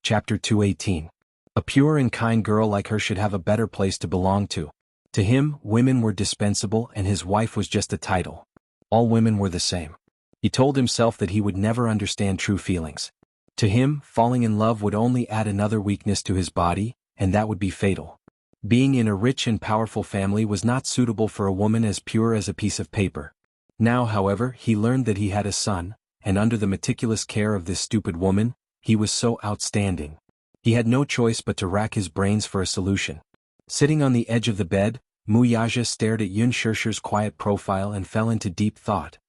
Chapter 218. A pure and kind girl like her should have a better place to belong to. To him, women were dispensable and his wife was just a title. All women were the same. He told himself that he would never understand true feelings. To him, falling in love would only add another weakness to his body, and that would be fatal. Being in a rich and powerful family was not suitable for a woman as pure as a piece of paper. Now, however, he learned that he had a son, and under the meticulous care of this stupid woman, he was so outstanding. He had no choice but to rack his brains for a solution. Sitting on the edge of the bed, Wuxia stared at Yun Shishir's quiet profile and fell into deep thought.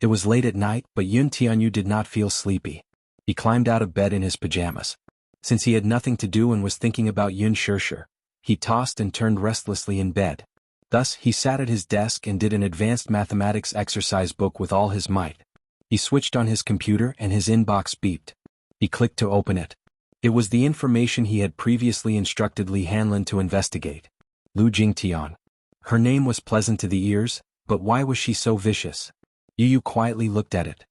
It was late at night, but Yun Tianyu did not feel sleepy. He climbed out of bed in his pajamas. Since he had nothing to do and was thinking about Yun Shishir, he tossed and turned restlessly in bed. Thus, he sat at his desk and did an advanced mathematics exercise book with all his might. He switched on his computer and his inbox beeped. He clicked to open it. It was the information he had previously instructed Li Hanlin to investigate. Lu Jingtian. Her name was pleasant to the ears, but why was she so vicious? Yu quietly looked at it.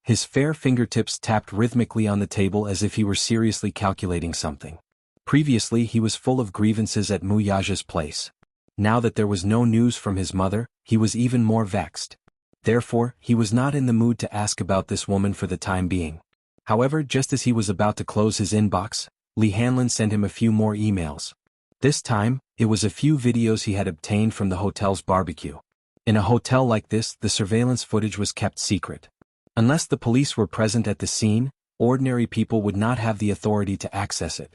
His fair fingertips tapped rhythmically on the table as if he were seriously calculating something. Previously he was full of grievances at Wuxia's place. Now that there was no news from his mother, he was even more vexed. Therefore, he was not in the mood to ask about this woman for the time being. However, just as he was about to close his inbox, Li Hanlin sent him a few more emails. This time, it was a few videos he had obtained from the hotel's barbecue. In a hotel like this, the surveillance footage was kept secret. Unless the police were present at the scene, ordinary people would not have the authority to access it.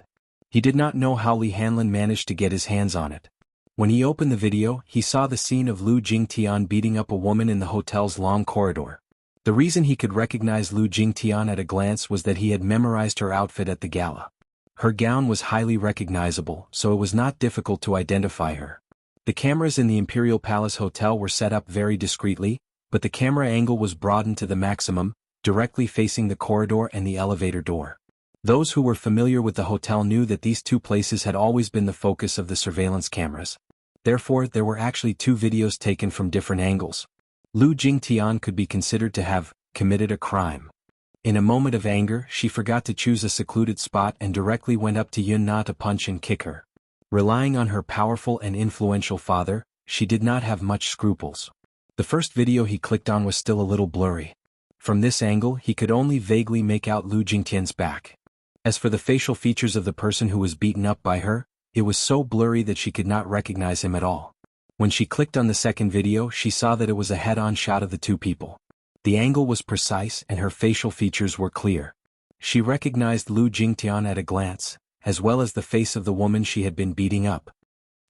He did not know how Li Hanlin managed to get his hands on it. When he opened the video, he saw the scene of Lu Jingtian beating up a woman in the hotel's long corridor. The reason he could recognize Lu Jingtian at a glance was that he had memorized her outfit at the gala. Her gown was highly recognizable, so it was not difficult to identify her. The cameras in the Imperial Palace Hotel were set up very discreetly, but the camera angle was broadened to the maximum, directly facing the corridor and the elevator door. Those who were familiar with the hotel knew that these two places had always been the focus of the surveillance cameras. Therefore, there were actually two videos taken from different angles. Lu Jingtian could be considered to have committed a crime. In a moment of anger, she forgot to choose a secluded spot and directly went up to Yun Na to punch and kick her. Relying on her powerful and influential father, she did not have much scruples. The first video he clicked on was still a little blurry. From this angle, he could only vaguely make out Lu Jingtian's back. As for the facial features of the person who was beaten up by her, it was so blurry that she could not recognize him at all. When she clicked on the second video, she saw that it was a head-on shot of the two people. The angle was precise and her facial features were clear. She recognized Lu Jingtian at a glance, as well as the face of the woman she had been beating up.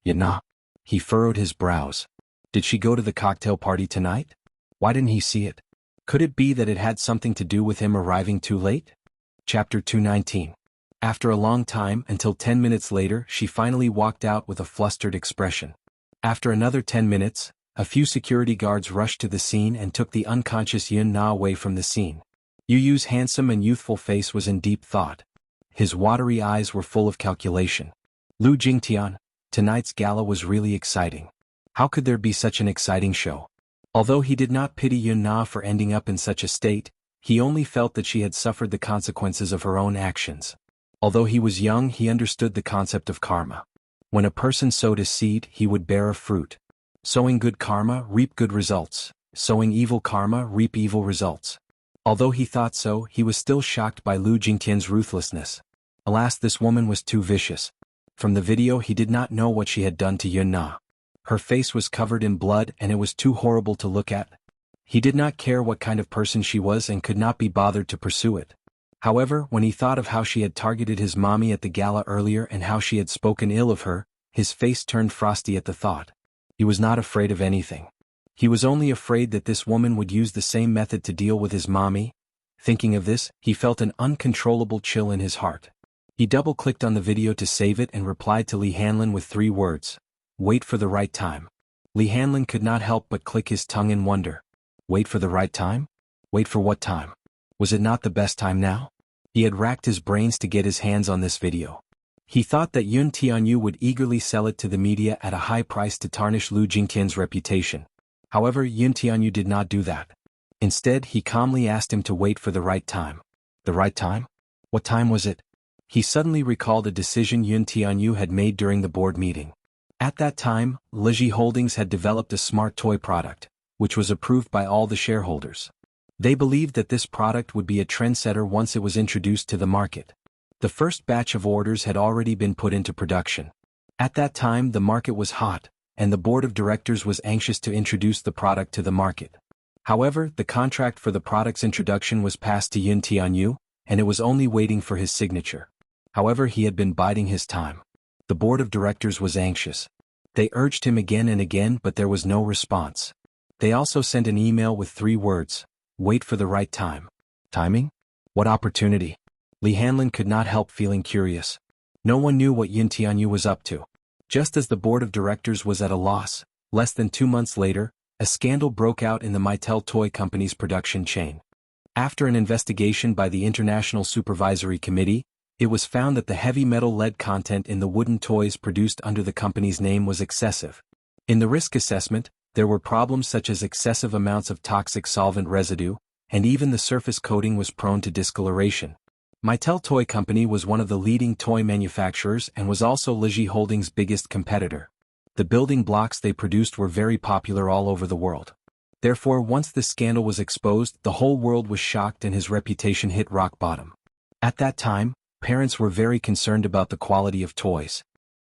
Yana. He furrowed his brows. Did she go to the cocktail party tonight? Why didn't he see it? Could it be that it had something to do with him arriving too late? Chapter 219. After a long time, until 10 minutes later, she finally walked out with a flustered expression. After another 10 minutes, a few security guards rushed to the scene and took the unconscious Yun Na away from the scene. Yu Yu's handsome and youthful face was in deep thought. His watery eyes were full of calculation. Lu Jingtian, tonight's gala was really exciting. How could there be such an exciting show? Although he did not pity Yun Na for ending up in such a state, he only felt that she had suffered the consequences of her own actions. Although he was young, he understood the concept of karma. When a person sowed a seed, he would bear a fruit. Sowing good karma, reap good results. Sowing evil karma, reap evil results. Although he thought so, he was still shocked by Lu Jingtian's ruthlessness. Alas, this woman was too vicious. From the video, he did not know what she had done to Yun Na. Her face was covered in blood and it was too horrible to look at. He did not care what kind of person she was and could not be bothered to pursue it. However, when he thought of how she had targeted his mommy at the gala earlier and how she had spoken ill of her, his face turned frosty at the thought. He was not afraid of anything. He was only afraid that this woman would use the same method to deal with his mommy. Thinking of this, he felt an uncontrollable chill in his heart. He double-clicked on the video to save it and replied to Li Hanlin with 3 words. Wait for the right time. Li Hanlin could not help but click his tongue in wonder. Wait for the right time? Wait for what time? Was it not the best time now? He had racked his brains to get his hands on this video. He thought that Yun Tianyu would eagerly sell it to the media at a high price to tarnish Lu Jingtian's reputation. However, Yun Tianyu did not do that. Instead, he calmly asked him to wait for the right time. The right time? What time was it? He suddenly recalled a decision Yun Tianyu had made during the board meeting. At that time, Liji Holdings had developed a smart toy product, which was approved by all the shareholders. They believed that this product would be a trendsetter once it was introduced to the market. The first batch of orders had already been put into production. At that time the market was hot, and the board of directors was anxious to introduce the product to the market. However, the contract for the product's introduction was passed to Yun Tianyu, and it was only waiting for his signature. However, he had been biding his time. The board of directors was anxious. They urged him again and again, but there was no response. They also sent an email with 3 words: wait for the right time. Timing? What opportunity? Li Hanlin could not help feeling curious. No one knew what Yun Tianyu was up to. Just as the board of directors was at a loss, less than 2 months later, a scandal broke out in the Mattel Toy Company's production chain. After an investigation by the International Supervisory Committee, it was found that the heavy metal lead content in the wooden toys produced under the company's name was excessive. In the risk assessment, there were problems such as excessive amounts of toxic solvent residue, and even the surface coating was prone to discoloration. Mattel Toy Company was one of the leading toy manufacturers and was also Liji Holdings' biggest competitor. The building blocks they produced were very popular all over the world. Therefore, once the scandal was exposed, the whole world was shocked and his reputation hit rock bottom. At that time, parents were very concerned about the quality of toys.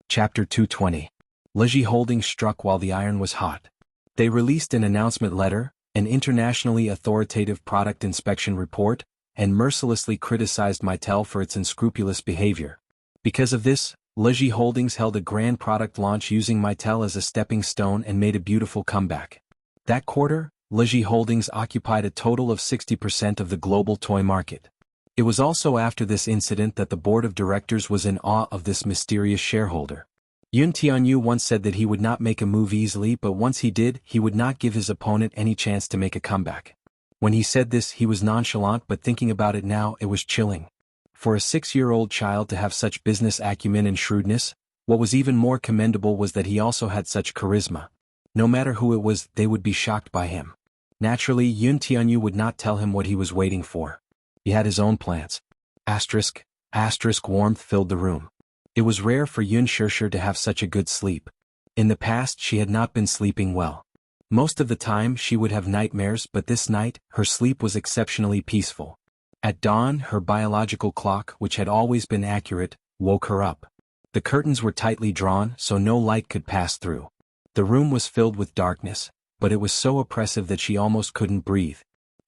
Chapter 220. Liji Holdings struck while the iron was hot. They released an announcement letter, an internationally authoritative product inspection report, and mercilessly criticized Mattel for its unscrupulous behavior. Because of this, Liji Holdings held a grand product launch using Mattel as a stepping stone and made a beautiful comeback. That quarter, Liji Holdings occupied a total of 60% of the global toy market. It was also after this incident that the board of directors was in awe of this mysterious shareholder. Yun Tianyu once said that he would not make a move easily, but once he did, he would not give his opponent any chance to make a comeback. When he said this, he was nonchalant, but thinking about it now, it was chilling. For a 6-year-old child to have such business acumen and shrewdness, what was even more commendable was that he also had such charisma. No matter who it was, they would be shocked by him. Naturally, Yun Tianyu would not tell him what he was waiting for. He had his own plans. Warmth filled the room. It was rare for Yun Shishir to have such a good sleep. In the past, she had not been sleeping well. Most of the time she would have nightmares, but this night, her sleep was exceptionally peaceful. At dawn, her biological clock, which had always been accurate, woke her up. The curtains were tightly drawn, so no light could pass through. The room was filled with darkness, but it was so oppressive that she almost couldn't breathe.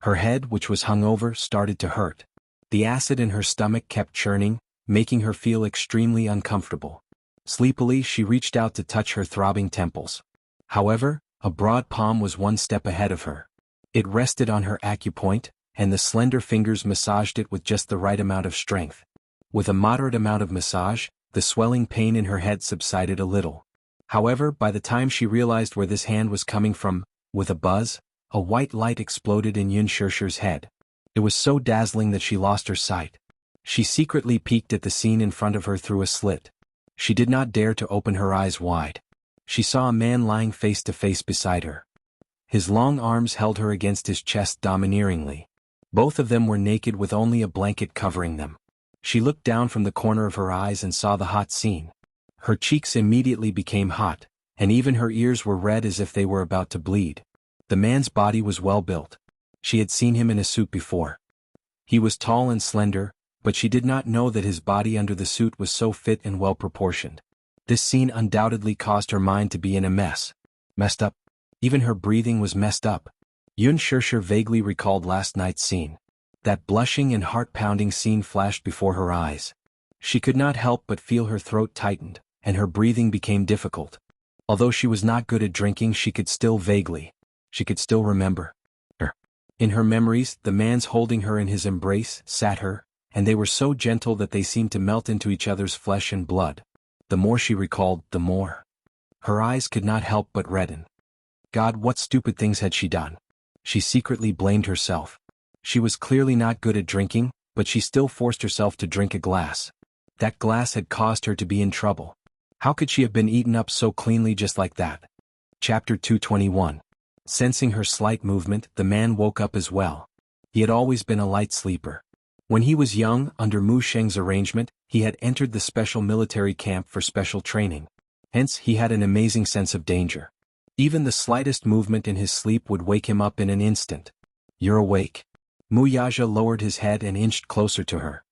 Her head, which was hung over, started to hurt. The acid in her stomach kept churning, making her feel extremely uncomfortable. Sleepily, she reached out to touch her throbbing temples. However, a broad palm was one step ahead of her. It rested on her acupoint, and the slender fingers massaged it with just the right amount of strength. With a moderate amount of massage, the swelling pain in her head subsided a little. However, by the time she realized where this hand was coming from, with a buzz, a white light exploded in Yun Shishir's head. It was so dazzling that she lost her sight. She secretly peeked at the scene in front of her through a slit. She did not dare to open her eyes wide. She saw a man lying face to face beside her. His long arms held her against his chest domineeringly. Both of them were naked with only a blanket covering them. She looked down from the corner of her eyes and saw the hot scene. Her cheeks immediately became hot, and even her ears were red as if they were about to bleed. The man's body was well built. She had seen him in a suit before. He was tall and slender, but she did not know that his body under the suit was so fit and well proportioned. This scene undoubtedly caused her mind to be in a mess. Messed up. Even her breathing was messed up. Yun Shishir vaguely recalled last night's scene. That blushing and heart-pounding scene flashed before her eyes. She could not help but feel her throat tightened, and her breathing became difficult. Although she was not good at drinking, she could still remember. In her memories, the man's holding her in his embrace sat her, and they were so gentle that they seemed to melt into each other's flesh and blood. The more she recalled, the more. Her eyes could not help but redden. God, what stupid things had she done? She secretly blamed herself. She was clearly not good at drinking, but she still forced herself to drink a glass. That glass had caused her to be in trouble. How could she have been eaten up so cleanly just like that? Chapter 221. Sensing her slight movement, the man woke up as well. He had always been a light sleeper. When he was young, under Mu Sheng's arrangement, he had entered the special military camp for special training. Hence, he had an amazing sense of danger. Even the slightest movement in his sleep would wake him up in an instant. "You're awake." Mu Yaja lowered his head and inched closer to her.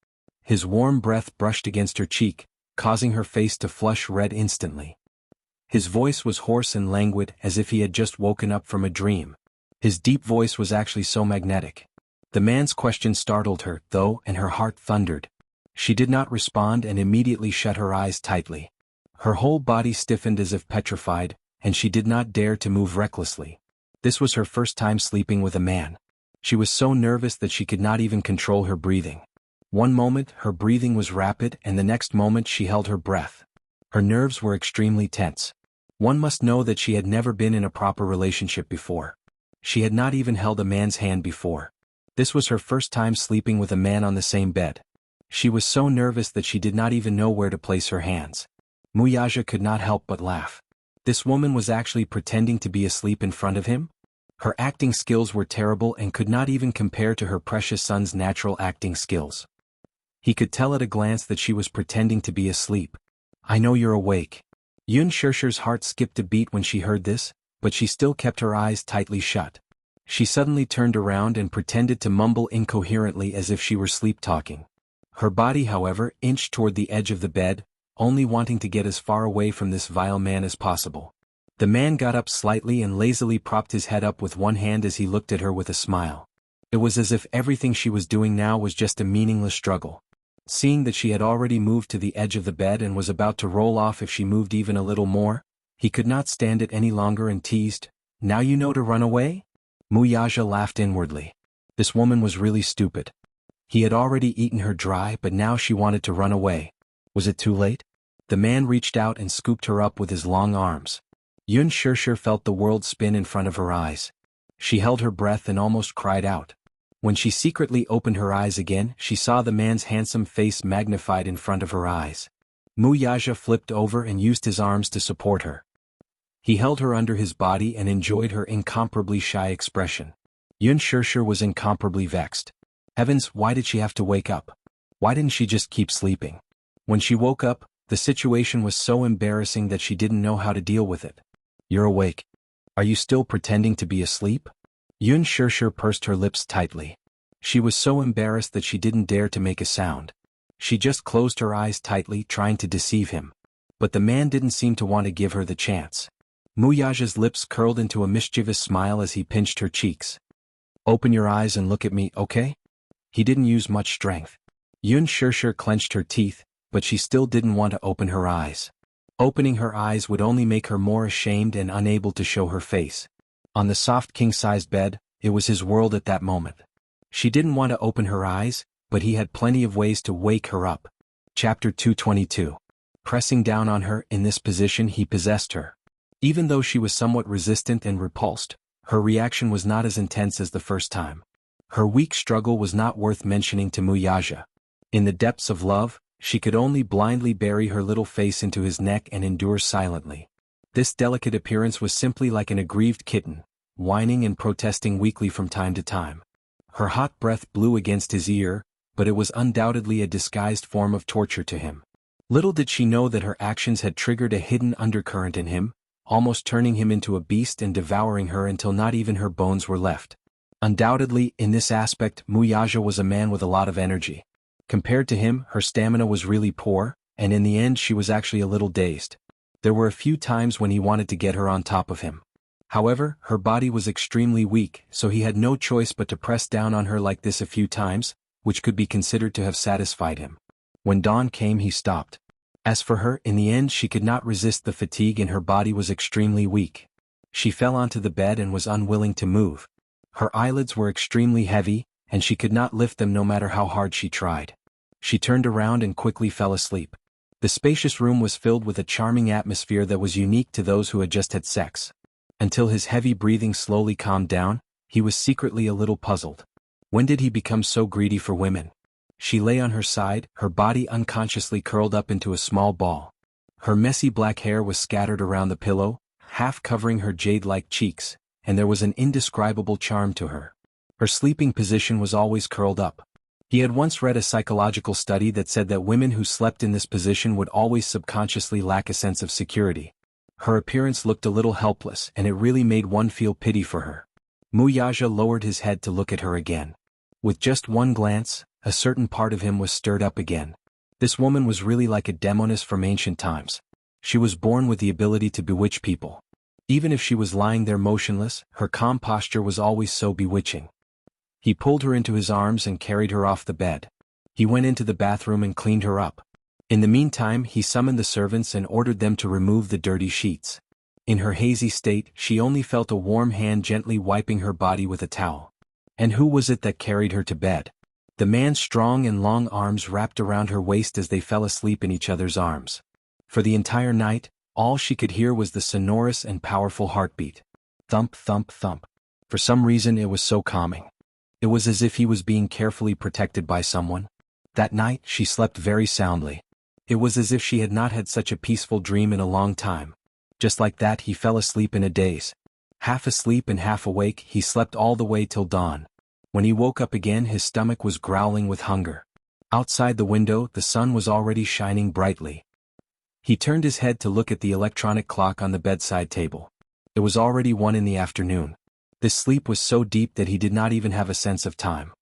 His warm breath brushed against her cheek, causing her face to flush red instantly. His voice was hoarse and languid, as if he had just woken up from a dream. His deep voice was actually so magnetic. The man's question startled her, though, and her heart thundered. She did not respond and immediately shut her eyes tightly. Her whole body stiffened as if petrified, and she did not dare to move recklessly. This was her first time sleeping with a man. She was so nervous that she could not even control her breathing. One moment, her breathing was rapid, and the next moment she held her breath. Her nerves were extremely tense. One must know that she had never been in a proper relationship before. She had not even held a man's hand before. This was her first time sleeping with a man on the same bed. She was so nervous that she did not even know where to place her hands. Mu Yaja could not help but laugh. This woman was actually pretending to be asleep in front of him? Her acting skills were terrible and could not even compare to her precious son's natural acting skills. He could tell at a glance that she was pretending to be asleep. "I know you're awake." Yun Shirshi's heart skipped a beat when she heard this, but she still kept her eyes tightly shut. She suddenly turned around and pretended to mumble incoherently as if she were sleep-talking. Her body, however, inched toward the edge of the bed, only wanting to get as far away from this vile man as possible. The man got up slightly and lazily propped his head up with one hand as he looked at her with a smile. It was as if everything she was doing now was just a meaningless struggle. Seeing that she had already moved to the edge of the bed and was about to roll off if she moved even a little more, he could not stand it any longer and teased, "Now you know to run away?" Mu Yaja laughed inwardly. This woman was really stupid. He had already eaten her dry, but now she wanted to run away. Was it too late? The man reached out and scooped her up with his long arms. Yun Shirshir felt the world spin in front of her eyes. She held her breath and almost cried out. When she secretly opened her eyes again, she saw the man's handsome face magnified in front of her eyes. Mu Yaja flipped over and used his arms to support her. He held her under his body and enjoyed her incomparably shy expression. Yun Shirshir was incomparably vexed. Heavens, why did she have to wake up? Why didn't she just keep sleeping? When she woke up, the situation was so embarrassing that she didn't know how to deal with it. "You're awake. Are you still pretending to be asleep?" Yun Shirshir pursed her lips tightly. She was so embarrassed that she didn't dare to make a sound. She just closed her eyes tightly, trying to deceive him. But the man didn't seem to want to give her the chance. Mu Yaja's lips curled into a mischievous smile as he pinched her cheeks. "Open your eyes and look at me, okay?" He didn't use much strength. Yun Shirshir clenched her teeth, but she still didn't want to open her eyes. Opening her eyes would only make her more ashamed and unable to show her face. On the soft king-sized bed, it was his world at that moment. She didn't want to open her eyes, but he had plenty of ways to wake her up. Chapter 222. Pressing down on her in this position, he possessed her. Even though she was somewhat resistant and repulsed, her reaction was not as intense as the first time. Her weak struggle was not worth mentioning to Mu Yaja. In the depths of love, she could only blindly bury her little face into his neck and endure silently. This delicate appearance was simply like an aggrieved kitten, whining and protesting weakly from time to time. Her hot breath blew against his ear, but it was undoubtedly a disguised form of torture to him. Little did she know that her actions had triggered a hidden undercurrent in him, almost turning him into a beast and devouring her until not even her bones were left. Undoubtedly, in this aspect, Mu Yaja was a man with a lot of energy. Compared to him, her stamina was really poor, and in the end she was actually a little dazed. There were a few times when he wanted to get her on top of him. However, her body was extremely weak, so he had no choice but to press down on her like this a few times, which could be considered to have satisfied him. When dawn came, he stopped. As for her, in the end she could not resist the fatigue and her body was extremely weak. She fell onto the bed and was unwilling to move. Her eyelids were extremely heavy, and she could not lift them no matter how hard she tried. She turned around and quickly fell asleep. The spacious room was filled with a charming atmosphere that was unique to those who had just had sex. Until his heavy breathing slowly calmed down, he was secretly a little puzzled. When did he become so greedy for women? She lay on her side, her body unconsciously curled up into a small ball. Her messy black hair was scattered around the pillow, half covering her jade-like cheeks, and there was an indescribable charm to her. Her sleeping position was always curled up. He had once read a psychological study that said that women who slept in this position would always subconsciously lack a sense of security. Her appearance looked a little helpless, and it really made one feel pity for her. Muyaja lowered his head to look at her again. With just one glance, a certain part of him was stirred up again. This woman was really like a demoness from ancient times. She was born with the ability to bewitch people. Even if she was lying there motionless, her calm posture was always so bewitching. He pulled her into his arms and carried her off the bed. He went into the bathroom and cleaned her up. In the meantime, he summoned the servants and ordered them to remove the dirty sheets. In her hazy state, she only felt a warm hand gently wiping her body with a towel. And who was it that carried her to bed? The man's strong and long arms wrapped around her waist as they fell asleep in each other's arms. For the entire night, all she could hear was the sonorous and powerful heartbeat. Thump, thump, thump. For some reason it was so calming. It was as if he was being carefully protected by someone. That night, she slept very soundly. It was as if she had not had such a peaceful dream in a long time. Just like that, he fell asleep in a daze. Half asleep and half awake, he slept all the way till dawn. When he woke up again, his stomach was growling with hunger. Outside the window, the sun was already shining brightly. He turned his head to look at the electronic clock on the bedside table. It was already 1 in the afternoon. This sleep was so deep that he did not even have a sense of time.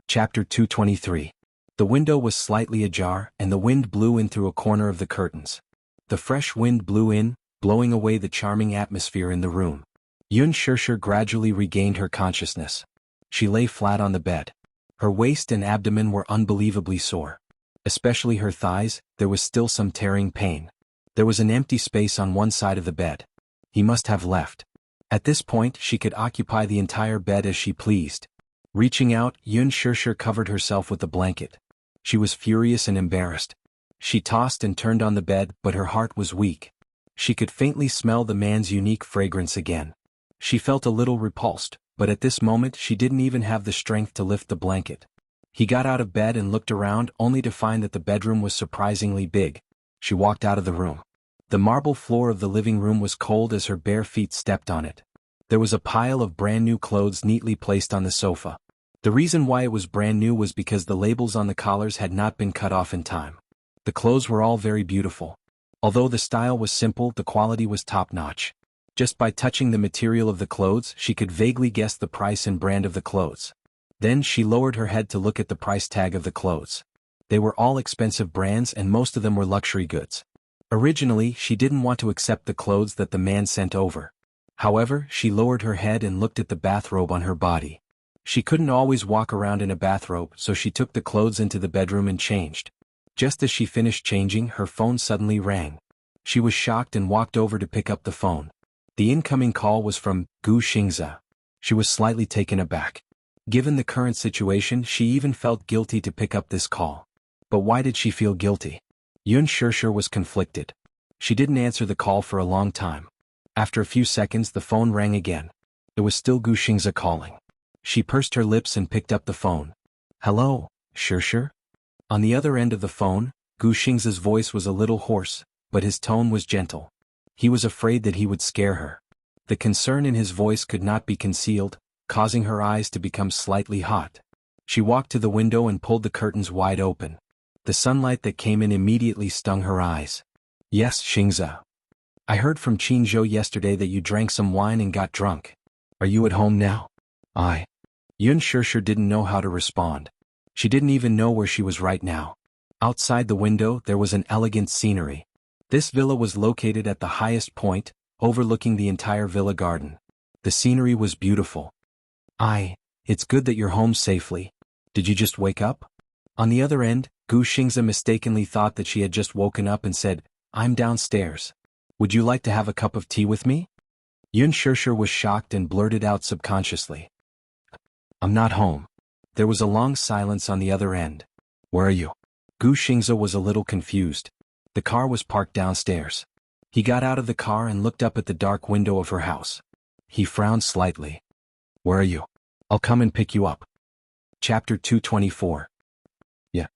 Chapter 223. The window was slightly ajar, and the wind blew in through a corner of the curtains. The fresh wind blew in, blowing away the charming atmosphere in the room. Yun Shirshir gradually regained her consciousness. She lay flat on the bed. Her waist and abdomen were unbelievably sore. Especially her thighs, there was still some tearing pain. There was an empty space on one side of the bed. He must have left. At this point, she could occupy the entire bed as she pleased. Reaching out, Yun Shirshir covered herself with the blanket. She was furious and embarrassed. She tossed and turned on the bed, but her heart was weak. She could faintly smell the man's unique fragrance again. She felt a little repulsed, but at this moment she didn't even have the strength to lift the blanket. He got out of bed and looked around, only to find that the bedroom was surprisingly big. She walked out of the room. The marble floor of the living room was cold as her bare feet stepped on it. There was a pile of brand new clothes neatly placed on the sofa. The reason why it was brand new was because the labels on the collars had not been cut off in time. The clothes were all very beautiful. Although the style was simple, the quality was top-notch. Just by touching the material of the clothes, she could vaguely guess the price and brand of the clothes. Then she lowered her head to look at the price tag of the clothes. They were all expensive brands and most of them were luxury goods. Originally, she didn't want to accept the clothes that the man sent over. However, she lowered her head and looked at the bathrobe on her body. She couldn't always walk around in a bathrobe, so she took the clothes into the bedroom and changed. Just as she finished changing, her phone suddenly rang. She was shocked and walked over to pick up the phone. The incoming call was from Gu Xingze. She was slightly taken aback. Given the current situation, she even felt guilty to pick up this call. But why did she feel guilty? Yun Shirshir was conflicted. She didn't answer the call for a long time. After a few seconds, the phone rang again. It was still Gu Xingze calling. She pursed her lips and picked up the phone. Hello, Shirshir? On the other end of the phone, Gu Xingze's voice was a little hoarse, but his tone was gentle. He was afraid that he would scare her. The concern in his voice could not be concealed, causing her eyes to become slightly hot. She walked to the window and pulled the curtains wide open. The sunlight that came in immediately stung her eyes. Yes, Xingze. I heard from Qinzhou yesterday that you drank some wine and got drunk. Are you at home now? Yun Shirshir didn't know how to respond. She didn't even know where she was right now. Outside the window, there was an elegant scenery. This villa was located at the highest point, overlooking the entire villa garden. The scenery was beautiful. It's good that you're home safely. Did you just wake up? On the other end, Gu Xingze mistakenly thought that she had just woken up and said, I'm downstairs. Would you like to have a cup of tea with me? Yun Shirshir was shocked and blurted out subconsciously. I'm not home. There was a long silence on the other end. Where are you? Gu Xingze was a little confused. The car was parked downstairs. He got out of the car and looked up at the dark window of her house. He frowned slightly. Where are you? I'll come and pick you up. Chapter 224. Yeah.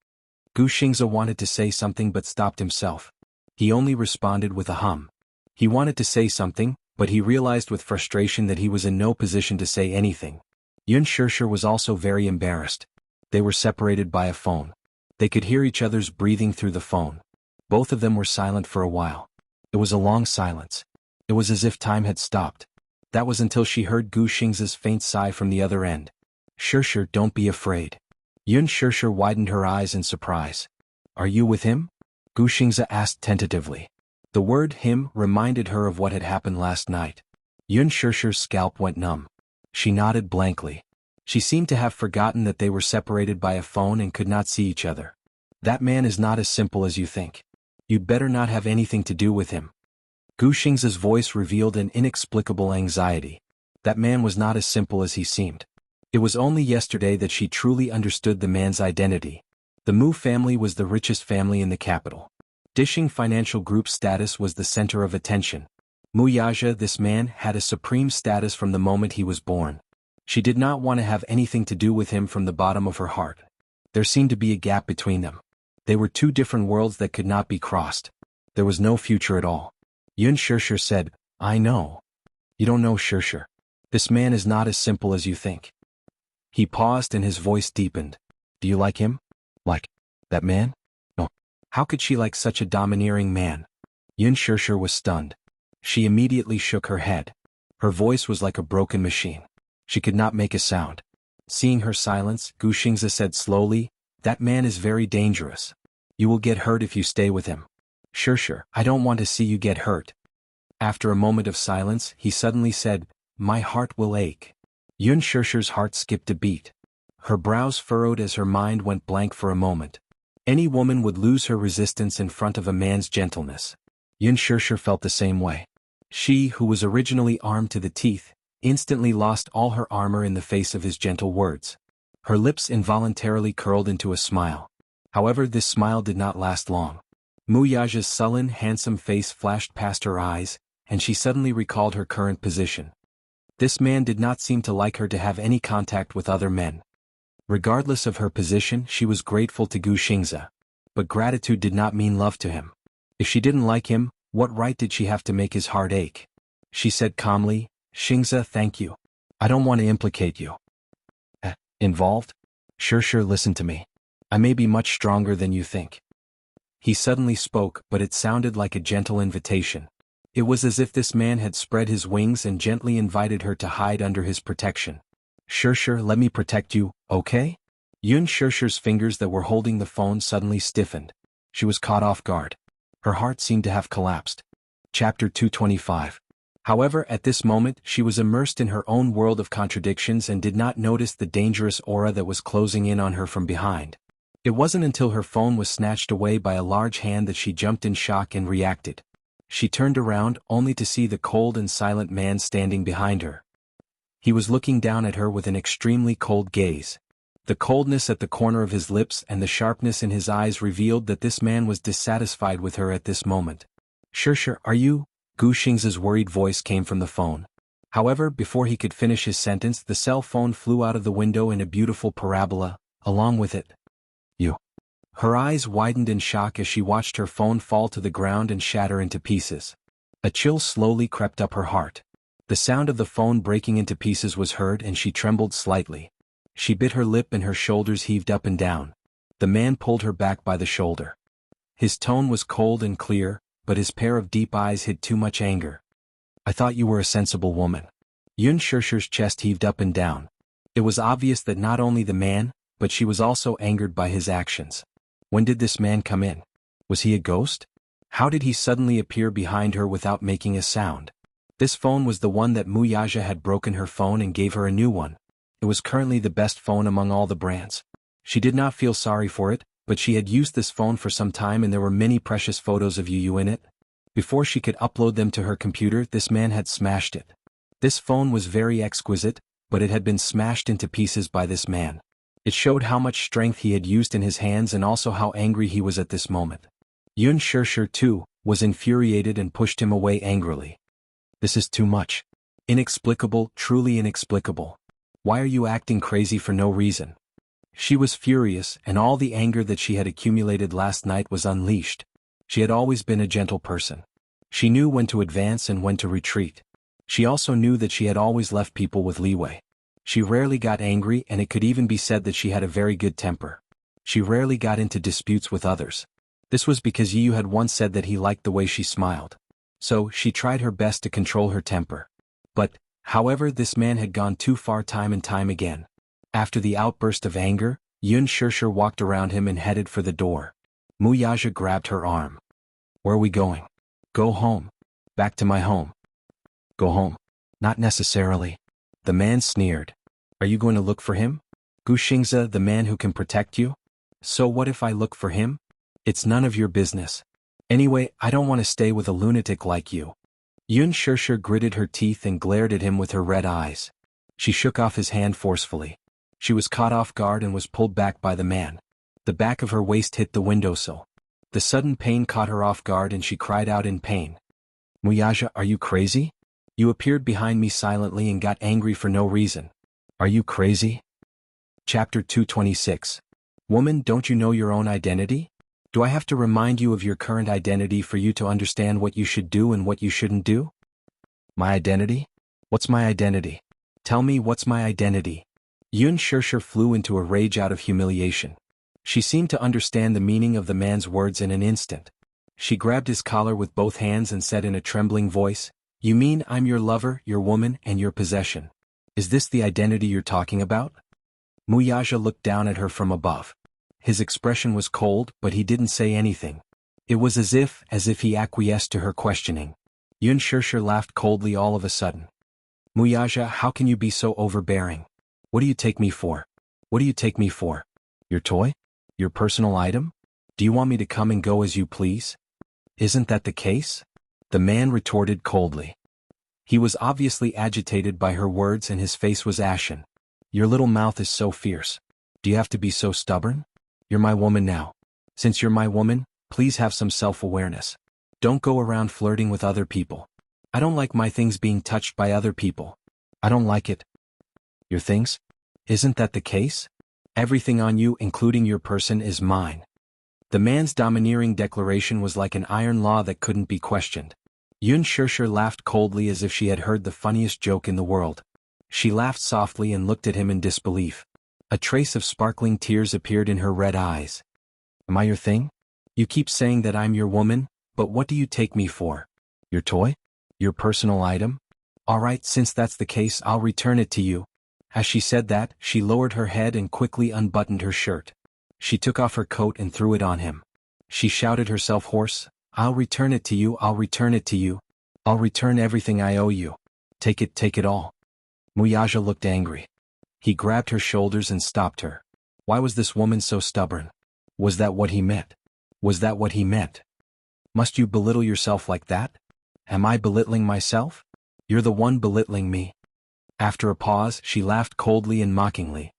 Gu Xingze wanted to say something but stopped himself. He only responded with a hum. He wanted to say something, but he realized with frustration that he was in no position to say anything. Yun Shirshir was also very embarrassed. They were separated by a phone. They could hear each other's breathing through the phone. Both of them were silent for a while. It was a long silence. It was as if time had stopped. That was until she heard Gu Xingzi's faint sigh from the other end. Shirshir, don't be afraid. Yun Shirshir widened her eyes in surprise. Are you with him? Gu Xingzi asked tentatively. The word him reminded her of what had happened last night. Yun Shirshir's scalp went numb. She nodded blankly. She seemed to have forgotten that they were separated by a phone and could not see each other. That man is not as simple as you think. You'd better not have anything to do with him. Gu Xingzi's voice revealed an inexplicable anxiety. That man was not as simple as he seemed. It was only yesterday that she truly understood the man's identity. The Mu family was the richest family in the capital. Dishing Financial Group's status was the center of attention. Mu Yaja, this man, had a supreme status from the moment he was born. She did not want to have anything to do with him from the bottom of her heart. There seemed to be a gap between them. They were two different worlds that could not be crossed. There was no future at all. Yun Shirshir said, I know. You don't know Shirshir. This man is not as simple as you think. He paused and his voice deepened. Do you like him? Like that man? No. How could she like such a domineering man? Yun Shirshir was stunned. She immediately shook her head. Her voice was like a broken machine. She could not make a sound. Seeing her silence, Gu Xingzi said slowly, that man is very dangerous. You will get hurt if you stay with him. Shirshir, I don't want to see you get hurt. After a moment of silence, he suddenly said, my heart will ache. Yun Shirshir's heart skipped a beat. Her brows furrowed as her mind went blank for a moment. Any woman would lose her resistance in front of a man's gentleness. Yun Shirshir felt the same way. She, who was originally armed to the teeth, instantly lost all her armor in the face of his gentle words. Her lips involuntarily curled into a smile. However, this smile did not last long. Mu Yaja's sullen, handsome face flashed past her eyes, and she suddenly recalled her current position. This man did not seem to like her to have any contact with other men. Regardless of her position, she was grateful to Gu Xingzi. But gratitude did not mean love to him. If she didn't like him, what right did she have to make his heart ache? She said calmly, Xingzi, thank you. I don't want to implicate you. Involved? Shirshir, listen to me. I may be much stronger than you think. He suddenly spoke, but it sounded like a gentle invitation. It was as if this man had spread his wings and gently invited her to hide under his protection. Shirshir, let me protect you, okay? Yun Shirshir's fingers that were holding the phone suddenly stiffened. She was caught off guard. Her heart seemed to have collapsed. Chapter 225. However, at this moment, she was immersed in her own world of contradictions and did not notice the dangerous aura that was closing in on her from behind. It wasn't until her phone was snatched away by a large hand that she jumped in shock and reacted. She turned around only to see the cold and silent man standing behind her. He was looking down at her with an extremely cold gaze. The coldness at the corner of his lips and the sharpness in his eyes revealed that this man was dissatisfied with her at this moment. Shirshir, are you? Gu Xingzi's worried voice came from the phone. However, before he could finish his sentence, the cell phone flew out of the window in a beautiful parabola, along with it. You. Her eyes widened in shock as she watched her phone fall to the ground and shatter into pieces. A chill slowly crept up her heart. The sound of the phone breaking into pieces was heard and she trembled slightly. She bit her lip and her shoulders heaved up and down. The man pulled her back by the shoulder. His tone was cold and clear, but his pair of deep eyes hid too much anger. I thought you were a sensible woman. Yun Shirshir's chest heaved up and down. It was obvious that not only the man, but she was also angered by his actions. When did this man come in? Was he a ghost? How did he suddenly appear behind her without making a sound? This phone was the one that Mu Yaja had broken her phone and gave her a new one. It was currently the best phone among all the brands. She did not feel sorry for it, but she had used this phone for some time and there were many precious photos of Yu in it. Before she could upload them to her computer, this man had smashed it. This phone was very exquisite, but it had been smashed into pieces by this man. It showed how much strength he had used in his hands and also how angry he was at this moment. Yun Shirshir, too, was infuriated and pushed him away angrily. This is too much. Inexplicable, truly inexplicable. Why are you acting crazy for no reason? She was furious, and all the anger that she had accumulated last night was unleashed. She had always been a gentle person. She knew when to advance and when to retreat. She also knew that she had always left people with leeway. She rarely got angry, and it could even be said that she had a very good temper. She rarely got into disputes with others. This was because Yu had once said that he liked the way she smiled. So, she tried her best to control her temper. But, however, this man had gone too far time and time again. After the outburst of anger, Yun Shishir walked around him and headed for the door. Muyaja grabbed her arm. "Where are we going?" "Go home. Back to my home." "Go home?" "Not necessarily." The man sneered. "Are you going to look for him? Gu Xingzi, the man who can protect you? So what if I look for him? It's none of your business. Anyway, I don't want to stay with a lunatic like you." Yun Shishir gritted her teeth and glared at him with her red eyes. She shook off his hand forcefully. She was caught off guard and was pulled back by the man. The back of her waist hit the windowsill. The sudden pain caught her off guard and she cried out in pain. "Muyaja, are you crazy? You appeared behind me silently and got angry for no reason. Are you crazy?" Chapter 226. Woman, don't you know your own identity? Do I have to remind you of your current identity for you to understand what you should do and what you shouldn't do? My identity? What's my identity? Tell me, what's my identity? Yun Shishir flew into a rage out of humiliation. She seemed to understand the meaning of the man's words in an instant. She grabbed his collar with both hands and said in a trembling voice, "You mean I'm your lover, your woman, and your possession? Is this the identity you're talking about?" Muyaja looked down at her from above. His expression was cold, but he didn't say anything. It was as if he acquiesced to her questioning. Yun Shishir laughed coldly all of a sudden. "Muyaja, how can you be so overbearing? What do you take me for? What do you take me for? Your toy? Your personal item? Do you want me to come and go as you please? Isn't that the case?" The man retorted coldly. He was obviously agitated by her words and his face was ashen. "Your little mouth is so fierce. Do you have to be so stubborn? You're my woman now. Since you're my woman, please have some self-awareness. Don't go around flirting with other people. I don't like my things being touched by other people. I don't like it." "Your things? Isn't that the case? Everything on you, including your person, is mine." The man's domineering declaration was like an iron law that couldn't be questioned. Yun Shishir laughed coldly as if she had heard the funniest joke in the world. She laughed softly and looked at him in disbelief. A trace of sparkling tears appeared in her red eyes. "Am I your thing? You keep saying that I'm your woman, but what do you take me for? Your toy? Your personal item? All right, since that's the case, I'll return it to you." As she said that, she lowered her head and quickly unbuttoned her shirt. She took off her coat and threw it on him. She shouted herself hoarse, "I'll return it to you, I'll return it to you. I'll return everything I owe you. Take it all." Muyaja looked angry. He grabbed her shoulders and stopped her. Why was this woman so stubborn? Was that what he meant? Was that what he meant? "Must you belittle yourself like that? Am I belittling myself? You're the one belittling me." After a pause, she laughed coldly and mockingly.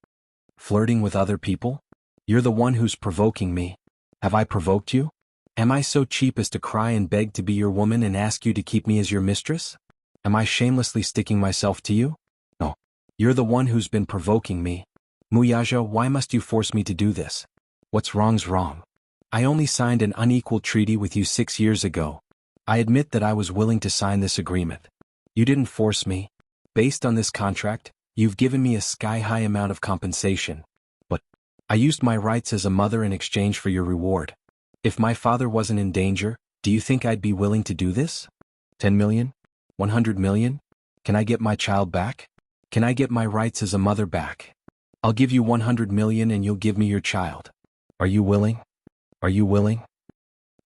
"Flirting with other people? You're the one who's provoking me. Have I provoked you? Am I so cheap as to cry and beg to be your woman and ask you to keep me as your mistress? Am I shamelessly sticking myself to you? No. You're the one who's been provoking me. Muyaja, why must you force me to do this? What's wrong's wrong. I only signed an unequal treaty with you 6 years ago. I admit that I was willing to sign this agreement. You didn't force me. Based on this contract, you've given me a sky-high amount of compensation. But I used my rights as a mother in exchange for your reward. If my father wasn't in danger, do you think I'd be willing to do this? 10 million? 100 million? Can I get my child back? Can I get my rights as a mother back? I'll give you 100 million and you'll give me your child. Are you willing? Are you willing?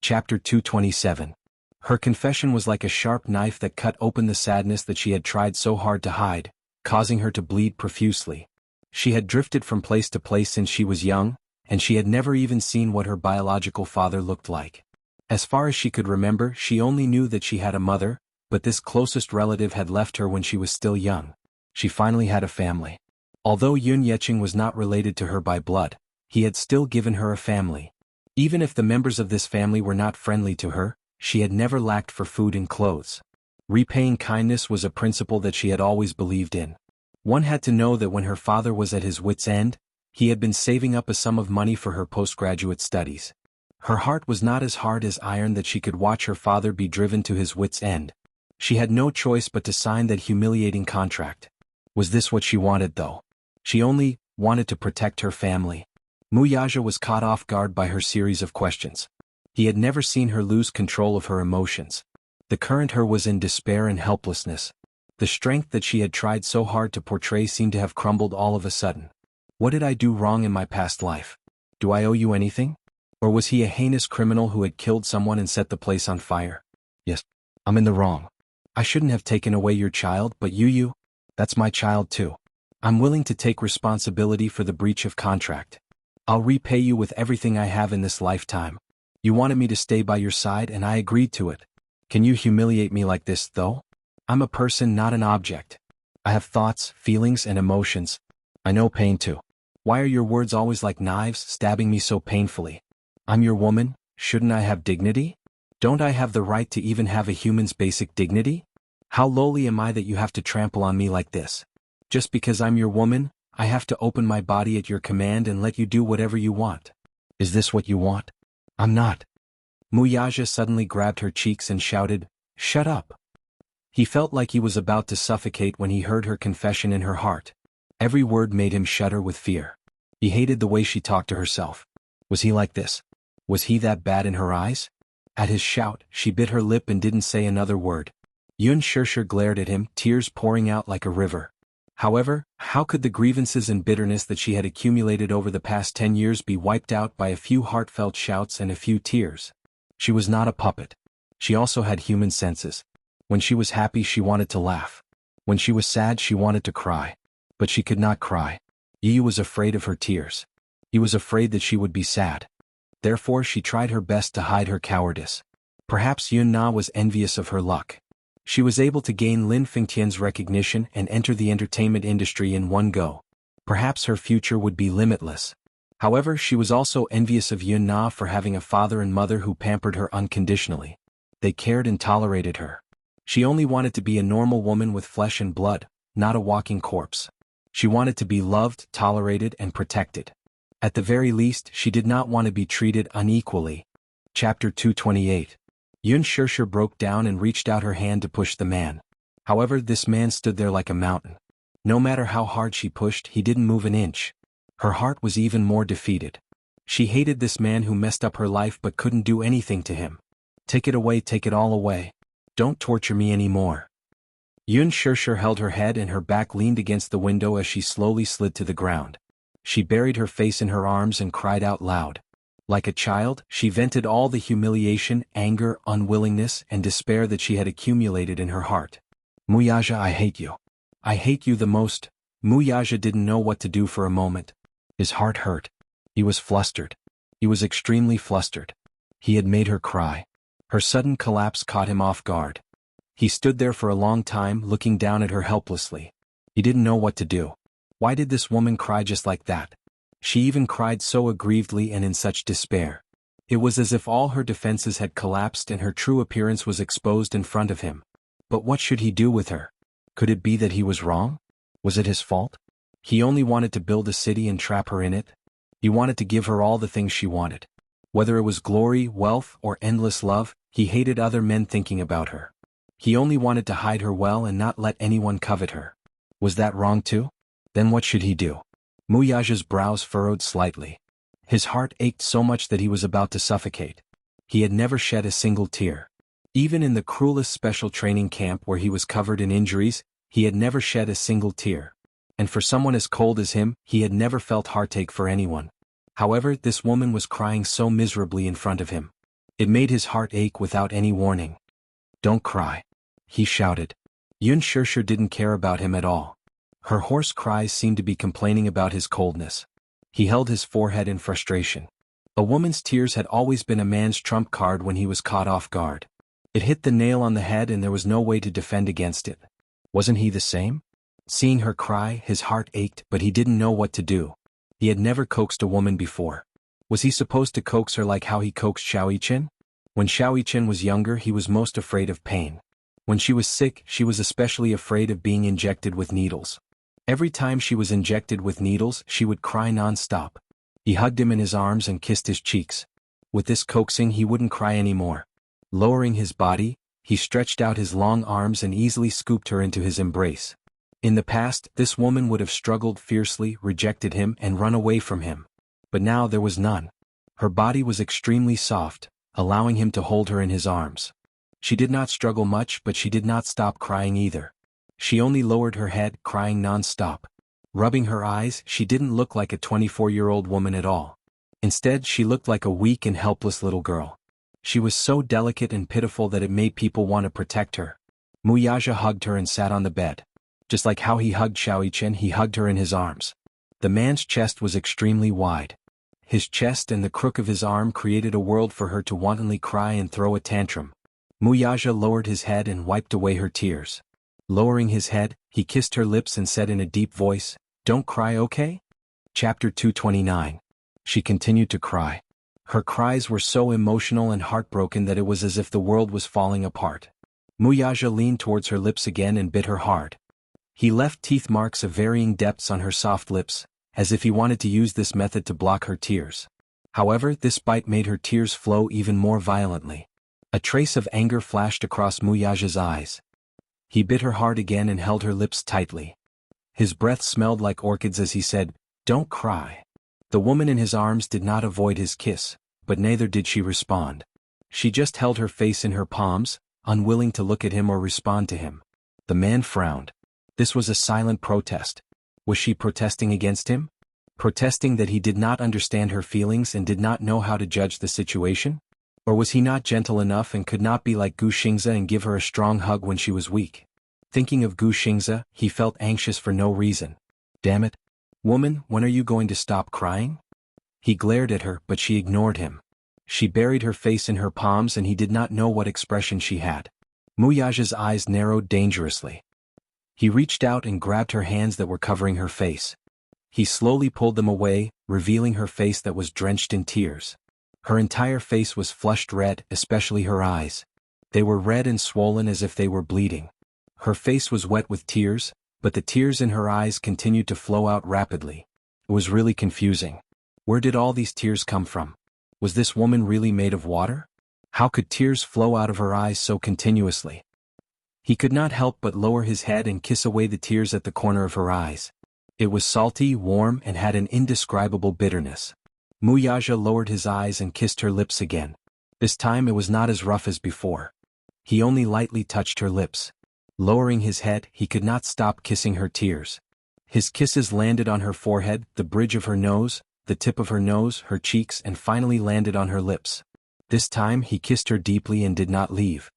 Chapter 227. Her confession was like a sharp knife that cut open the sadness that she had tried so hard to hide, causing her to bleed profusely. She had drifted from place to place since she was young, and she had never even seen what her biological father looked like. As far as she could remember, she only knew that she had a mother, but this closest relative had left her when she was still young. She finally had a family. Although Yun Yeqing was not related to her by blood, he had still given her a family. Even if the members of this family were not friendly to her, she had never lacked for food and clothes. Repaying kindness was a principle that she had always believed in. One had to know that when her father was at his wit's end, he had been saving up a sum of money for her postgraduate studies. Her heart was not as hard as iron that she could watch her father be driven to his wit's end. She had no choice but to sign that humiliating contract. Was this what she wanted though? She only wanted to protect her family. Muyaja was caught off guard by her series of questions. He had never seen her lose control of her emotions. The current her was in despair and helplessness. The strength that she had tried so hard to portray seemed to have crumbled all of a sudden. What did I do wrong in my past life? Do I owe you anything? Or was he a heinous criminal who had killed someone and set the place on fire? Yes, I'm in the wrong. I shouldn't have taken away your child, but you, that's my child too. I'm willing to take responsibility for the breach of contract. I'll repay you with everything I have in this lifetime. You wanted me to stay by your side and I agreed to it. Can you humiliate me like this, though? I'm a person, not an object. I have thoughts, feelings, and emotions. I know pain too. Why are your words always like knives stabbing me so painfully? I'm your woman, shouldn't I have dignity? Don't I have the right to even have a human's basic dignity? How lowly am I that you have to trample on me like this? Just because I'm your woman, I have to open my body at your command and let you do whatever you want. Is this what you want? I'm not. Muyaja suddenly grabbed her cheeks and shouted, "Shut up!" He felt like he was about to suffocate when he heard her confession in her heart. Every word made him shudder with fear. He hated the way she talked to herself. Was he like this? Was he that bad in her eyes? At his shout, she bit her lip and didn't say another word. Yun Shirshir glared at him, tears pouring out like a river. However, how could the grievances and bitterness that she had accumulated over the past 10 years be wiped out by a few heartfelt shouts and a few tears? She was not a puppet. She also had human senses. When she was happy, she wanted to laugh. When she was sad, she wanted to cry. But she could not cry. Yi was afraid of her tears. He was afraid that she would be sad. Therefore she tried her best to hide her cowardice. Perhaps Yun Na was envious of her luck. She was able to gain Lin Fengtian's recognition and enter the entertainment industry in one go. Perhaps her future would be limitless. However, she was also envious of Yun Na for having a father and mother who pampered her unconditionally. They cared and tolerated her. She only wanted to be a normal woman with flesh and blood, not a walking corpse. She wanted to be loved, tolerated, and protected. At the very least, she did not want to be treated unequally. Chapter 228. Yun Shirshir broke down and reached out her hand to push the man. However, this man stood there like a mountain. No matter how hard she pushed, he didn't move an inch. Her heart was even more defeated. She hated this man who messed up her life but couldn't do anything to him. Take it away, take it all away. Don't torture me anymore. Yun Shirshir held her head and her back leaned against the window as she slowly slid to the ground. She buried her face in her arms and cried out loud. Like a child, she vented all the humiliation, anger, unwillingness, and despair that she had accumulated in her heart. Muyaja, I hate you. I hate you the most. Muyaja didn't know what to do for a moment. His heart hurt. He was flustered. He was extremely flustered. He had made her cry. Her sudden collapse caught him off guard. He stood there for a long time, looking down at her helplessly. He didn't know what to do. Why did this woman cry just like that? She even cried so aggrievedly and in such despair. It was as if all her defenses had collapsed and her true appearance was exposed in front of him. But what should he do with her? Could it be that he was wrong? Was it his fault? He only wanted to build a city and trap her in it. He wanted to give her all the things she wanted. Whether it was glory, wealth, or endless love, he hated other men thinking about her. He only wanted to hide her well and not let anyone covet her. Was that wrong too? Then what should he do? Muyaja's brows furrowed slightly. His heart ached so much that he was about to suffocate. He had never shed a single tear. Even in the cruelest special training camp where he was covered in injuries, he had never shed a single tear. And for someone as cold as him, he had never felt heartache for anyone. However, this woman was crying so miserably in front of him. It made his heart ache without any warning. Don't cry, he shouted. Yun Shirshir didn't care about him at all. Her hoarse cries seemed to be complaining about his coldness. He held his forehead in frustration. A woman's tears had always been a man's trump card when he was caught off guard. It hit the nail on the head and there was no way to defend against it. Wasn't he the same? Seeing her cry, his heart ached, but he didn't know what to do. He had never coaxed a woman before. Was he supposed to coax her like how he coaxed Xiaoyichen? When Xiaoyichen was younger, he was most afraid of pain. When she was sick, she was especially afraid of being injected with needles. Every time she was injected with needles, she would cry non-stop. He hugged him in his arms and kissed his cheeks. With this coaxing, he wouldn't cry anymore. Lowering his body, he stretched out his long arms and easily scooped her into his embrace. In the past, this woman would have struggled fiercely, rejected him, and run away from him. But now there was none. Her body was extremely soft, allowing him to hold her in his arms. She did not struggle much, but she did not stop crying either. She only lowered her head, crying non-stop. Rubbing her eyes, she didn't look like a 24-year-old woman at all. Instead, she looked like a weak and helpless little girl. She was so delicate and pitiful that it made people want to protect her. Muyaja hugged her and sat on the bed. Just like how he hugged Xiaoyichen, he hugged her in his arms. The man's chest was extremely wide. His chest and the crook of his arm created a world for her to wantonly cry and throw a tantrum. Muyaja lowered his head and wiped away her tears. Lowering his head, he kissed her lips and said in a deep voice, "Don't cry, okay?" Chapter 229. She continued to cry. Her cries were so emotional and heartbroken that it was as if the world was falling apart. Muyaja leaned towards her lips again and bit her hard. He left teeth marks of varying depths on her soft lips, as if he wanted to use this method to block her tears. However, this bite made her tears flow even more violently. A trace of anger flashed across Muyaja's eyes. He bit her hard again and held her lips tightly. His breath smelled like orchids as he said, "Don't cry." The woman in his arms did not avoid his kiss, but neither did she respond. She just held her face in her palms, unwilling to look at him or respond to him. The man frowned. This was a silent protest. Was she protesting against him? Protesting that he did not understand her feelings and did not know how to judge the situation? Or was he not gentle enough and could not be like Gu Xingze and give her a strong hug when she was weak? Thinking of Gu Xingze, he felt anxious for no reason. Damn it. Woman, when are you going to stop crying? He glared at her, but she ignored him. She buried her face in her palms and he did not know what expression she had. Muyaja's eyes narrowed dangerously. He reached out and grabbed her hands that were covering her face. He slowly pulled them away, revealing her face that was drenched in tears. Her entire face was flushed red, especially her eyes. They were red and swollen as if they were bleeding. Her face was wet with tears, but the tears in her eyes continued to flow out rapidly. It was really confusing. Where did all these tears come from? Was this woman really made of water? How could tears flow out of her eyes so continuously? He could not help but lower his head and kiss away the tears at the corner of her eyes. It was salty, warm, and had an indescribable bitterness. Muyaja lowered his eyes and kissed her lips again. This time it was not as rough as before. He only lightly touched her lips. Lowering his head, he could not stop kissing her tears. His kisses landed on her forehead, the bridge of her nose, the tip of her nose, her cheeks, and finally landed on her lips. This time he kissed her deeply and did not leave.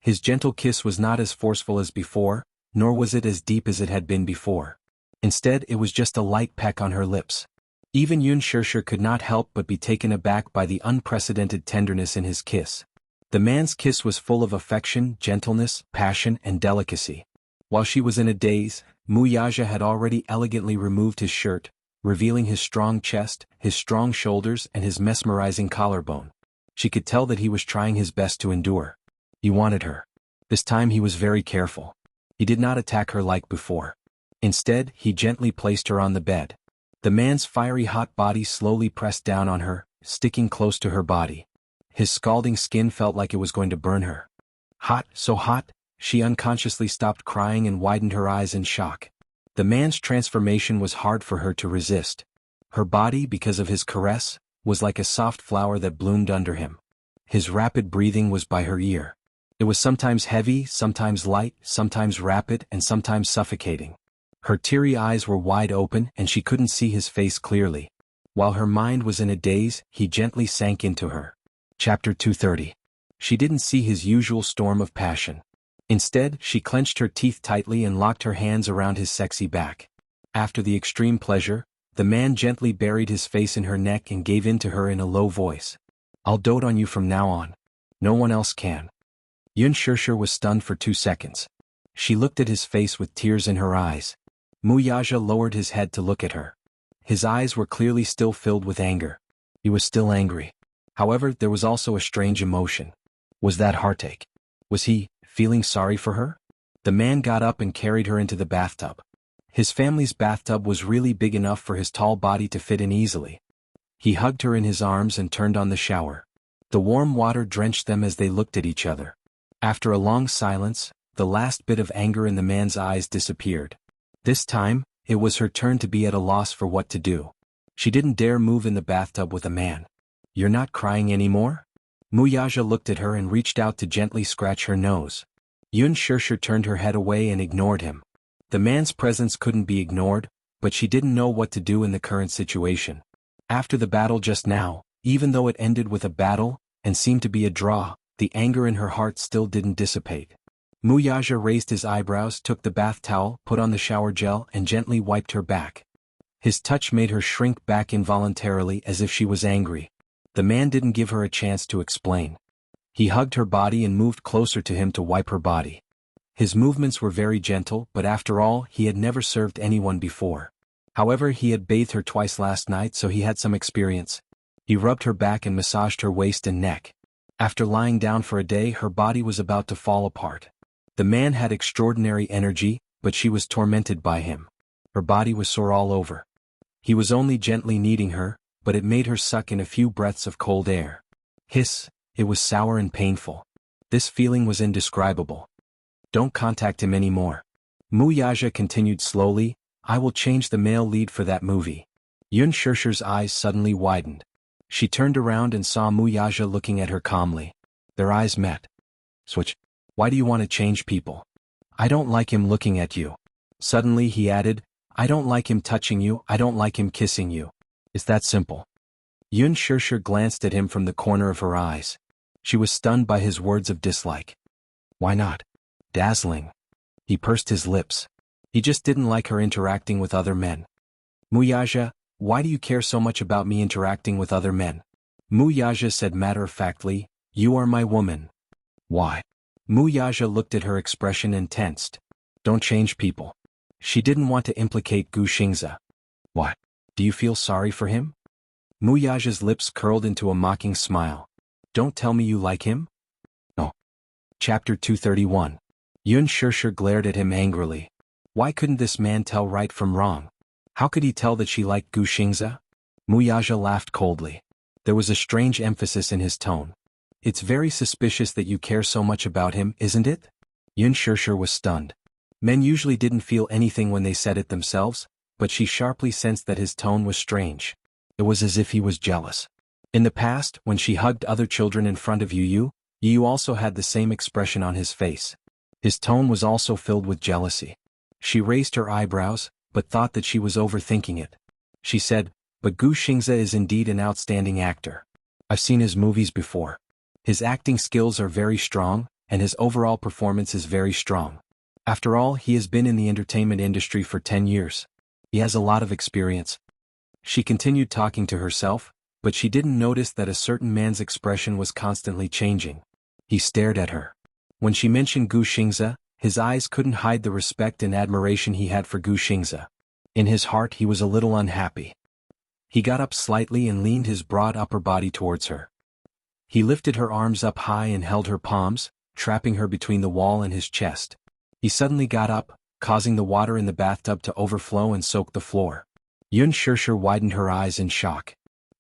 His gentle kiss was not as forceful as before, nor was it as deep as it had been before. Instead, it was just a light peck on her lips. Even Yun Shirshir could not help but be taken aback by the unprecedented tenderness in his kiss. The man's kiss was full of affection, gentleness, passion, and delicacy. While she was in a daze, Muyaja had already elegantly removed his shirt, revealing his strong chest, his strong shoulders, and his mesmerizing collarbone. She could tell that he was trying his best to endure. He wanted her. This time he was very careful. He did not attack her like before. Instead, he gently placed her on the bed. The man's fiery hot body slowly pressed down on her, sticking close to her body. His scalding skin felt like it was going to burn her. Hot, so hot, she unconsciously stopped crying and widened her eyes in shock. The man's transformation was hard for her to resist. Her body, because of his caress, was like a soft flower that bloomed under him. His rapid breathing was by her ear. It was sometimes heavy, sometimes light, sometimes rapid, and sometimes suffocating. Her teary eyes were wide open and she couldn't see his face clearly. While her mind was in a daze, he gently sank into her. Chapter 230. She didn't see his usual storm of passion. Instead, she clenched her teeth tightly and locked her hands around his sexy back. After the extreme pleasure, the man gently buried his face in her neck and gave in to her in a low voice. "I'll dote on you from now on. No one else can." Yun Shirshir was stunned for 2 seconds. She looked at his face with tears in her eyes. Muyaja lowered his head to look at her. His eyes were clearly still filled with anger. He was still angry. However, there was also a strange emotion. Was that heartache? Was he feeling sorry for her? The man got up and carried her into the bathtub. His family's bathtub was really big enough for his tall body to fit in easily. He hugged her in his arms and turned on the shower. The warm water drenched them as they looked at each other. After a long silence, the last bit of anger in the man's eyes disappeared. This time, it was her turn to be at a loss for what to do. She didn't dare move in the bathtub with a man. "You're not crying anymore?" Muyaja looked at her and reached out to gently scratch her nose. Yun Shirshir turned her head away and ignored him. The man's presence couldn't be ignored, but she didn't know what to do in the current situation. After the battle just now, even though it ended with a battle, and seemed to be a draw, the anger in her heart still didn't dissipate. Muyaja raised his eyebrows, took the bath towel, put on the shower gel, and gently wiped her back. His touch made her shrink back involuntarily as if she was angry. The man didn't give her a chance to explain. He hugged her body and moved closer to him to wipe her body. His movements were very gentle, but after all, he had never served anyone before. However, he had bathed her twice last night, so he had some experience. He rubbed her back and massaged her waist and neck. After lying down for a day, her body was about to fall apart. The man had extraordinary energy, but she was tormented by him. Her body was sore all over. He was only gently kneading her, but it made her suck in a few breaths of cold air. Hiss, it was sour and painful. This feeling was indescribable. "Don't contact him anymore." Muyaja continued slowly, "I will change the male lead for that movie." Yun Shirshir's eyes suddenly widened. She turned around and saw Muyaja looking at her calmly. Their eyes met. "Switch. Why do you want to change people?" "I don't like him looking at you." Suddenly he added, "I don't like him touching you, I don't like him kissing you. It's that simple." Yun Shirshir glanced at him from the corner of her eyes. She was stunned by his words of dislike. "Why not?" "Dazzling." He pursed his lips. He just didn't like her interacting with other men. "Muyaja, why do you care so much about me interacting with other men?" Muyaja said matter-of-factly, "You are my woman." "Why?" Muyaja looked at her expression and tensed. "Don't change people." She didn't want to implicate Gu Xingze. "What? Do you feel sorry for him?" Muyaja's lips curled into a mocking smile. "Don't tell me you like him?" "No." Chapter 231. Yun Shirshir glared at him angrily. Why couldn't this man tell right from wrong? How could he tell that she liked Gu Xingze? Muyaja laughed coldly. There was a strange emphasis in his tone. "It's very suspicious that you care so much about him, isn't it?" Yun Shirshir was stunned. Men usually didn't feel anything when they said it themselves, but she sharply sensed that his tone was strange. It was as if he was jealous. In the past, when she hugged other children in front of Yu also had the same expression on his face. His tone was also filled with jealousy. She raised her eyebrows, but thought that she was overthinking it. She said, "But Gu Xingze is indeed an outstanding actor. I've seen his movies before. His acting skills are very strong, and his overall performance is very strong. After all, he has been in the entertainment industry for 10 years. He has a lot of experience." She continued talking to herself, but she didn't notice that a certain man's expression was constantly changing. He stared at her. When she mentioned Gu Xingze, his eyes couldn't hide the respect and admiration he had for Gu Xingze. In his heart he was a little unhappy. He got up slightly and leaned his broad upper body towards her. He lifted her arms up high and held her palms, trapping her between the wall and his chest. He suddenly got up, causing the water in the bathtub to overflow and soak the floor. Yun Shirshir widened her eyes in shock.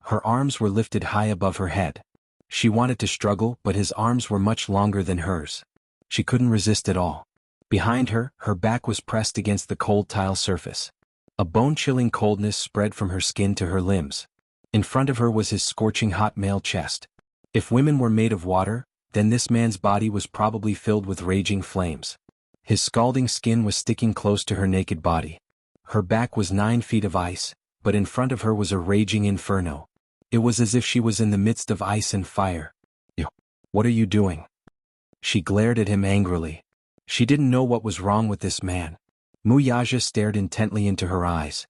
Her arms were lifted high above her head. She wanted to struggle, but his arms were much longer than hers. She couldn't resist at all. Behind her, her back was pressed against the cold tile surface. A bone-chilling coldness spread from her skin to her limbs. In front of her was his scorching hot male chest. If women were made of water, then this man's body was probably filled with raging flames. His scalding skin was sticking close to her naked body. Her back was 9 feet of ice, but in front of her was a raging inferno. It was as if she was in the midst of ice and fire. "What are you doing?" She glared at him angrily. She didn't know what was wrong with this man. Muyaja stared intently into her eyes.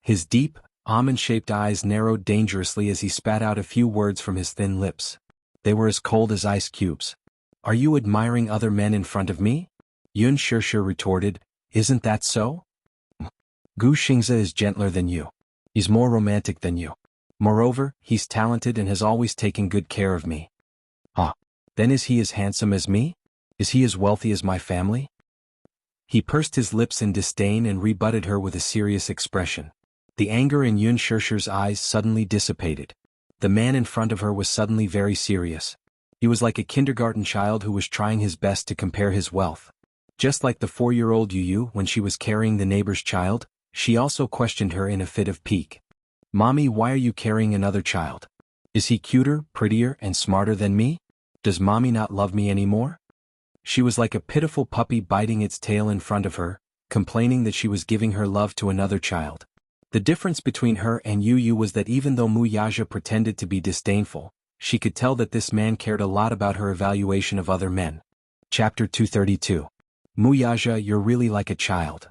His deep, almond-shaped eyes narrowed dangerously as he spat out a few words from his thin lips. They were as cold as ice cubes. "Are you admiring other men in front of me?" Yun Shirshir retorted, "Isn't that so? Gu Xingze is gentler than you. He's more romantic than you. Moreover, he's talented and has always taken good care of me." "Ah, then is he as handsome as me? Is he as wealthy as my family?" He pursed his lips in disdain and rebutted her with a serious expression. The anger in Yun Shirshir's eyes suddenly dissipated. The man in front of her was suddenly very serious. He was like a kindergarten child who was trying his best to compare his wealth. Just like the 4-year-old Yu when she was carrying the neighbor's child, she also questioned her in a fit of pique. "Mommy, why are you carrying another child? Is he cuter, prettier, and smarter than me? Does mommy not love me anymore?" She was like a pitiful puppy biting its tail in front of her, complaining that she was giving her love to another child. The difference between her and Yu was that even though Muyaja pretended to be disdainful, she could tell that this man cared a lot about her evaluation of other men. Chapter 232. Muyaja, you're really like a child.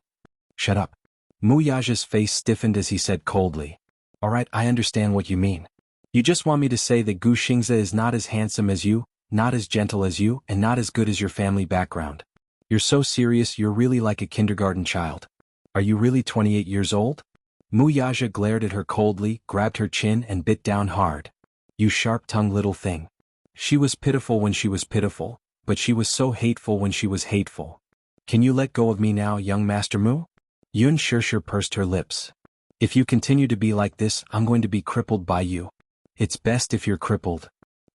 Shut up. Muyaja's face stiffened as he said coldly. Alright, I understand what you mean. You just want me to say that Gu Xingze is not as handsome as you, not as gentle as you, and not as good as your family background. You're so serious, you're really like a kindergarten child. Are you really 28 years old? Muyaja glared at her coldly, grabbed her chin and bit down hard. You sharp-tongued little thing. She was pitiful when she was pitiful, but she was so hateful when she was hateful. Can you let go of me now, young Master Mu? Yun Shishir pursed her lips. If you continue to be like this, I'm going to be crippled by you. It's best if you're crippled.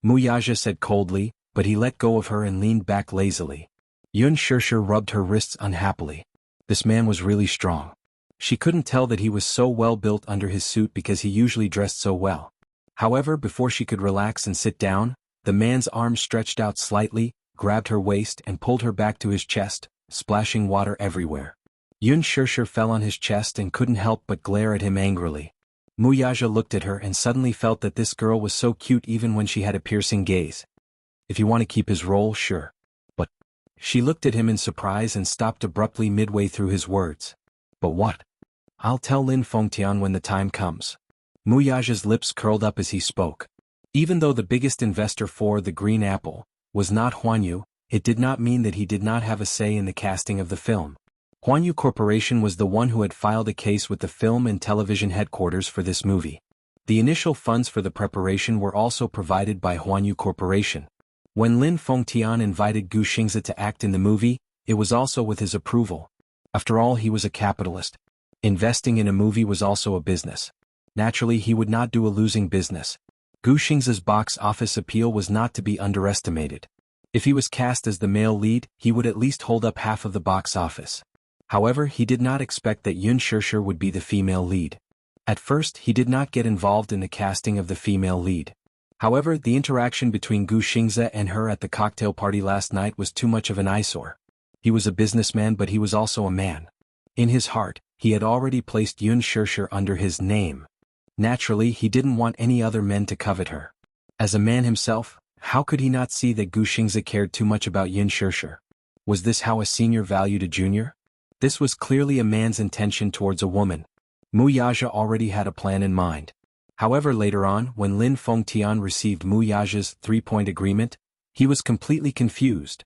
Muyaja said coldly, but he let go of her and leaned back lazily. Yun Shishir rubbed her wrists unhappily. This man was really strong. She couldn't tell that he was so well built under his suit because he usually dressed so well. However, before she could relax and sit down, the man's arm stretched out slightly, grabbed her waist and pulled her back to his chest, splashing water everywhere. Yun Shishir fell on his chest and couldn't help but glare at him angrily. Muyaja looked at her and suddenly felt that this girl was so cute even when she had a piercing gaze. If you want to keep his role, sure. But she looked at him in surprise and stopped abruptly midway through his words. But what? I'll tell Lin Fengtian when the time comes. Muyaja's lips curled up as he spoke. Even though the biggest investor for The Green Apple was not Huanyu, it did not mean that he did not have a say in the casting of the film. Huanyu Corporation was the one who had filed a case with the film and television headquarters for this movie. The initial funds for the preparation were also provided by Huanyu Corporation. When Lin Fengtian invited Gu Xingze to act in the movie, it was also with his approval. After all, he was a capitalist. Investing in a movie was also a business. Naturally, he would not do a losing business. Gu Xingze's box office appeal was not to be underestimated. If he was cast as the male lead, he would at least hold up half of the box office. However, he did not expect that Yun Shishir would be the female lead. At first, he did not get involved in the casting of the female lead. However, the interaction between Gu Xingze and her at the cocktail party last night was too much of an eyesore. He was a businessman, but he was also a man. In his heart, he had already placed Yun Shishir under his name. Naturally, he didn't want any other men to covet her. As a man himself, how could he not see that Gu Xingze cared too much about Yun Shishir? Was this how a senior valued a junior? This was clearly a man's intention towards a woman. Muyaja already had a plan in mind. However, later on, when Lin Fengtian received Muyaja's 3-point agreement, he was completely confused.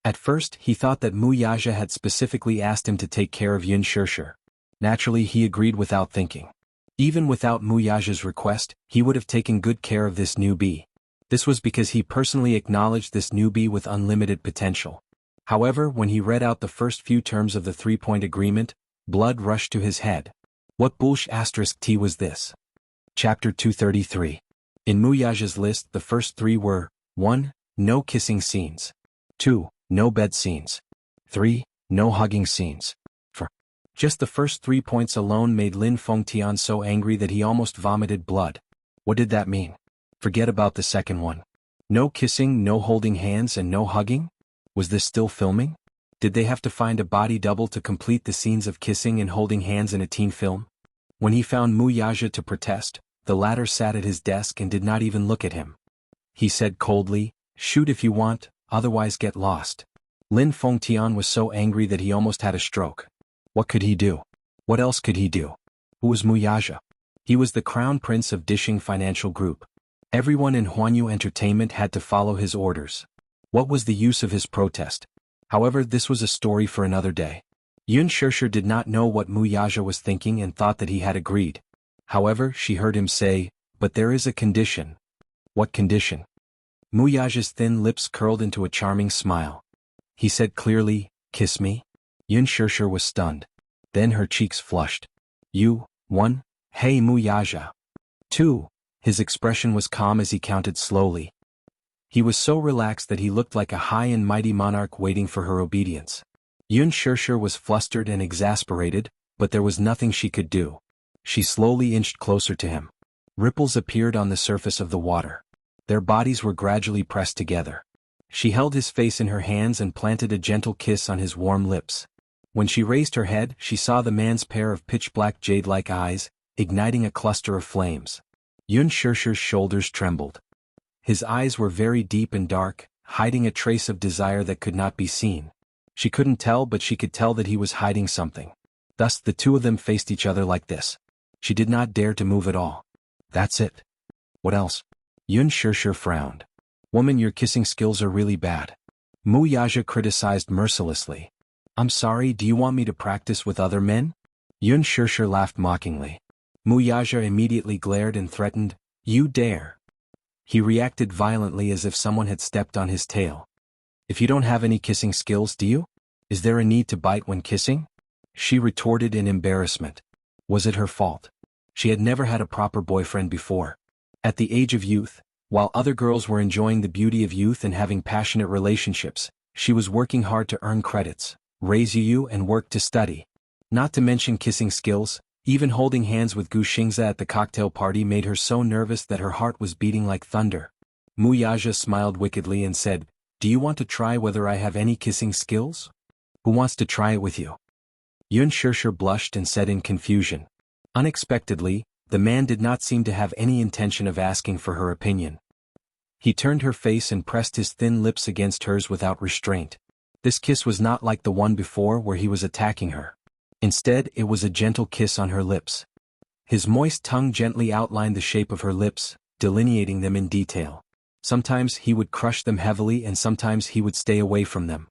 At first, he thought that Muyaja had specifically asked him to take care of Yun Shishir. Naturally, he agreed without thinking. Even without Muyaja's request, he would have taken good care of this newbie. This was because he personally acknowledged this newbie with unlimited potential. However, when he read out the first few terms of the 3-point agreement, blood rushed to his head. What bullsh** T was this? Chapter 233. In Muyaja's list, the first 3 were 1. No kissing scenes. 2. No bed scenes. 3. No hugging scenes. 4. Just the first 3 points alone made Lin Fengtian so angry that he almost vomited blood. What did that mean? Forget about the second one. No kissing, no holding hands, and no hugging? Was this still filming? Did they have to find a body double to complete the scenes of kissing and holding hands in a teen film? When he found Muyaja to protest, the latter sat at his desk and did not even look at him. He said coldly, "Shoot if you want, otherwise get lost." Lin Fengtian was so angry that he almost had a stroke. What could he do? What else could he do? Who was Muyaja? He was the crown prince of Dishing Financial Group. Everyone in Huanyu Entertainment had to follow his orders. What was the use of his protest? However, this was a story for another day. Yun Shishir did not know what Muyaja was thinking and thought that he had agreed. However, she heard him say, "But there is a condition." What condition? Muyaja's thin lips curled into a charming smile. He said clearly, "Kiss me." Yun Shishir was stunned. Then her cheeks flushed. You, 1. Hey Muyaja. 2. His expression was calm as he counted slowly. He was so relaxed that he looked like a high and mighty monarch waiting for her obedience. Yun Shirshir was flustered and exasperated, but there was nothing she could do. She slowly inched closer to him. Ripples appeared on the surface of the water. Their bodies were gradually pressed together. She held his face in her hands and planted a gentle kiss on his warm lips. When she raised her head, she saw the man's pair of pitch-black jade-like eyes, igniting a cluster of flames. Yun Shirshir's shoulders trembled. His eyes were very deep and dark, hiding a trace of desire that could not be seen. She couldn't tell, but she could tell that he was hiding something. Thus the two of them faced each other like this. She did not dare to move at all. That's it. What else? Yun Shirshir frowned. Woman, your kissing skills are really bad. Mu Yaja criticized mercilessly. I'm sorry, do you want me to practice with other men? Yun Shirshir laughed mockingly. Mu Yaja immediately glared and threatened, You dare. He reacted violently as if someone had stepped on his tail. If you don't have any kissing skills, do you? Is there a need to bite when kissing? She retorted in embarrassment. Was it her fault? She had never had a proper boyfriend before. At the age of youth, while other girls were enjoying the beauty of youth and having passionate relationships, she was working hard to earn credits, raise Yu and work to study. Not to mention kissing skills, even holding hands with Gu Xingza at the cocktail party made her so nervous that her heart was beating like thunder. Mu Yaja smiled wickedly and said, Do you want to try whether I have any kissing skills? Who wants to try it with you? Yun Shirshir blushed and said in confusion. Unexpectedly, the man did not seem to have any intention of asking for her opinion. He turned her face and pressed his thin lips against hers without restraint. This kiss was not like the one before where he was attacking her. Instead, it was a gentle kiss on her lips. His moist tongue gently outlined the shape of her lips, delineating them in detail. Sometimes he would crush them heavily and sometimes he would stay away from them.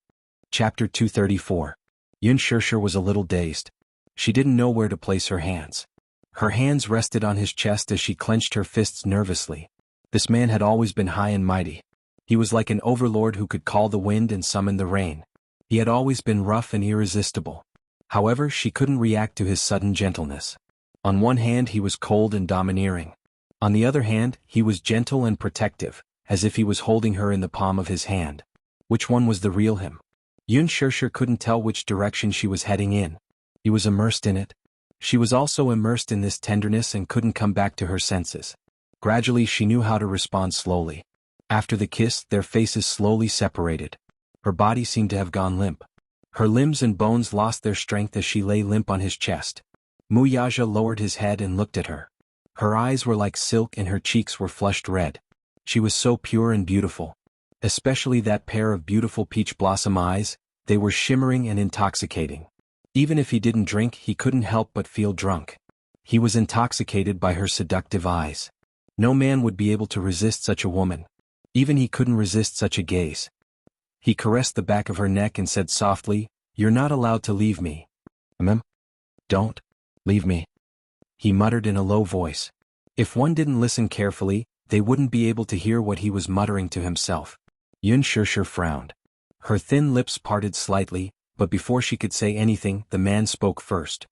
Chapter 234. Yun Shirshir was a little dazed. She didn't know where to place her hands. Her hands rested on his chest as she clenched her fists nervously. This man had always been high and mighty. He was like an overlord who could call the wind and summon the rain. He had always been rough and irresistible. However, she couldn't react to his sudden gentleness. On one hand he was cold and domineering. On the other hand, he was gentle and protective, as if he was holding her in the palm of his hand. Which one was the real him? Yun Shirshir couldn't tell which direction she was heading in. He was immersed in it. She was also immersed in this tenderness and couldn't come back to her senses. Gradually she knew how to respond slowly. After the kiss, their faces slowly separated. Her body seemed to have gone limp. Her limbs and bones lost their strength as she lay limp on his chest. Mu Yaja lowered his head and looked at her. Her eyes were like silk and her cheeks were flushed red. She was so pure and beautiful. Especially that pair of beautiful peach blossom eyes, they were shimmering and intoxicating. Even if he didn't drink, he couldn't help but feel drunk. He was intoxicated by her seductive eyes. No man would be able to resist such a woman. Even he couldn't resist such a gaze. He caressed the back of her neck and said softly, You're not allowed to leave me. Don't leave me. He muttered in a low voice. If one didn't listen carefully, they wouldn't be able to hear what he was muttering to himself. Yun Shirshir frowned. Her thin lips parted slightly, but before she could say anything, the man spoke first.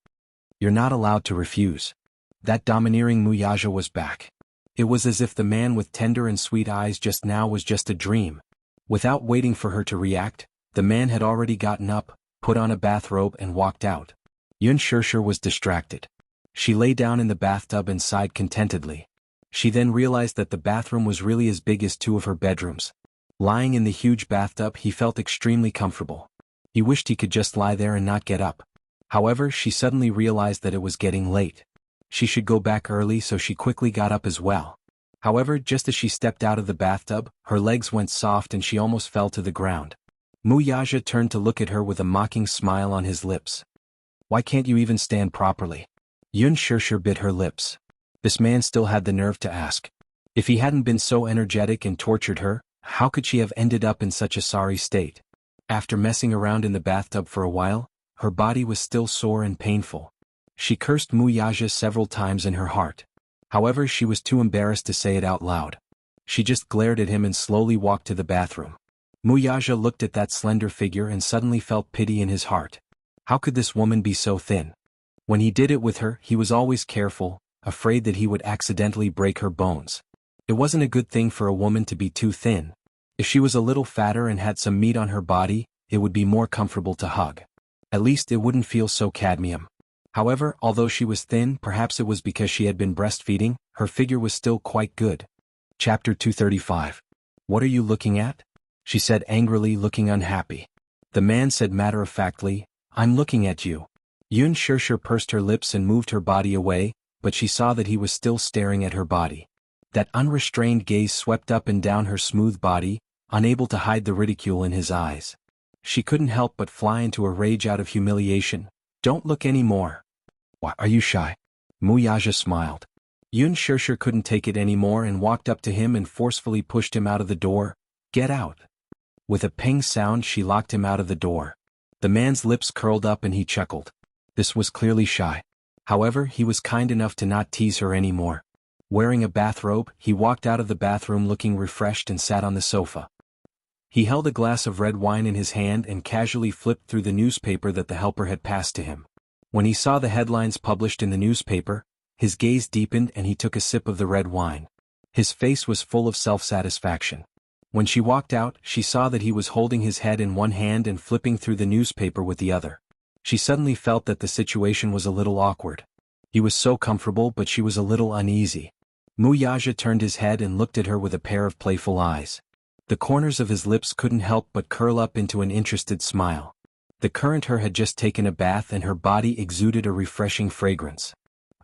You're not allowed to refuse. That domineering Mu Yaja was back. It was as if the man with tender and sweet eyes just now was just a dream. Without waiting for her to react, the man had already gotten up, put on a bathrobe and walked out. Yun Shirshir was distracted. She lay down in the bathtub and sighed contentedly. She then realized that the bathroom was really as big as two of her bedrooms. Lying in the huge bathtub, he felt extremely comfortable. He wished he could just lie there and not get up. However, she suddenly realized that it was getting late. She should go back early, so she quickly got up as well. However, just as she stepped out of the bathtub, her legs went soft and she almost fell to the ground. Mu Yaja turned to look at her with a mocking smile on his lips. Why can't you even stand properly? Yun Shirshir bit her lips. This man still had the nerve to ask. If he hadn't been so energetic and tortured her, how could she have ended up in such a sorry state? After messing around in the bathtub for a while, her body was still sore and painful. She cursed Mu Yaja several times in her heart. However, she was too embarrassed to say it out loud. She just glared at him and slowly walked to the bathroom. Mu Yaja looked at that slender figure and suddenly felt pity in his heart. How could this woman be so thin? When he did it with her, he was always careful, afraid that he would accidentally break her bones. It wasn't a good thing for a woman to be too thin. If she was a little fatter and had some meat on her body, it would be more comfortable to hug. At least it wouldn't feel so cadmium. However, although she was thin, perhaps it was because she had been breastfeeding, her figure was still quite good. Chapter 235. What are you looking at? She said angrily, looking unhappy. The man said matter-of-factly, I'm looking at you. Yun Shirshir pursed her lips and moved her body away, but she saw that he was still staring at her body. That unrestrained gaze swept up and down her smooth body, unable to hide the ridicule in his eyes. She couldn't help but fly into a rage out of humiliation. Don't look any more. Why, are you shy? Muyaja smiled. Yun Shirshir couldn't take it anymore and walked up to him and forcefully pushed him out of the door. Get out. With a ping sound, she locked him out of the door. The man's lips curled up and he chuckled. This was clearly shy. However, he was kind enough to not tease her anymore. Wearing a bathrobe, he walked out of the bathroom looking refreshed and sat on the sofa. He held a glass of red wine in his hand and casually flipped through the newspaper that the helper had passed to him. When he saw the headlines published in the newspaper, his gaze deepened and he took a sip of the red wine. His face was full of self-satisfaction. When she walked out, she saw that he was holding his head in one hand and flipping through the newspaper with the other. She suddenly felt that the situation was a little awkward. He was so comfortable, but she was a little uneasy. Muyaja turned his head and looked at her with a pair of playful eyes. The corners of his lips couldn't help but curl up into an interested smile. The current her had just taken a bath and her body exuded a refreshing fragrance.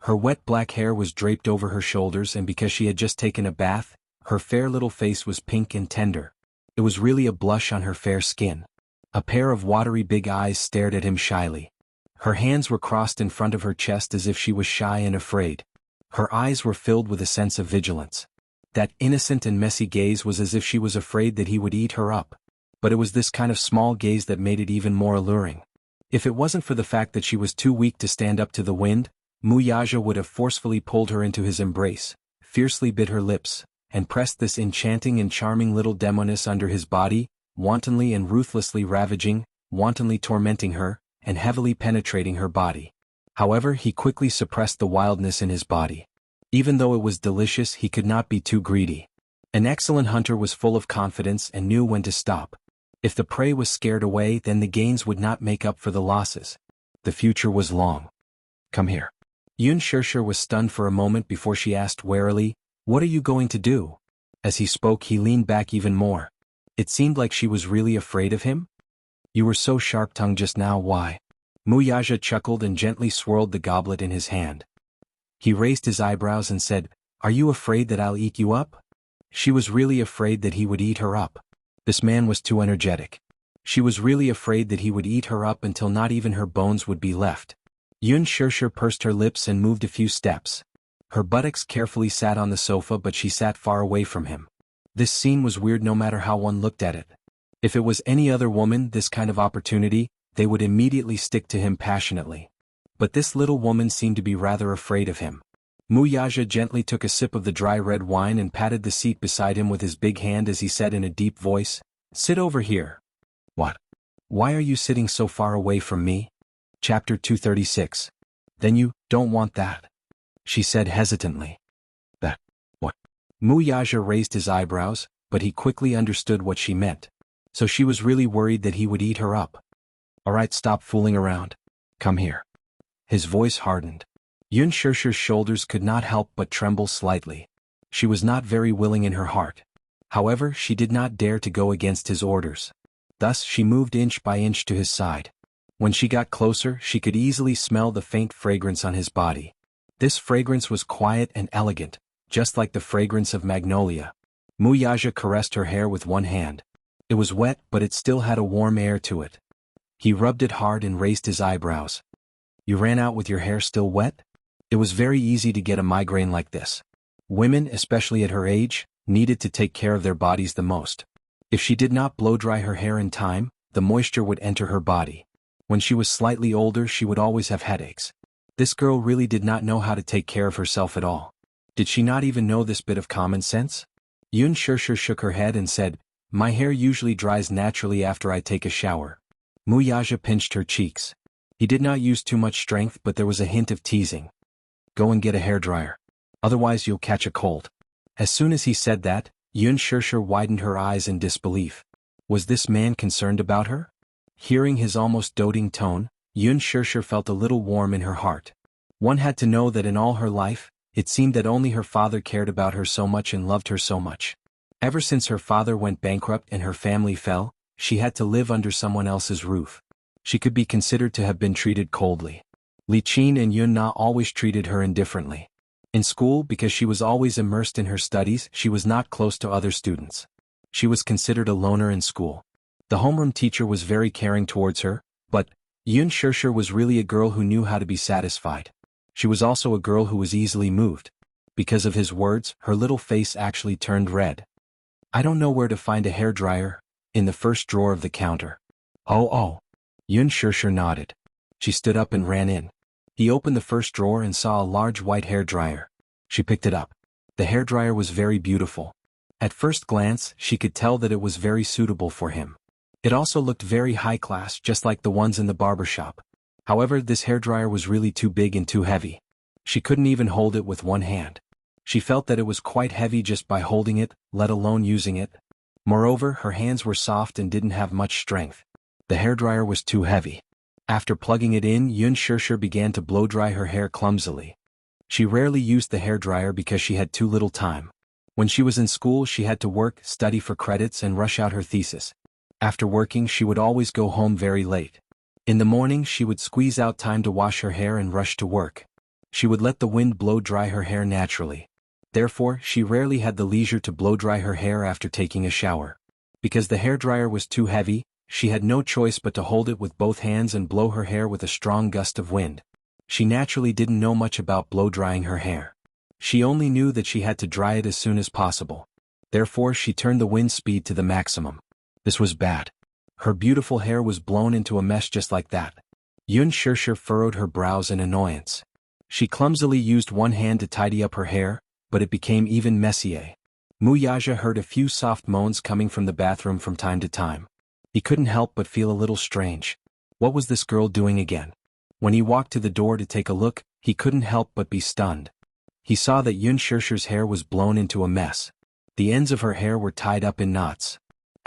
Her wet black hair was draped over her shoulders, and because she had just taken a bath, her fair little face was pink and tender. It was really a blush on her fair skin. A pair of watery big eyes stared at him shyly. Her hands were crossed in front of her chest as if she was shy and afraid. Her eyes were filled with a sense of vigilance. That innocent and messy gaze was as if she was afraid that he would eat her up. But it was this kind of small gaze that made it even more alluring. If it wasn't for the fact that she was too weak to stand up to the wind, Muyaja would have forcefully pulled her into his embrace, fiercely bit her lips, and pressed this enchanting and charming little demoness under his body, wantonly and ruthlessly ravaging, wantonly tormenting her, and heavily penetrating her body. However, he quickly suppressed the wildness in his body. Even though it was delicious, he could not be too greedy. An excellent hunter was full of confidence and knew when to stop. If the prey was scared away, then the gains would not make up for the losses. The future was long. Come here. Yun Shirshir was stunned for a moment before she asked warily, What are you going to do? As he spoke, he leaned back even more. It seemed like she was really afraid of him. You were so sharp-tongued just now, why? Muyaja chuckled and gently swirled the goblet in his hand. He raised his eyebrows and said, Are you afraid that I'll eat you up? She was really afraid that he would eat her up. This man was too energetic. She was really afraid that he would eat her up until not even her bones would be left. Yun Shirshir pursed her lips and moved a few steps. Her buttocks carefully sat on the sofa, but she sat far away from him. This scene was weird no matter how one looked at it. If it was any other woman, this kind of opportunity, they would immediately stick to him passionately. But this little woman seemed to be rather afraid of him. Muyaja gently took a sip of the dry red wine and patted the seat beside him with his big hand as he said in a deep voice, Sit over here. What? Why are you sitting so far away from me? Chapter 236. Then you don't want that? She said hesitantly. That? What? Muyaja raised his eyebrows, but he quickly understood what she meant. So she was really worried that he would eat her up. All right, stop fooling around. Come here. His voice hardened. Yun Shirshir's shoulders could not help but tremble slightly. She was not very willing in her heart. However, she did not dare to go against his orders. Thus she moved inch by inch to his side. When she got closer, she could easily smell the faint fragrance on his body. This fragrance was quiet and elegant, just like the fragrance of magnolia. Muyaja caressed her hair with one hand. It was wet, but it still had a warm air to it. He rubbed it hard and raised his eyebrows. You ran out with your hair still wet? It was very easy to get a migraine like this. Women, especially at her age, needed to take care of their bodies the most. If she did not blow-dry her hair in time, the moisture would enter her body. When she was slightly older, she would always have headaches. This girl really did not know how to take care of herself at all. Did she not even know this bit of common sense? Yun Shirshir shook her head and said, My hair usually dries naturally after I take a shower. Muyaja pinched her cheeks. He did not use too much strength, but there was a hint of teasing. Go and get a hairdryer. Otherwise you'll catch a cold. As soon as he said that, Yun Shirshir widened her eyes in disbelief. Was this man concerned about her? Hearing his almost doting tone, Yun Shirshir felt a little warm in her heart. One had to know that in all her life, it seemed that only her father cared about her so much and loved her so much. Ever since her father went bankrupt and her family fell, she had to live under someone else's roof. She could be considered to have been treated coldly. Li Qin and Yun Na always treated her indifferently. In school, because she was always immersed in her studies, she was not close to other students. She was considered a loner in school. The homeroom teacher was very caring towards her, but Yun Shirshir was really a girl who knew how to be satisfied. She was also a girl who was easily moved. Because of his words, her little face actually turned red. I don't know where to find a hairdryer. In the first drawer of the counter. Oh. Yun Shirshir nodded. She stood up and ran in. He opened the first drawer and saw a large white hairdryer. She picked it up. The hairdryer was very beautiful. At first glance, she could tell that it was very suitable for him. It also looked very high class, just like the ones in the barber shop. However, this hairdryer was really too big and too heavy. She couldn't even hold it with one hand. She felt that it was quite heavy just by holding it, let alone using it. Moreover, her hands were soft and didn't have much strength. The hairdryer was too heavy. After plugging it in, Yun Shirshir began to blow-dry her hair clumsily. She rarely used the hairdryer because she had too little time. When she was in school, she had to work, study for credits and rush out her thesis. After working, she would always go home very late. In the morning, she would squeeze out time to wash her hair and rush to work. She would let the wind blow-dry her hair naturally. Therefore, she rarely had the leisure to blow-dry her hair after taking a shower. Because the hairdryer was too heavy, she had no choice but to hold it with both hands and blow her hair with a strong gust of wind. She naturally didn't know much about blow-drying her hair. She only knew that she had to dry it as soon as possible. Therefore, she turned the wind speed to the maximum. This was bad. Her beautiful hair was blown into a mess just like that. Yun Shirshir furrowed her brows in annoyance. She clumsily used one hand to tidy up her hair, but it became even messier. Muyaja heard a few soft moans coming from the bathroom from time to time. He couldn't help but feel a little strange. What was this girl doing again? When he walked to the door to take a look, he couldn't help but be stunned. He saw that Yun Shirshir's hair was blown into a mess. The ends of her hair were tied up in knots.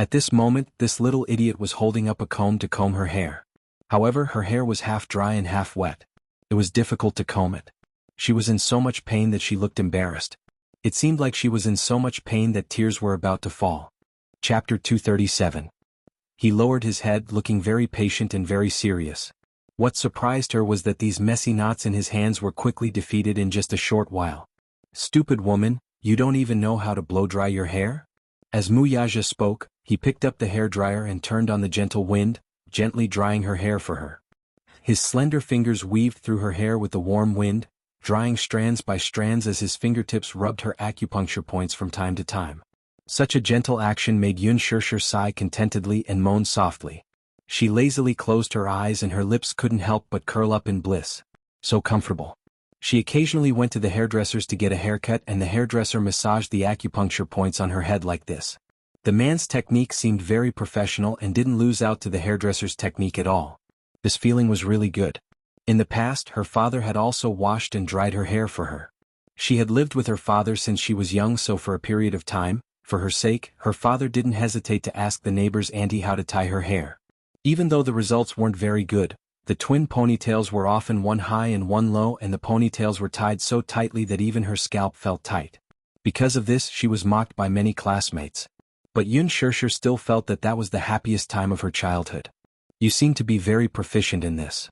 At this moment, this little idiot was holding up a comb to comb her hair. However, her hair was half dry and half wet. It was difficult to comb it. She was in so much pain that she looked embarrassed. It seemed like she was in so much pain that tears were about to fall. Chapter 237. He lowered his head, looking very patient and very serious. What surprised her was that these messy knots in his hands were quickly defeated in just a short while. Stupid woman, you don't even know how to blow-dry your hair? As Muyaja spoke, he picked up the hairdryer and turned on the gentle wind, gently drying her hair for her. His slender fingers weaved through her hair with the warm wind, drying strands by strands as his fingertips rubbed her acupuncture points from time to time. Such a gentle action made Yun Shirshir sigh contentedly and moan softly. She lazily closed her eyes and her lips couldn't help but curl up in bliss. So comfortable. She occasionally went to the hairdresser's to get a haircut and the hairdresser massaged the acupuncture points on her head like this. The man's technique seemed very professional and didn't lose out to the hairdresser's technique at all. This feeling was really good. In the past, her father had also washed and dried her hair for her. She had lived with her father since she was young, so for a period of time, for her sake, her father didn't hesitate to ask the neighbor's auntie how to tie her hair. Even though the results weren't very good, the twin ponytails were often one high and one low, and the ponytails were tied so tightly that even her scalp felt tight. Because of this, she was mocked by many classmates. But Yun Shirshir still felt that that was the happiest time of her childhood. You seem to be very proficient in this.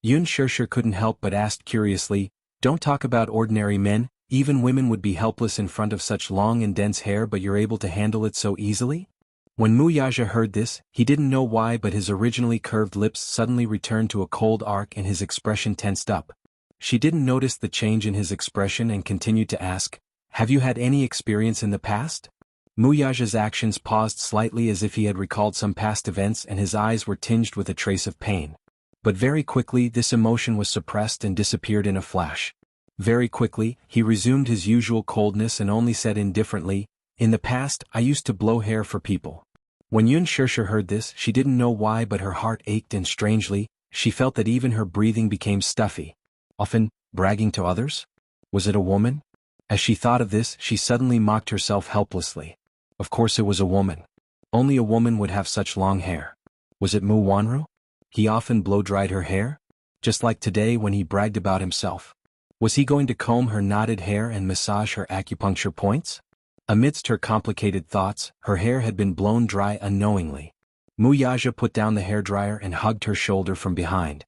Yun Shirshir couldn't help but ask curiously, don't talk about ordinary men, even women would be helpless in front of such long and dense hair, but you're able to handle it so easily? When Muyaja heard this, he didn't know why, but his originally curved lips suddenly returned to a cold arc and his expression tensed up. She didn't notice the change in his expression and continued to ask, have you had any experience in the past? Muyaja's actions paused slightly as if he had recalled some past events, and his eyes were tinged with a trace of pain. But very quickly this emotion was suppressed and disappeared in a flash. Very quickly, he resumed his usual coldness and only said indifferently, in the past, I used to blow hair for people. When Yun Shirshir heard this, she didn't know why, but her heart ached, and strangely, she felt that even her breathing became stuffy. Often, bragging to others? Was it a woman? As she thought of this, she suddenly mocked herself helplessly. Of course it was a woman. Only a woman would have such long hair. Was it Mu Wanru? He often blow-dried her hair? just like today when he bragged about himself. Was he going to comb her knotted hair and massage her acupuncture points? Amidst her complicated thoughts, her hair had been blown dry unknowingly. Muyaja put down the hairdryer and hugged her shoulder from behind.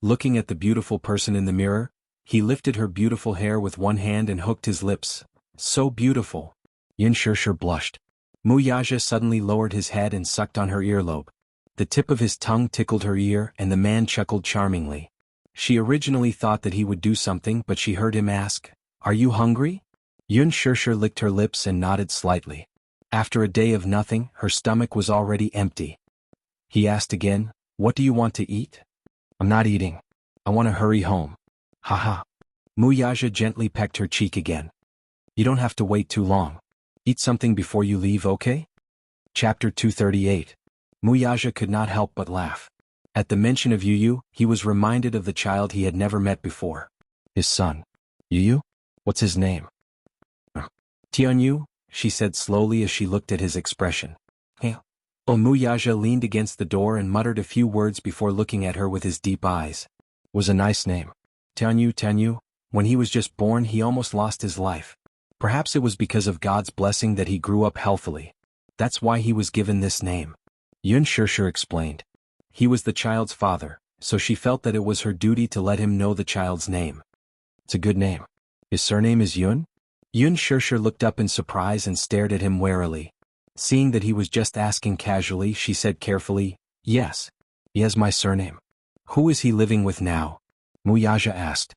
Looking at the beautiful person in the mirror, he lifted her beautiful hair with one hand and hooked his lips. So beautiful. Yun Shirshir blushed. Muyaja suddenly lowered his head and sucked on her earlobe. The tip of his tongue tickled her ear and the man chuckled charmingly. She originally thought that he would do something, but she heard him ask, "Are you hungry?" Yun Shirshir licked her lips and nodded slightly. After a day of nothing, her stomach was already empty. He asked again, "What do you want to eat?" "I'm not eating. I want to hurry home." Haha. Muyaja gently pecked her cheek again. "You don't have to wait too long. Eat something before you leave, okay?" Chapter 238. Muyaja could not help but laugh. At the mention of Yu, he was reminded of the child he had never met before. His son. Yu? What's his name? Tianyu, she said slowly as she looked at his expression. Hey. Muyaja leaned against the door and muttered a few words before looking at her with his deep eyes. Was a nice name. Tianyu. When he was just born he almost lost his life. Perhaps it was because of God's blessing that he grew up healthily. That's why he was given this name. Yun Shirshir explained. He was the child's father, so she felt that it was her duty to let him know the child's name. It's a good name. His surname is Yun? Yun Shirshir looked up in surprise and stared at him warily. Seeing that he was just asking casually, she said carefully, "Yes. He has my surname." "Who is he living with now?" Muyaja asked.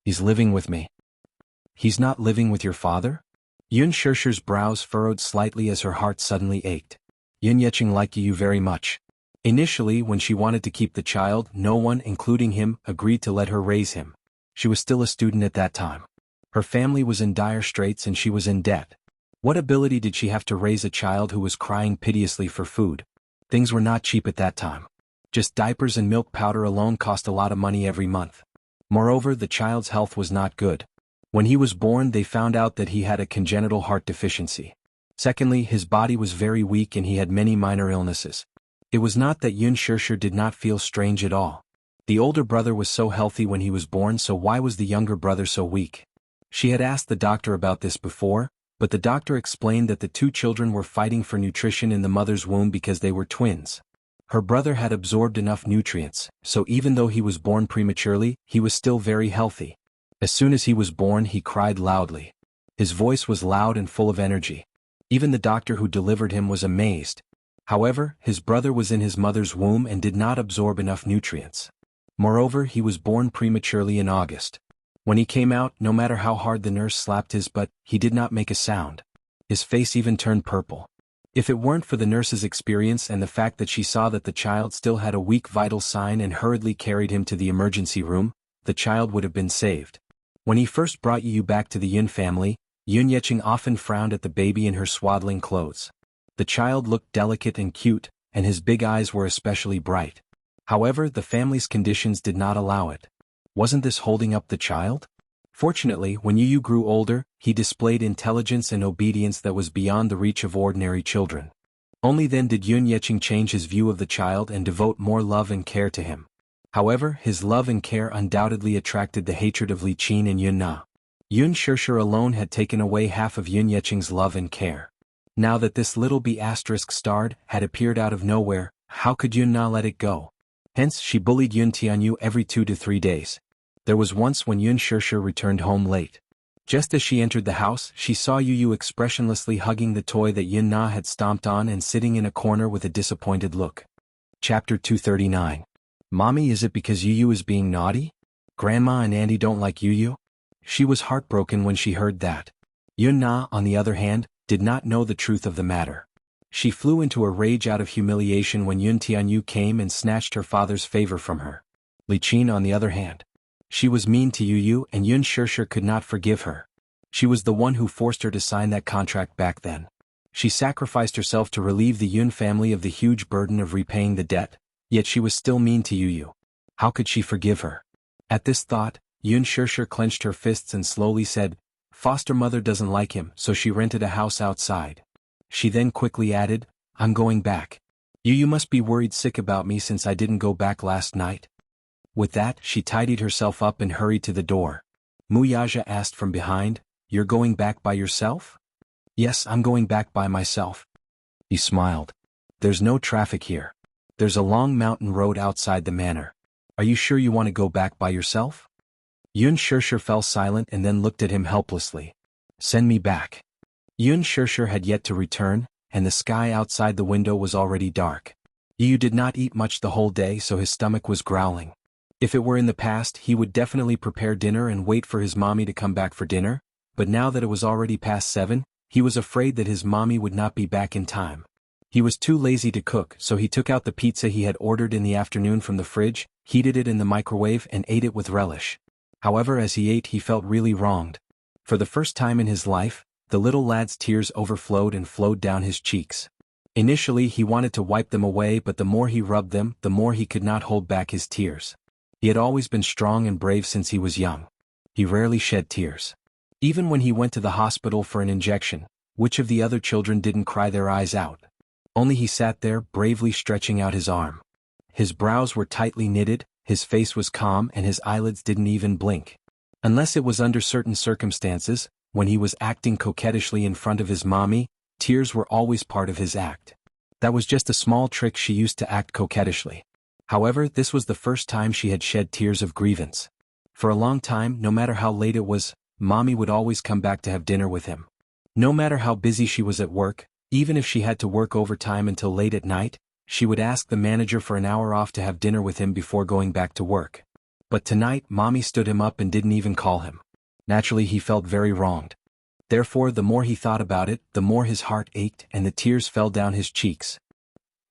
"He's living with me." "He's not living with your father?" Yun Shirshir's brows furrowed slightly as her heart suddenly ached. Yun Yecheng liked you very much. Initially, when she wanted to keep the child, no one, including him, agreed to let her raise him. She was still a student at that time. Her family was in dire straits and she was in debt. What ability did she have to raise a child who was crying piteously for food? Things were not cheap at that time. Just diapers and milk powder alone cost a lot of money every month. Moreover, the child's health was not good. When he was born, they found out that he had a congenital heart deficiency. Secondly, his body was very weak and he had many minor illnesses. It was not that Yun Shirshir did not feel strange at all. The older brother was so healthy when he was born, so why was the younger brother so weak? She had asked the doctor about this before, but the doctor explained that the two children were fighting for nutrition in the mother's womb because they were twins. Her brother had absorbed enough nutrients, so even though he was born prematurely, he was still very healthy. As soon as he was born, he cried loudly. His voice was loud and full of energy. Even the doctor who delivered him was amazed. However, his brother was in his mother's womb and did not absorb enough nutrients. Moreover, he was born prematurely in August. When he came out, no matter how hard the nurse slapped his butt, he did not make a sound. His face even turned purple. If it weren't for the nurse's experience and the fact that she saw that the child still had a weak vital sign and hurriedly carried him to the emergency room, the child would have been saved. When he first brought Yu back to the Yun family, Yun Yecheng often frowned at the baby in her swaddling clothes. The child looked delicate and cute, and his big eyes were especially bright. However, the family's conditions did not allow it. Wasn't this holding up the child? Fortunately, when Yu grew older, he displayed intelligence and obedience that was beyond the reach of ordinary children. Only then did Yun Yecheng change his view of the child and devote more love and care to him. However, his love and care undoubtedly attracted the hatred of Li Qin and Yun Na. Yun Shirshir alone had taken away half of Yun Yecheng's love and care. Now that this little B** starred had appeared out of nowhere, how could Yun Na let it go? Hence, she bullied Yun Tianyu every 2 to 3 days. There was once when Yun Shirshir returned home late. Just as she entered the house, she saw Yu expressionlessly hugging the toy that Yun Na had stomped on and sitting in a corner with a disappointed look. Chapter 239. Mommy, is it because Yu is being naughty? Grandma and Auntie don't like Yu? She was heartbroken when she heard that. Yun Na, on the other hand, did not know the truth of the matter. She flew into a rage out of humiliation when Yun Tianyu came and snatched her father's favor from her. Li Qin, on the other hand. She was mean to Yu and Yun Shirshir could not forgive her. She was the one who forced her to sign that contract back then. She sacrificed herself to relieve the Yun family of the huge burden of repaying the debt, yet she was still mean to Yu. How could she forgive her? At this thought, Yun Shirshir clenched her fists and slowly said, "Foster mother doesn't like him, so she rented a house outside." She then quickly added, "I'm going back. Yu must be worried sick about me since I didn't go back last night." With that, she tidied herself up and hurried to the door. Muyaja asked from behind, "You're going back by yourself?" "Yes, I'm going back by myself." He smiled. "There's no traffic here. There's a long mountain road outside the manor. Are you sure you want to go back by yourself?" Yun Shirshir fell silent and then looked at him helplessly. "Send me back." Yun Shirshir had yet to return, and the sky outside the window was already dark. Yu did not eat much the whole day, so his stomach was growling. If it were in the past, he would definitely prepare dinner and wait for his mommy to come back for dinner, but now that it was already past 7, he was afraid that his mommy would not be back in time. He was too lazy to cook, so he took out the pizza he had ordered in the afternoon from the fridge, heated it in the microwave and ate it with relish. However, as he ate, he felt really wronged. For the first time in his life, the little lad's tears overflowed and flowed down his cheeks. Initially he wanted to wipe them away, but the more he rubbed them, the more he could not hold back his tears. He had always been strong and brave since he was young. He rarely shed tears. Even when he went to the hospital for an injection, which of the other children didn't cry their eyes out? Only he sat there, bravely stretching out his arm. His brows were tightly knitted, his face was calm, and his eyelids didn't even blink. Unless it was under certain circumstances, when he was acting coquettishly in front of his mommy, tears were always part of his act. That was just a small trick she used to act coquettishly. However, this was the first time she had shed tears of grievance. For a long time, no matter how late it was, mommy would always come back to have dinner with him. No matter how busy she was at work, even if she had to work overtime until late at night, she would ask the manager for an hour off to have dinner with him before going back to work. But tonight, mommy stood him up and didn't even call him. Naturally, he felt very wronged. Therefore, the more he thought about it, the more his heart ached and the tears fell down his cheeks.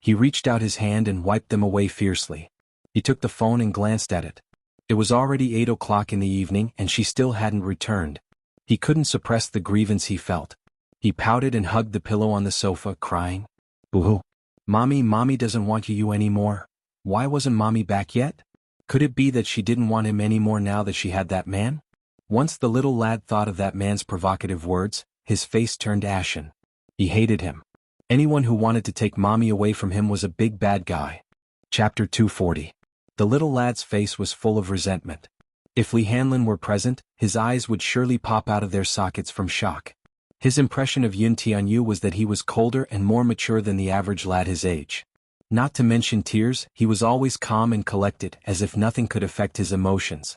He reached out his hand and wiped them away fiercely. He took the phone and glanced at it. It was already 8 o'clock in the evening and she still hadn't returned. He couldn't suppress the grievance he felt. He pouted and hugged the pillow on the sofa, crying, "Boo-hoo. Mommy doesn't want you anymore. Why wasn't mommy back yet? Could it be that she didn't want him anymore now that she had that man?" Once the little lad thought of that man's provocative words, his face turned ashen. He hated him. Anyone who wanted to take mommy away from him was a big bad guy. Chapter 240. The little lad's face was full of resentment. If Li Hanlin were present, his eyes would surely pop out of their sockets from shock. His impression of Yun Tianyu was that he was colder and more mature than the average lad his age. Not to mention tears, he was always calm and collected, as if nothing could affect his emotions.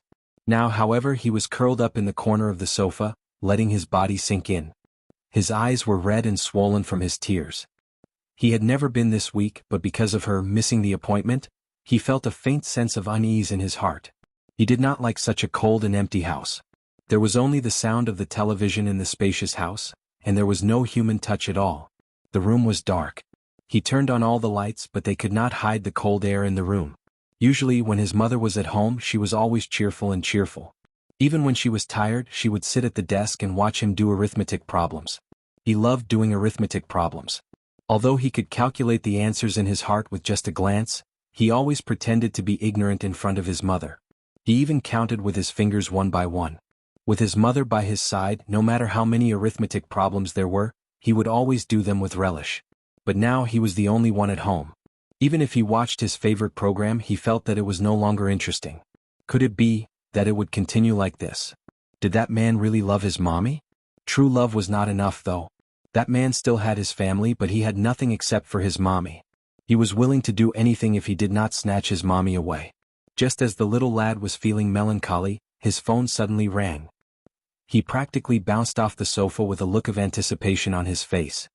Now, however, he was curled up in the corner of the sofa, letting his body sink in. His eyes were red and swollen from his tears. He had never been this weak, but because of her missing the appointment, he felt a faint sense of unease in his heart. He did not like such a cold and empty house. There was only the sound of the television in the spacious house, and there was no human touch at all. The room was dark. He turned on all the lights, but they could not hide the cold air in the room. Usually when his mother was at home, she was always cheerful. Even when she was tired, she would sit at the desk and watch him do arithmetic problems. He loved doing arithmetic problems. Although he could calculate the answers in his heart with just a glance, he always pretended to be ignorant in front of his mother. He even counted with his fingers one by one. With his mother by his side, no matter how many arithmetic problems there were, he would always do them with relish. But now he was the only one at home. Even if he watched his favorite program, he felt that it was no longer interesting. Could it be that it would continue like this? Did that man really love his mommy? True love was not enough, though. That man still had his family, but he had nothing except for his mommy. He was willing to do anything if he did not snatch his mommy away. Just as the little lad was feeling melancholy, his phone suddenly rang. He practically bounced off the sofa with a look of anticipation on his face.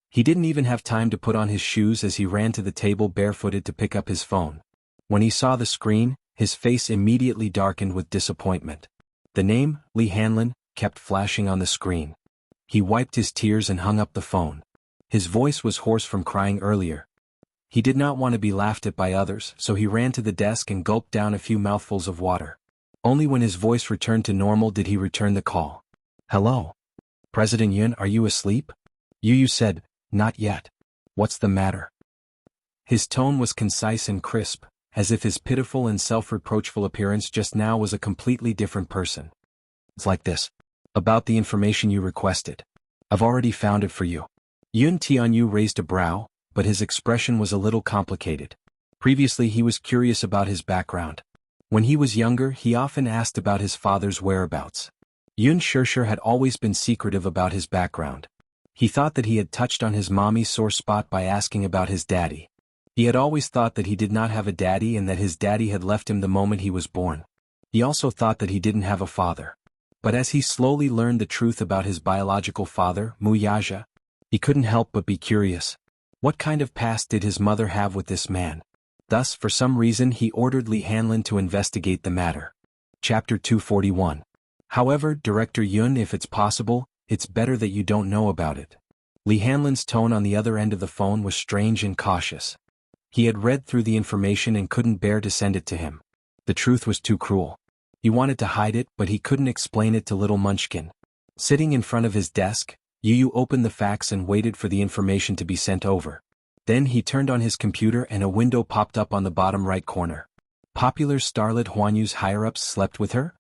He didn't even have time to put on his shoes as he ran to the table barefooted to pick up his phone. When he saw the screen, his face immediately darkened with disappointment. The name, Li Hanlin, kept flashing on the screen. He wiped his tears and hung up the phone. His voice was hoarse from crying earlier. He did not want to be laughed at by others, so he ran to the desk and gulped down a few mouthfuls of water. Only when his voice returned to normal did he return the call. "Hello? President Yun, are you asleep?" Yu said, "Not yet. What's the matter?" His tone was concise and crisp, as if his pitiful and self-reproachful appearance just now was a completely different person. "It's like this. About the information you requested. I've already found it for you." Yun Tianyu raised a brow, but his expression was a little complicated. Previously he was curious about his background. When he was younger, he often asked about his father's whereabouts. Yun Shishir had always been secretive about his background. He thought that he had touched on his mommy's sore spot by asking about his daddy. He had always thought that he did not have a daddy and that his daddy had left him the moment he was born. He also thought that he didn't have a father. But as he slowly learned the truth about his biological father, Mu Yaja, he couldn't help but be curious. What kind of past did his mother have with this man? Thus, for some reason, he ordered Li Hanlin to investigate the matter. Chapter 241. However, Director Yun, if it's possible, it's better that you don't know about it. Li Hanlin's tone on the other end of the phone was strange and cautious. He had read through the information and couldn't bear to send it to him. The truth was too cruel. He wanted to hide it, but he couldn't explain it to little Munchkin. Sitting in front of his desk, Yu opened the fax and waited for the information to be sent over. Then he turned on his computer and a window popped up on the bottom right corner. Popular starlet Huan Yu's higher-ups slept with her?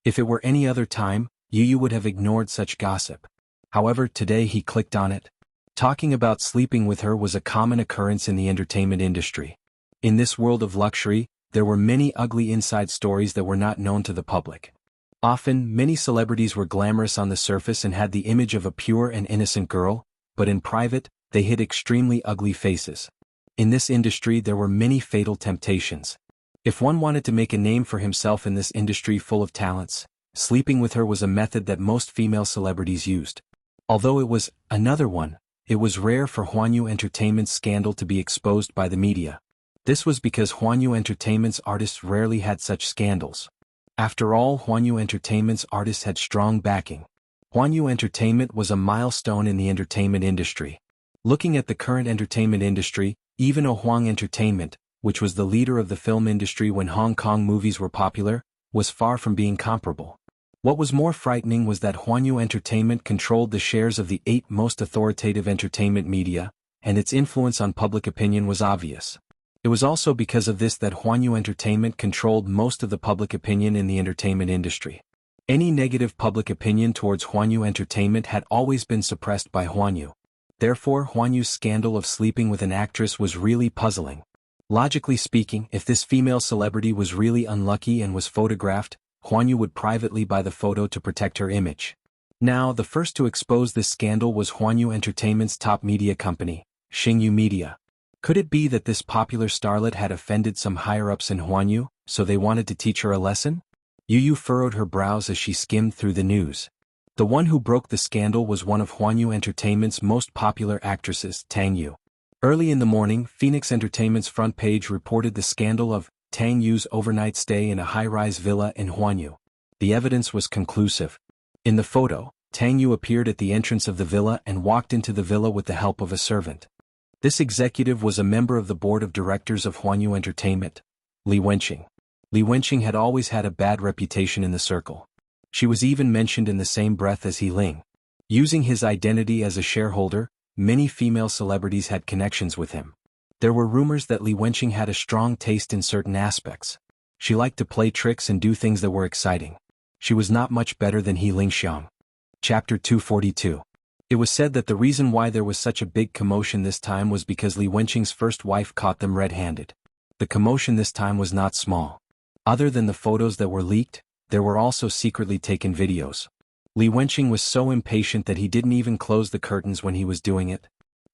If it were any other time, Yu would have ignored such gossip. However, today he clicked on it. Talking about sleeping with her was a common occurrence in the entertainment industry. In this world of luxury, there were many ugly inside stories that were not known to the public. Often, many celebrities were glamorous on the surface and had the image of a pure and innocent girl, but in private, they hid extremely ugly faces. In this industry there were many fatal temptations. If one wanted to make a name for himself in this industry full of talents, sleeping with her was a method that most female celebrities used. Although it was another one, it was rare for Huanyu Entertainment's scandal to be exposed by the media. This was because Huanyu Entertainment's artists rarely had such scandals. After all, Huanyu Entertainment's artists had strong backing. Huanyu Entertainment was a milestone in the entertainment industry. Looking at the current entertainment industry, even Huang Entertainment, which was the leader of the film industry when Hong Kong movies were popular, was far from being comparable. What was more frightening was that Huanyu Entertainment controlled the shares of the 8 most authoritative entertainment media, and its influence on public opinion was obvious. It was also because of this that Huanyu Entertainment controlled most of the public opinion in the entertainment industry. Any negative public opinion towards Huanyu Entertainment had always been suppressed by Huanyu. Therefore, Huanyu's scandal of sleeping with an actress was really puzzling. Logically speaking, if this female celebrity was really unlucky and was photographed, Huanyu would privately buy the photo to protect her image. Now, the first to expose this scandal was Huanyu Entertainment's top media company, Xingyu Media. Could it be that this popular starlet had offended some higher-ups in Huanyu, so they wanted to teach her a lesson? Yu furrowed her brows as she skimmed through the news. The one who broke the scandal was one of Huanyu Entertainment's most popular actresses, Tang Yu. Early in the morning, Phoenix Entertainment's front page reported the scandal of Tang Yu's overnight stay in a high-rise villa in Huanyu. The evidence was conclusive. In the photo, Tang Yu appeared at the entrance of the villa and walked into the villa with the help of a servant. This executive was a member of the board of directors of Huanyu Entertainment, Li Wenqing. Li Wenqing had always had a bad reputation in the circle. She was even mentioned in the same breath as He Ling. Using his identity as a shareholder, many female celebrities had connections with him. There were rumors that Li Wenqing had a strong taste in certain aspects. She liked to play tricks and do things that were exciting. She was not much better than He Ling Xiang. Chapter 242. It was said that the reason why there was such a big commotion this time was because Li Wenqing's first wife caught them red-handed. The commotion this time was not small. Other than the photos that were leaked, there were also secretly taken videos. Li Wenqing was so impatient that he didn't even close the curtains when he was doing it.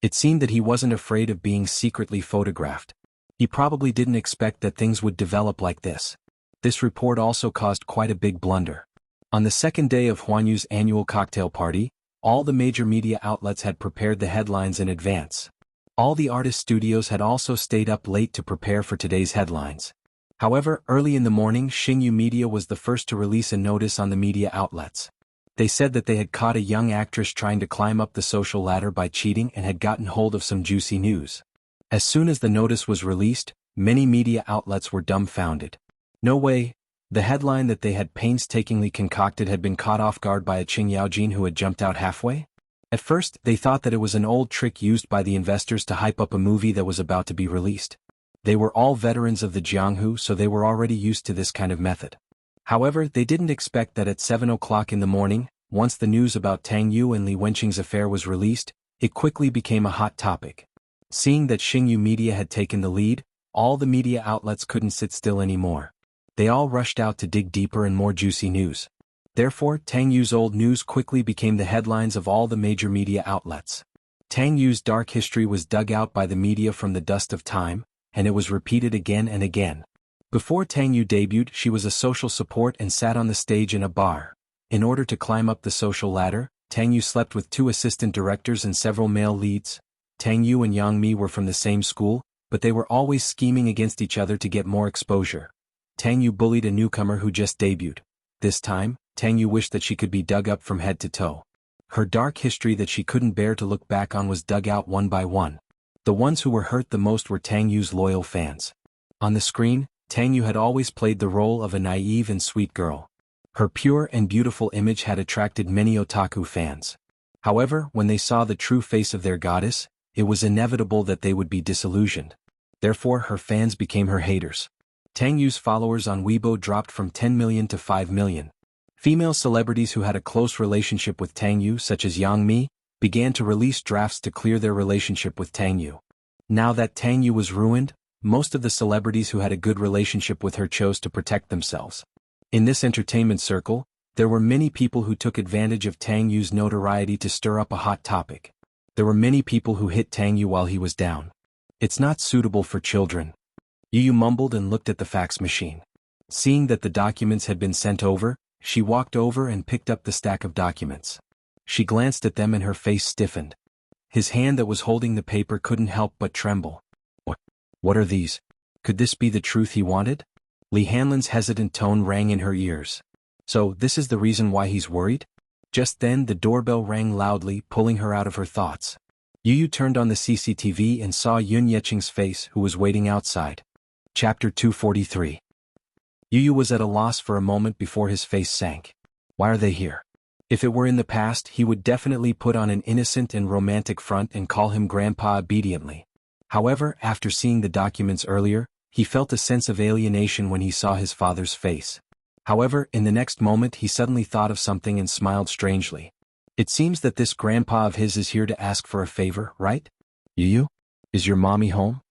It seemed that he wasn't afraid of being secretly photographed. He probably didn't expect that things would develop like this. This report also caused quite a big blunder. On the second day of Huanyu's annual cocktail party, all the major media outlets had prepared the headlines in advance. All the artist studios had also stayed up late to prepare for today's headlines. However, early in the morning, Xingyu Media was the first to release a notice on the media outlets. They said that they had caught a young actress trying to climb up the social ladder by cheating and had gotten hold of some juicy news. As soon as the notice was released, many media outlets were dumbfounded. No way! The headline that they had painstakingly concocted had been caught off guard by a Qing Yaojin who had jumped out halfway? At first, they thought that it was an old trick used by the investors to hype up a movie that was about to be released. They were all veterans of the Jianghu, so they were already used to this kind of method. However, they didn't expect that at 7 o'clock in the morning, once the news about Tang Yu and Li Wenqing's affair was released, it quickly became a hot topic. Seeing that Xingyu Media had taken the lead, all the media outlets couldn't sit still anymore. They all rushed out to dig deeper and more juicy news. Therefore, Tang Yu's old news quickly became the headlines of all the major media outlets. Tang Yu's dark history was dug out by the media from the dust of time, and it was repeated again and again. Before Tang Yu debuted, she was a social support and sat on the stage in a bar. In order to climb up the social ladder, Tang Yu slept with 2 assistant directors and several male leads. Tang Yu and Yang Mi were from the same school, but they were always scheming against each other to get more exposure. Tang Yu bullied a newcomer who just debuted. This time, Tang Yu wished that she could be dug up from head to toe. Her dark history that she couldn't bear to look back on was dug out one by one. The ones who were hurt the most were Tang Yu's loyal fans. On the screen, Tang Yu had always played the role of a naive and sweet girl. Her pure and beautiful image had attracted many otaku fans. However, when they saw the true face of their goddess, it was inevitable that they would be disillusioned. Therefore, her fans became her haters. Tang Yu's followers on Weibo dropped from 10 million to 5 million. Female celebrities who had a close relationship with Tang Yu, such as Yang Mi, began to release drafts to clear their relationship with Tang Yu. Now that Tang Yu was ruined, most of the celebrities who had a good relationship with her chose to protect themselves. In this entertainment circle, there were many people who took advantage of Tang Yu's notoriety to stir up a hot topic. There were many people who hit Tang Yu while he was down. It's not suitable for children. Yu mumbled and looked at the fax machine. Seeing that the documents had been sent over, she walked over and picked up the stack of documents. She glanced at them and her face stiffened. His hand that was holding the paper couldn't help but tremble. What are these? Could this be the truth he wanted? Li Hanlin's hesitant tone rang in her ears. So, this is the reason why he's worried? Just then the doorbell rang loudly, pulling her out of her thoughts. Yu turned on the CCTV and saw Yun Yeching's face, who was waiting outside. Chapter 243. Yu was at a loss for a moment before his face sank. Why are they here? If it were in the past, he would definitely put on an innocent and romantic front and call him Grandpa obediently. However, after seeing the documents earlier, he felt a sense of alienation when he saw his father's face. However, in the next moment he suddenly thought of something and smiled strangely. It seems that this grandpa of his is here to ask for a favor, right? Yu? Is your mommy home?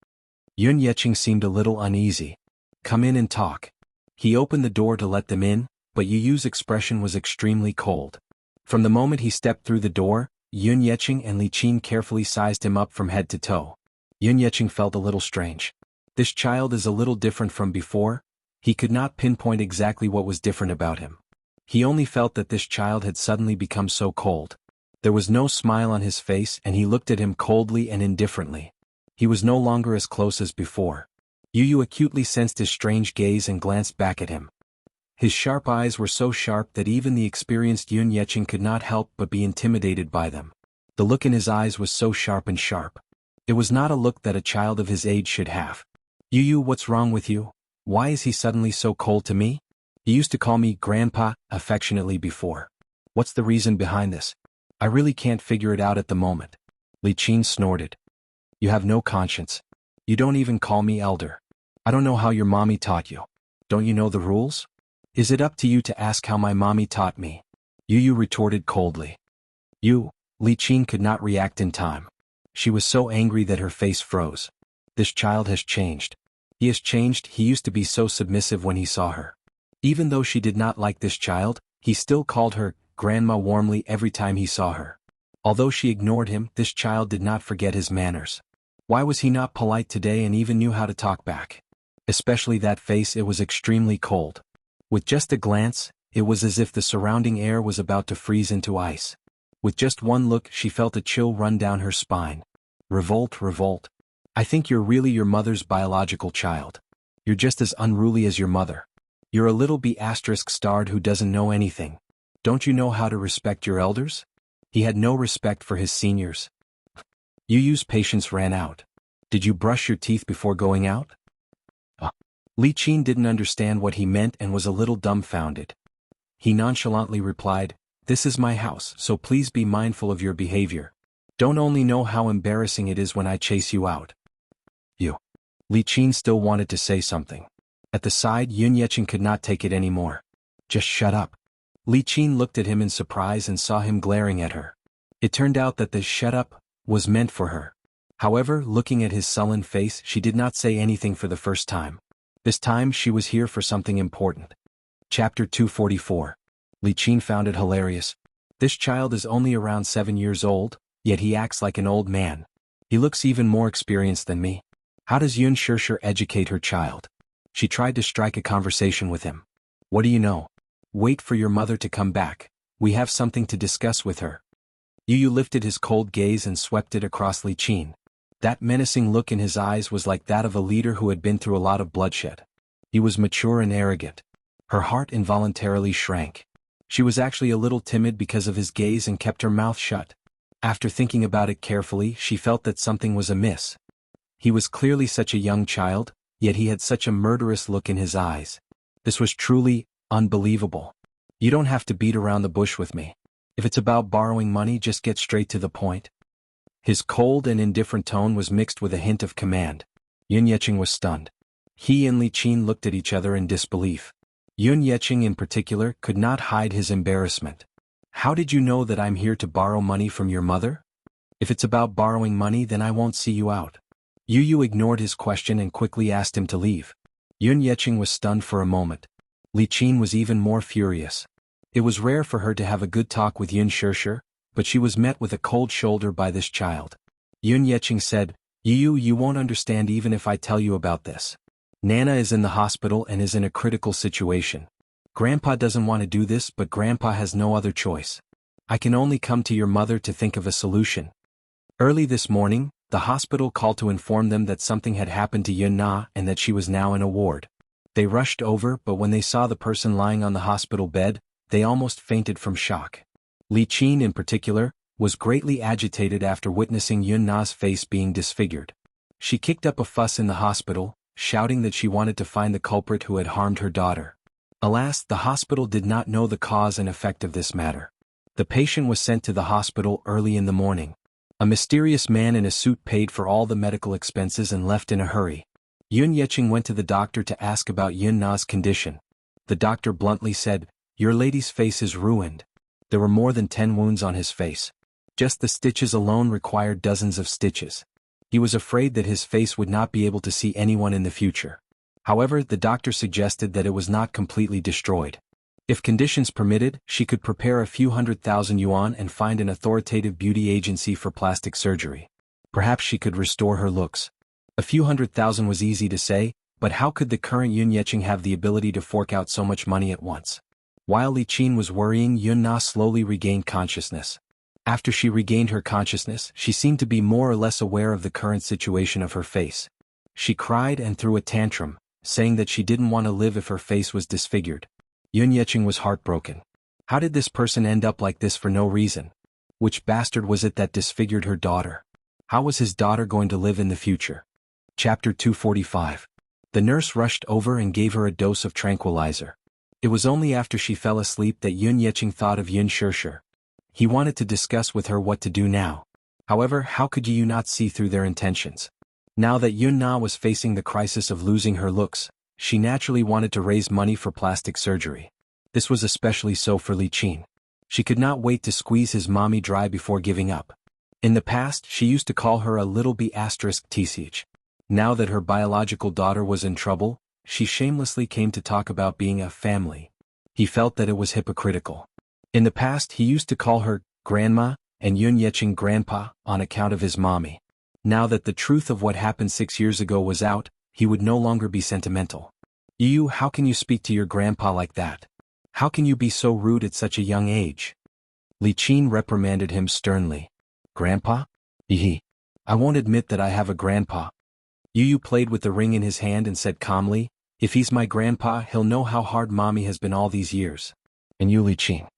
Yun Yeching seemed a little uneasy. Come in and talk. He opened the door to let them in, but Yu's expression was extremely cold. From the moment he stepped through the door, Yun Yeching and Li Qin carefully sized him up from head to toe. Yun Yeching felt a little strange. This child is a little different from before. He could not pinpoint exactly what was different about him. He only felt that this child had suddenly become so cold. There was no smile on his face and he looked at him coldly and indifferently. He was no longer as close as before. Yu acutely sensed his strange gaze and glanced back at him. His sharp eyes were so sharp that even the experienced Yun Yeching could not help but be intimidated by them. The look in his eyes was so sharp and sharp. It was not a look that a child of his age should have. Yu, what's wrong with you? Why is he suddenly so cold to me? He used to call me Grandpa affectionately before. What's the reason behind this? I really can't figure it out at the moment. Li Qin snorted. You have no conscience. You don't even call me elder. I don't know how your mommy taught you. Don't you know the rules? Is it up to you to ask how my mommy taught me? Yu retorted coldly. Li Qin could not react in time. She was so angry that her face froze. This child has changed. He has changed. He used to be so submissive when he saw her. Even though she did not like this child, he still called her Grandma warmly every time he saw her. Although she ignored him, this child did not forget his manners. Why was he not polite today and even knew how to talk back? Especially that face, it was extremely cold. With just a glance, it was as if the surrounding air was about to freeze into ice. With just one look, she felt a chill run down her spine. Revolt. I think you're really your mother's biological child. You're just as unruly as your mother. You're a little B***starred who doesn't know anything. Don't you know how to respect your elders? He had no respect for his seniors. Yu's patience ran out. Did you brush your teeth before going out? Li Qin didn't understand what he meant and was a little dumbfounded. He nonchalantly replied, This is my house, so please be mindful of your behavior. Don't only know how embarrassing it is when I chase you out. Li Qin still wanted to say something. At the side, Yun Yeching could not take it anymore. Just shut up. Li Qin looked at him in surprise and saw him glaring at her. It turned out that the shut up was meant for her. However, looking at his sullen face, she did not say anything for the first time. This time she was here for something important. Chapter 244. Li Qin found it hilarious. This child is only around 7 years old, yet he acts like an old man. He looks even more experienced than me. How does Yun Shirshir educate her child? She tried to strike a conversation with him. What do you know? Wait for your mother to come back. We have something to discuss with her. Yu lifted his cold gaze and swept it across Li Qin. That menacing look in his eyes was like that of a leader who had been through a lot of bloodshed. He was mature and arrogant. Her heart involuntarily shrank. She was actually a little timid because of his gaze and kept her mouth shut. After thinking about it carefully, she felt that something was amiss. He was clearly such a young child, yet he had such a murderous look in his eyes. This was truly unbelievable. You don't have to beat around the bush with me. If it's about borrowing money, just get straight to the point. His cold and indifferent tone was mixed with a hint of command. Yun Yeqing was stunned. He and Li Qin looked at each other in disbelief. Yun Yeqing in particular could not hide his embarrassment. How did you know that I'm here to borrow money from your mother? If it's about borrowing money, then I won't see you out. Yu ignored his question and quickly asked him to leave. Yun Yeqing was stunned for a moment. Li Qin was even more furious. It was rare for her to have a good talk with Yun Shirshir, but she was met with a cold shoulder by this child. Yun Yeqing said, You won't understand even if I tell you about this. Nana is in the hospital and is in a critical situation. Grandpa doesn't want to do this, but Grandpa has no other choice. I can only come to your mother to think of a solution. Early this morning, the hospital called to inform them that something had happened to Yun Na and that she was now in a ward. They rushed over, but when they saw the person lying on the hospital bed, they almost fainted from shock. Li Qin in particular, was greatly agitated after witnessing Yun Na's face being disfigured. She kicked up a fuss in the hospital, shouting that she wanted to find the culprit who had harmed her daughter. Alas, the hospital did not know the cause and effect of this matter. The patient was sent to the hospital early in the morning. A mysterious man in a suit paid for all the medical expenses and left in a hurry. Yun Yeqing went to the doctor to ask about Yun Na's condition. The doctor bluntly said, Your lady's face is ruined. There were more than 10 wounds on his face. Just the stitches alone required dozens of stitches. He was afraid that his face would not be able to see anyone in the future. However, the doctor suggested that it was not completely destroyed. If conditions permitted, she could prepare a few 100,000 yuan and find an authoritative beauty agency for plastic surgery. Perhaps she could restore her looks. A few 100,000 was easy to say, but how could the current Yun Yeqing have the ability to fork out so much money at once? While Li Qin was worrying, Yun Na slowly regained consciousness. After she regained her consciousness, she seemed to be more or less aware of the current situation of her face. She cried and threw a tantrum, saying that she didn't want to live if her face was disfigured. Yun Yeqing was heartbroken. How did this person end up like this for no reason? Which bastard was it that disfigured her daughter? How was his daughter going to live in the future? Chapter 245. The nurse rushed over and gave her a dose of tranquilizer. It was only after she fell asleep that Yun Yeqing thought of Yun Shirshir. He wanted to discuss with her what to do now. However, how could Yu not see through their intentions? Now that Yun Na was facing the crisis of losing her looks, she naturally wanted to raise money for plastic surgery. This was especially so for Li Qin. She could not wait to squeeze his mommy dry before giving up. In the past, she used to call her a little b***tch. Now that her biological daughter was in trouble, she shamelessly came to talk about being a family. He felt that it was hypocritical. In the past, he used to call her grandma and Yun Yeqing grandpa on account of his mommy. Now that the truth of what happened 6 years ago was out, he would no longer be sentimental. Yu, how can you speak to your grandpa like that? How can you be so rude at such a young age? Li Qin reprimanded him sternly. Grandpa? I won't admit that I have a grandpa. Yu played with the ring in his hand and said calmly, If he's my grandpa, he'll know how hard mommy has been all these years. And you, Li Qin.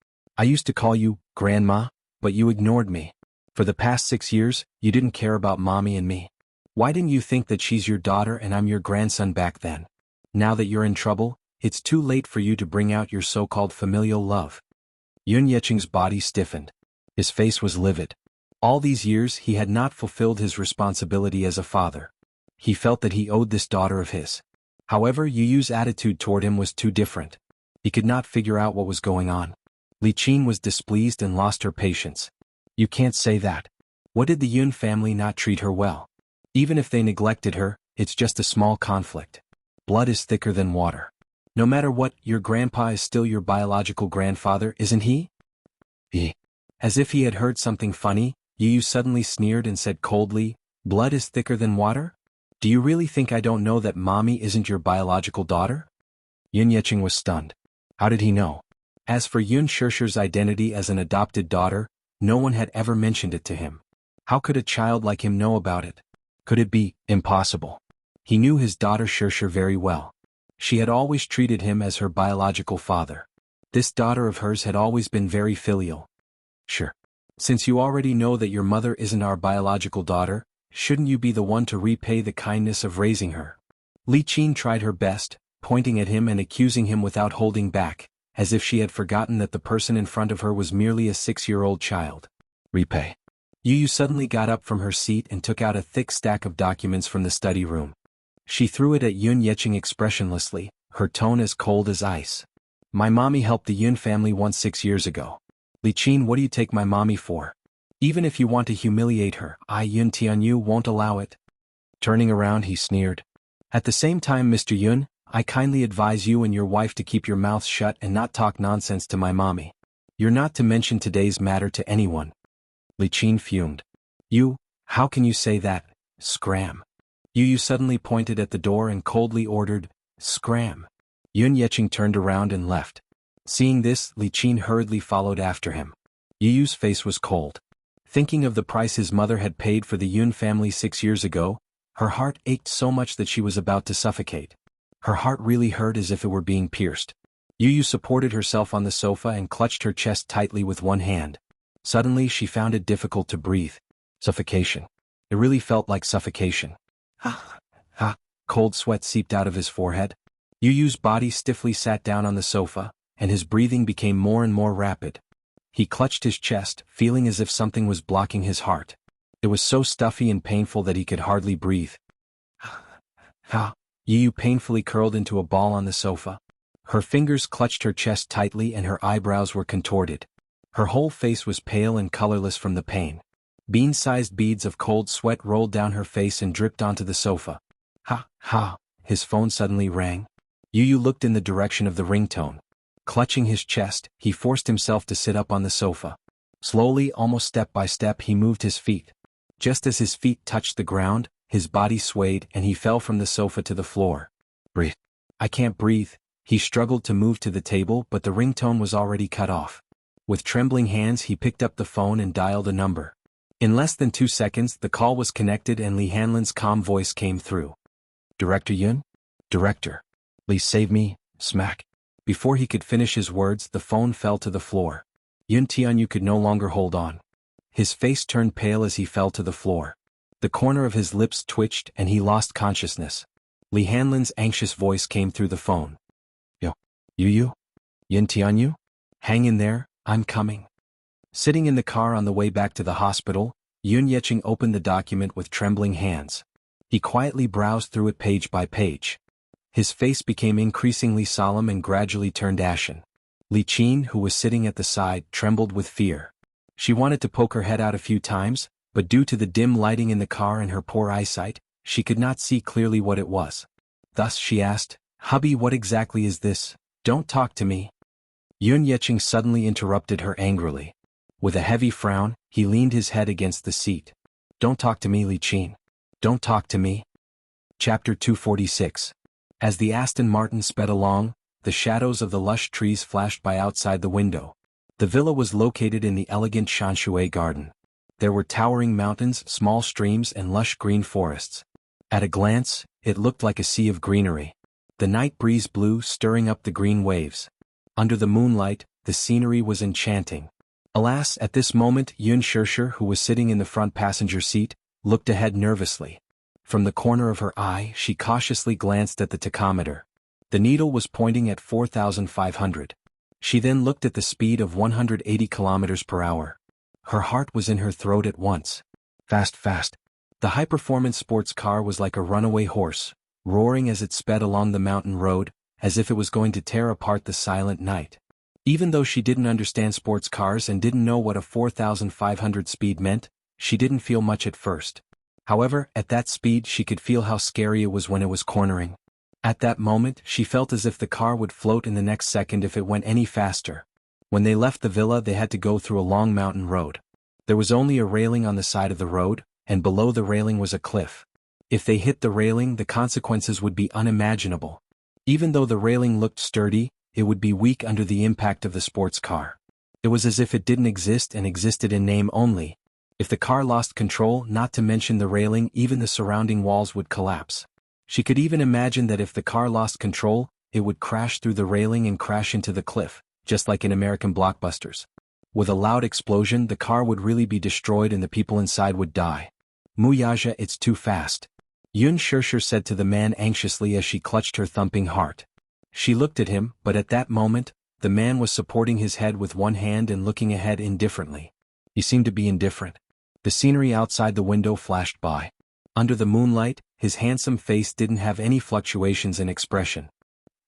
I used to call you grandma, but you ignored me. For the past 6 years, you didn't care about mommy and me. Why didn't you think that she's your daughter and I'm your grandson back then? Now that you're in trouble, it's too late for you to bring out your so-called familial love. Yun Yeqing's body stiffened. His face was livid. All these years he had not fulfilled his responsibility as a father. He felt that he owed this daughter of his. However, Yu's attitude toward him was too different. He could not figure out what was going on. Li Qin was displeased and lost her patience. You can't say that. What did the Yun family not treat her well? Even if they neglected her, it's just a small conflict. blood is thicker than water. No matter what, your grandpa is still your biological grandfather, isn't he? As if he had heard something funny, Yu suddenly sneered and said coldly, blood is thicker than water? Do you really think I don't know that mommy isn't your biological daughter? Yun Yeqing was stunned. How did he know? As for Yun Shishir's identity as an adopted daughter, no one had ever mentioned it to him. How could a child like him know about it? Could it be impossible? He knew his daughter Shishir very well. She had always treated him as her biological father. This daughter of hers had always been very filial. Sure. Since you already know that your mother isn't our biological daughter, shouldn't you be the one to repay the kindness of raising her? Li Qin tried her best, pointing at him and accusing him without holding back, as if she had forgotten that the person in front of her was merely a 6-year-old child. Repay. Yu suddenly got up from her seat and took out a thick stack of documents from the study room. She threw it at Yun Yeqing expressionlessly, her tone as cold as ice. My mommy helped the Yun family once 6 years ago. Li Qin, what do you take my mommy for? Even if you want to humiliate her, Yun Tianyu won't allow it. Turning around, he sneered. At the same time, Mr. Yun, I kindly advise you and your wife to keep your mouths shut and not talk nonsense to my mommy. You're not to mention today's matter to anyone. Li Qin fumed. You, how can you say that? Scram. Yu suddenly pointed at the door and coldly ordered, scram. Yun Yeqing turned around and left. Seeing this, Li Qin hurriedly followed after him. Yu's face was cold. Thinking of the price his mother had paid for the Yun family 6 years ago, her heart ached so much that she was about to suffocate. Her heart really hurt as if it were being pierced. Yu supported herself on the sofa and clutched her chest tightly with one hand. Suddenly she found it difficult to breathe. Suffocation. It really felt like suffocation. Cold sweat seeped out of his forehead. Yu's body stiffly sat down on the sofa, and his breathing became more and more rapid. He clutched his chest, feeling as if something was blocking his heart. It was so stuffy and painful that he could hardly breathe. Yu painfully curled into a ball on the sofa. Her fingers clutched her chest tightly and her eyebrows were contorted. Her whole face was pale and colorless from the pain. Bean-sized beads of cold sweat rolled down her face and dripped onto the sofa. His phone suddenly rang. Yu looked in the direction of the ringtone. Clutching his chest, he forced himself to sit up on the sofa. Slowly, almost step by step, he moved his feet. Just as his feet touched the ground, his body swayed and he fell from the sofa to the floor. Breathe. I can't breathe. He struggled to move to the table, but the ringtone was already cut off. With trembling hands, he picked up the phone and dialed a number. In less than 2 seconds, the call was connected and Li Hanlin's calm voice came through. Director Yun? Director. Please save me, smack. Before he could finish his words, the phone fell to the floor. Yun Tianyu could no longer hold on. His face turned pale as he fell to the floor. The corner of his lips twitched and he lost consciousness. Li Hanlin's anxious voice came through the phone. Yo. Yu? Yun Tianyu? Hang in there, I'm coming. Sitting in the car on the way back to the hospital, Yun Yeqing opened the document with trembling hands. He quietly browsed through it page by page. His face became increasingly solemn and gradually turned ashen. Li Qin, who was sitting at the side, trembled with fear. She wanted to poke her head out a few times, but due to the dim lighting in the car and her poor eyesight, she could not see clearly what it was. Thus she asked, Hubby, what exactly is this? Don't talk to me. Yun Yeqing suddenly interrupted her angrily. With a heavy frown, he leaned his head against the seat. Don't talk to me, Li Qin. Don't talk to me. Chapter 246. As the Aston Martin sped along, the shadows of the lush trees flashed by outside the window. The villa was located in the elegant Shanshui garden. There were towering mountains, small streams and lush green forests. At a glance, it looked like a sea of greenery. The night breeze blew, stirring up the green waves. Under the moonlight, the scenery was enchanting. Alas, at this moment Yun Shishir, who was sitting in the front passenger seat, looked ahead nervously. From the corner of her eye, she cautiously glanced at the tachometer. The needle was pointing at 4,500. She then looked at the speed of 180 kilometers per hour. Her heart was in her throat at once. Fast. The high-performance sports car was like a runaway horse, roaring as it sped along the mountain road, as if it was going to tear apart the silent night. Even though she didn't understand sports cars and didn't know what a 4,500 speed meant, she didn't feel much at first. However, at that speed she could feel how scary it was when it was cornering. At that moment, she felt as if the car would float in the next second if it went any faster. When they left the villa, they had to go through a long mountain road. There was only a railing on the side of the road, and below the railing was a cliff. If they hit the railing, the consequences would be unimaginable. Even though the railing looked sturdy, it would be weak under the impact of the sports car. It was as if it didn't exist and existed in name only. If the car lost control, not to mention the railing, even the surrounding walls would collapse. She could even imagine that if the car lost control, it would crash through the railing and crash into the cliff, just like in American blockbusters. With a loud explosion, the car would really be destroyed and the people inside would die. Muyaja, it's too fast. Yun Shirshir said to the man anxiously as she clutched her thumping heart. She looked at him, but at that moment, the man was supporting his head with one hand and looking ahead indifferently. He seemed to be indifferent. The scenery outside the window flashed by. Under the moonlight, his handsome face didn't have any fluctuations in expression.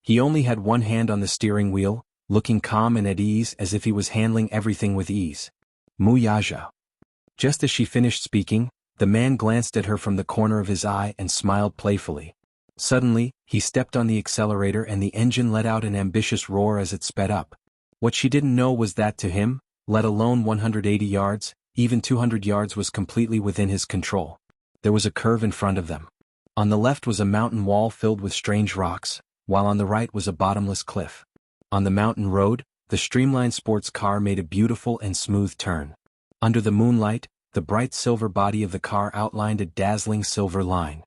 He only had one hand on the steering wheel, looking calm and at ease as if he was handling everything with ease. Muyaja. Just as she finished speaking, the man glanced at her from the corner of his eye and smiled playfully. Suddenly, he stepped on the accelerator and the engine let out an ambitious roar as it sped up. What she didn't know was that to him, let alone 180 yards, even 200 yards was completely within his control. There was a curve in front of them. On the left was a mountain wall filled with strange rocks, while on the right was a bottomless cliff. On the mountain road, the streamlined sports car made a beautiful and smooth turn. Under the moonlight, the bright silver body of the car outlined a dazzling silver line.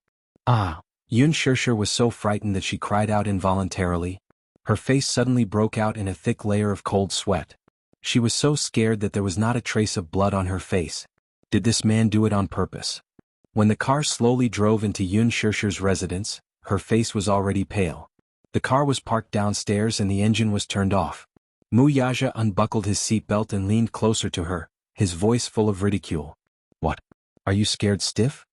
Ah! Yun Shirshir was so frightened that she cried out involuntarily. Her face suddenly broke out in a thick layer of cold sweat. She was so scared that there was not a trace of blood on her face. Did this man do it on purpose? When the car slowly drove into Yun Shirshir's residence, her face was already pale. The car was parked downstairs and the engine was turned off. Muyaja unbuckled his seatbelt and leaned closer to her, his voice full of ridicule. What? Are you scared stiff?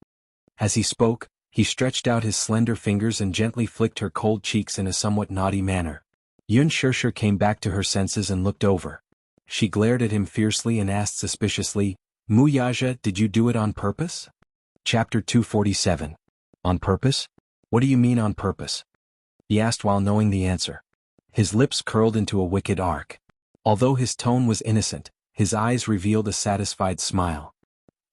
As he spoke, he stretched out his slender fingers and gently flicked her cold cheeks in a somewhat naughty manner. Yun Shirshir came back to her senses and looked over. She glared at him fiercely and asked suspiciously, Muyaja, did you do it on purpose? Chapter 247. On purpose? What do you mean on purpose? He asked while knowing the answer. His lips curled into a wicked arc. Although his tone was innocent, his eyes revealed a satisfied smile.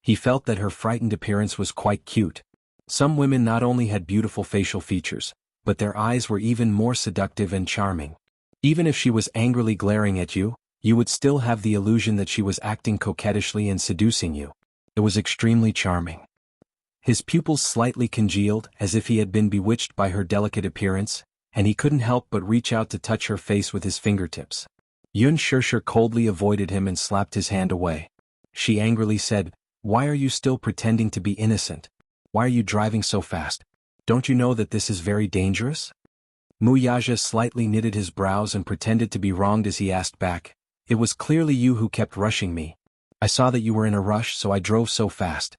He felt that her frightened appearance was quite cute. Some women not only had beautiful facial features, but their eyes were even more seductive and charming. Even if she was angrily glaring at you, you would still have the illusion that she was acting coquettishly and seducing you. It was extremely charming. His pupils slightly congealed as if he had been bewitched by her delicate appearance, and he couldn't help but reach out to touch her face with his fingertips. Yun Shirshir coldly avoided him and slapped his hand away. She angrily said, Why are you still pretending to be innocent? Why are you driving so fast? Don't you know that this is very dangerous? Muyaja slightly knitted his brows and pretended to be wronged as he asked back, It was clearly you who kept rushing me. I saw that you were in a rush, so I drove so fast.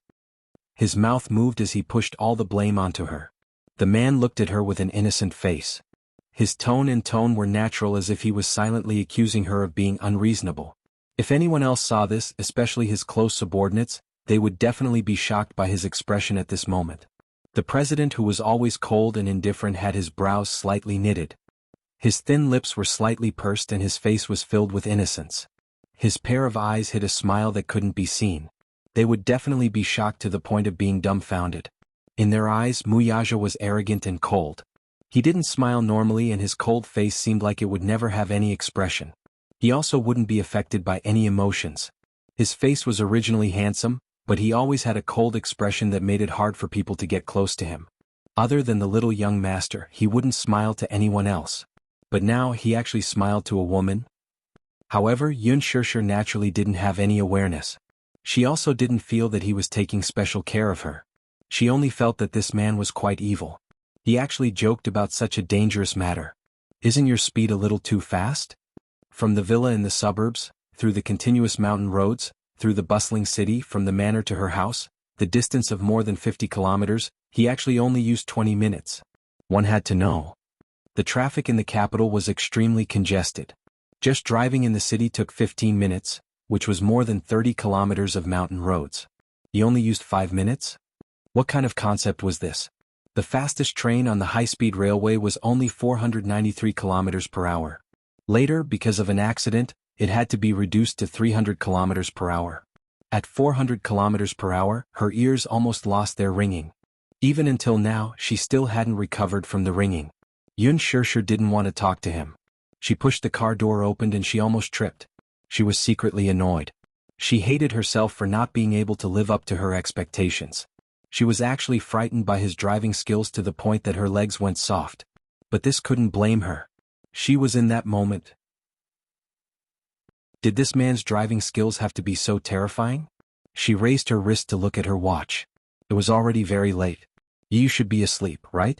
His mouth moved as he pushed all the blame onto her. The man looked at her with an innocent face. His tone and tone were natural, as if he was silently accusing her of being unreasonable. If anyone else saw this, especially his close subordinates, they would definitely be shocked by his expression at this moment. The president, who was always cold and indifferent, had his brows slightly knitted. His thin lips were slightly pursed and his face was filled with innocence. His pair of eyes hid a smile that couldn't be seen. They would definitely be shocked to the point of being dumbfounded. In their eyes, Muyaja was arrogant and cold. He didn't smile normally and his cold face seemed like it would never have any expression. He also wouldn't be affected by any emotions. His face was originally handsome, but he always had a cold expression that made it hard for people to get close to him. Other than the little young master, he wouldn't smile to anyone else. But now he actually smiled to a woman. However, Yun Shirshir naturally didn't have any awareness. She also didn't feel that he was taking special care of her. She only felt that this man was quite evil. He actually joked about such a dangerous matter. Isn't your speed a little too fast? From the villa in the suburbs, through the continuous mountain roads, through the bustling city, from the manor to her house, the distance of more than 50 kilometers, he actually only used 20 minutes. One had to know. The traffic in the capital was extremely congested. Just driving in the city took 15 minutes, which was more than 30 kilometers of mountain roads. He only used 5 minutes? What kind of concept was this? The fastest train on the high-speed railway was only 493 kilometers per hour. Later, because of an accident, it had to be reduced to 300 kilometers per hour. At 400 kilometers per hour, her ears almost lost their ringing. Even until now, she still hadn't recovered from the ringing. Yun Shirshir didn't want to talk to him. She pushed the car door open and she almost tripped. She was secretly annoyed. She hated herself for not being able to live up to her expectations. She was actually frightened by his driving skills to the point that her legs went soft. But this couldn't blame her. She was in that moment. Did this man's driving skills have to be so terrifying? She raised her wrist to look at her watch. It was already very late. You should be asleep, right?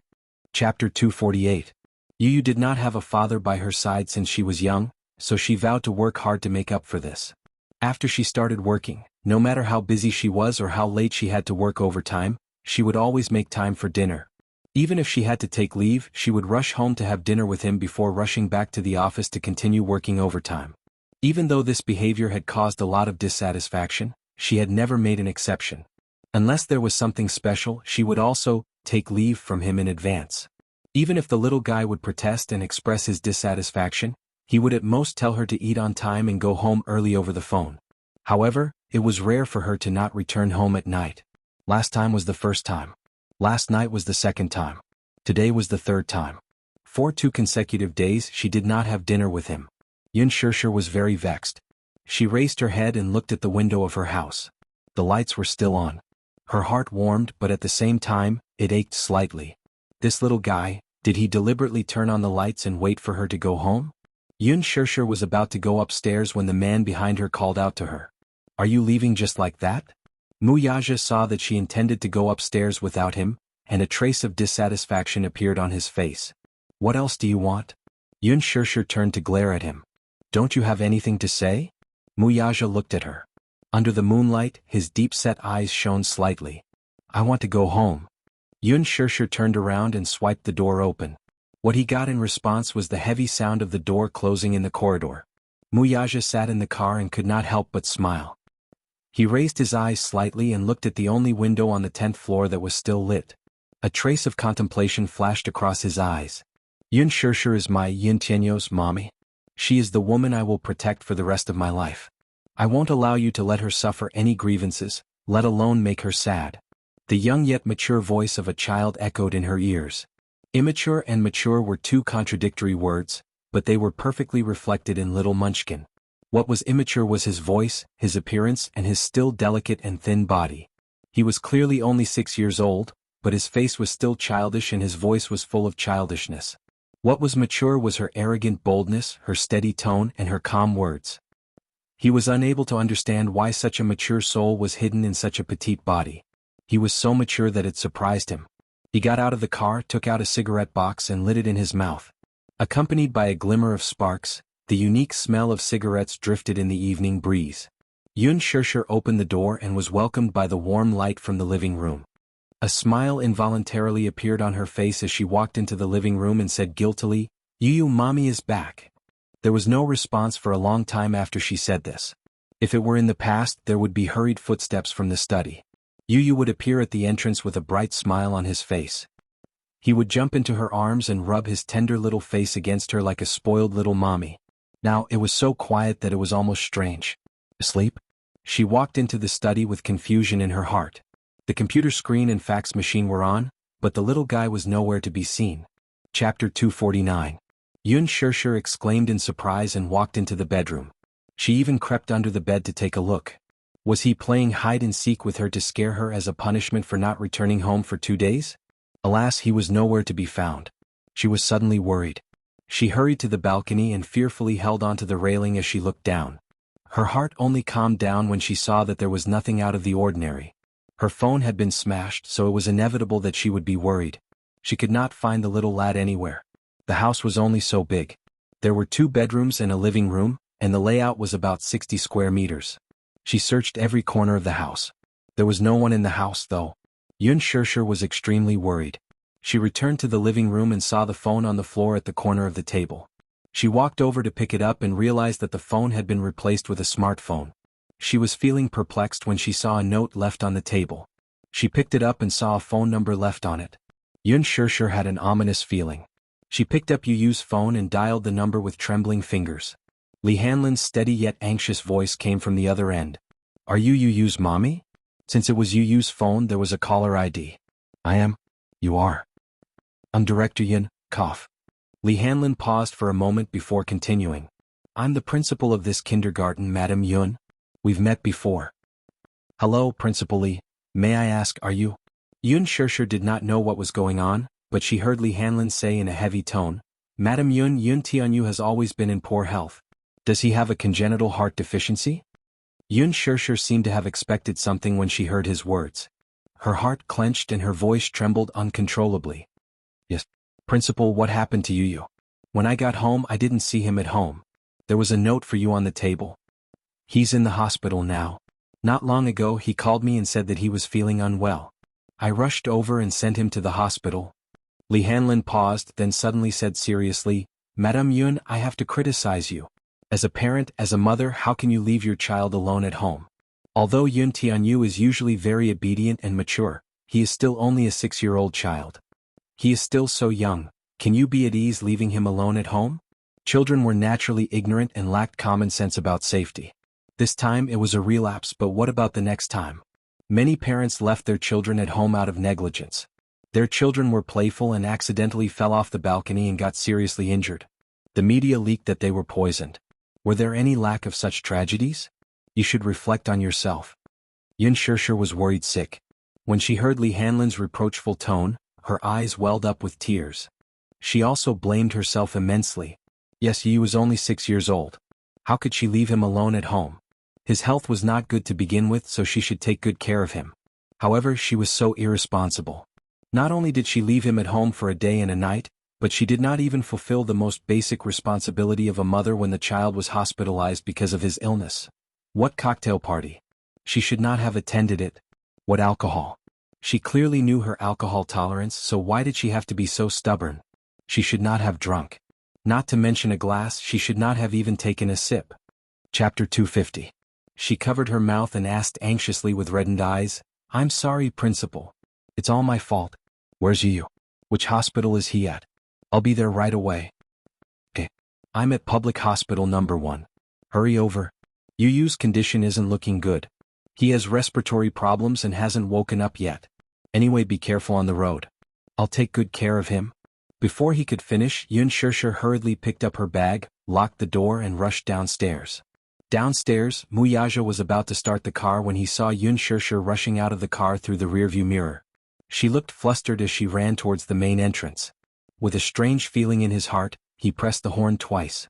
Chapter 248. Yu did not have a father by her side since she was young, so she vowed to work hard to make up for this. After she started working, no matter how busy she was or how late she had to work overtime, she would always make time for dinner. Even if she had to take leave, she would rush home to have dinner with him before rushing back to the office to continue working overtime. Even though this behavior had caused a lot of dissatisfaction, she had never made an exception. Unless there was something special, she would also take leave from him in advance. Even if the little guy would protest and express his dissatisfaction, he would at most tell her to eat on time and go home early over the phone. However, it was rare for her to not return home at night. Last time was the first time. Last night was the second time. Today was the third time. For 2 consecutive days she did not have dinner with him. Yun Shirshir was very vexed. She raised her head and looked at the window of her house. The lights were still on. Her heart warmed, but at the same time, it ached slightly. This little guy, did he deliberately turn on the lights and wait for her to go home? Yun Shirshir was about to go upstairs when the man behind her called out to her. Are you leaving just like that? Muyaja saw that she intended to go upstairs without him, and a trace of dissatisfaction appeared on his face. What else do you want? Yun Shirshir turned to glare at him. Don't you have anything to say? Muyaja looked at her. Under the moonlight, his deep-set eyes shone slightly. I want to go home. Yun Shirshir turned around and swiped the door open. What he got in response was the heavy sound of the door closing in the corridor. Muyaja sat in the car and could not help but smile. He raised his eyes slightly and looked at the only window on the 10th floor that was still lit. A trace of contemplation flashed across his eyes. Yun Shirshir is my Yin Tianyo's mommy. She is the woman I will protect for the rest of my life. I won't allow you to let her suffer any grievances, let alone make her sad. The young yet mature voice of a child echoed in her ears. Immature and mature were 2 contradictory words, but they were perfectly reflected in little Munchkin. What was immature was his voice, his appearance, and his still delicate and thin body. He was clearly only 6 years old, but his face was still childish and his voice was full of childishness. What was mature was her arrogant boldness, her steady tone, and her calm words. He was unable to understand why such a mature soul was hidden in such a petite body. He was so mature that it surprised him. He got out of the car, took out a cigarette box and lit it in his mouth. Accompanied by a glimmer of sparks, the unique smell of cigarettes drifted in the evening breeze. Yun Shirshir opened the door and was welcomed by the warm light from the living room. A smile involuntarily appeared on her face as she walked into the living room and said guiltily, "Yu, mommy is back." There was no response for a long time after she said this. If it were in the past, there would be hurried footsteps from the study. Yu would appear at the entrance with a bright smile on his face. He would jump into her arms and rub his tender little face against her like a spoiled little mommy. Now it was so quiet that it was almost strange. Asleep? She walked into the study with confusion in her heart. The computer screen and fax machine were on, but the little guy was nowhere to be seen. Chapter 249. Yun Shirshir exclaimed in surprise and walked into the bedroom. She even crept under the bed to take a look. Was he playing hide-and-seek with her to scare her as a punishment for not returning home for 2 days? Alas, he was nowhere to be found. She was suddenly worried. She hurried to the balcony and fearfully held onto the railing as she looked down. Her heart only calmed down when she saw that there was nothing out of the ordinary. Her phone had been smashed, so it was inevitable that she would be worried. She could not find the little lad anywhere. The house was only so big. There were 2 bedrooms and a living room, and the layout was about 60 square meters. She searched every corner of the house. There was no one in the house, though. Yun Shirshir was extremely worried. She returned to the living room and saw the phone on the floor at the corner of the table. She walked over to pick it up and realized that the phone had been replaced with a smartphone. She was feeling perplexed when she saw a note left on the table. She picked it up and saw a phone number left on it. Yun Shirshir had an ominous feeling. She picked up Yu Yu's phone and dialed the number with trembling fingers. Li Hanlin's steady yet anxious voice came from the other end. Are you Yu Yu's mommy? Since it was Yu Yu's phone, there was a caller ID. I am. You are. I'm Director Yun, cough. Li Hanlin paused for a moment before continuing. I'm the principal of this kindergarten, Madam Yun. We've met before. Hello, Principal Li. May I ask, are you? Yun Shirshir did not know what was going on, but she heard Li Hanlin say in a heavy tone, Madam Yun Tianyu has always been in poor health. Does he have a congenital heart deficiency? Yun Shirshir seemed to have expected something when she heard his words. Her heart clenched and her voice trembled uncontrollably. Yes, Principal, what happened to Yu? When I got home, I didn't see him at home. There was a note for you on the table. He's in the hospital now. Not long ago, he called me and said that he was feeling unwell. I rushed over and sent him to the hospital. Li Hanlin paused, then suddenly said seriously, Madame Yun, I have to criticize you. As a parent, as a mother, how can you leave your child alone at home? Although Yun Tianyu is usually very obedient and mature, he is still only a 6-year-old child. He is still so young. Can you be at ease leaving him alone at home? Children were naturally ignorant and lacked common sense about safety. This time it was a relapse, but what about the next time? Many parents left their children at home out of negligence. Their children were playful and accidentally fell off the balcony and got seriously injured. The media leaked that they were poisoned. Were there any lack of such tragedies? You should reflect on yourself. Yun Shirshir was worried sick. When she heard Li Hanlin's reproachful tone, her eyes welled up with tears. She also blamed herself immensely. Yes, he was only 6 years old. How could she leave him alone at home? His health was not good to begin with, so she should take good care of him. However, she was so irresponsible. Not only did she leave him at home for a day and a night, but she did not even fulfill the most basic responsibility of a mother when the child was hospitalized because of his illness. What cocktail party? She should not have attended it. What alcohol? She clearly knew her alcohol tolerance, so why did she have to be so stubborn? She should not have drunk. Not to mention a glass, she should not have even taken a sip. Chapter 250. She covered her mouth and asked anxiously with reddened eyes, I'm sorry, Principal. It's all my fault. Where's Yu? Which hospital is he at? I'll be there right away. Okay. I'm at Public Hospital number 1. Hurry over. Yu's condition isn't looking good. He has respiratory problems and hasn't woken up yet. Anyway, be careful on the road. I'll take good care of him. Before he could finish, Yun Shirshir hurriedly picked up her bag, locked the door and rushed downstairs. Downstairs, Muyaja was about to start the car when he saw Yun Shirshir rushing out of the car through the rearview mirror. She looked flustered as she ran towards the main entrance. With a strange feeling in his heart, he pressed the horn twice.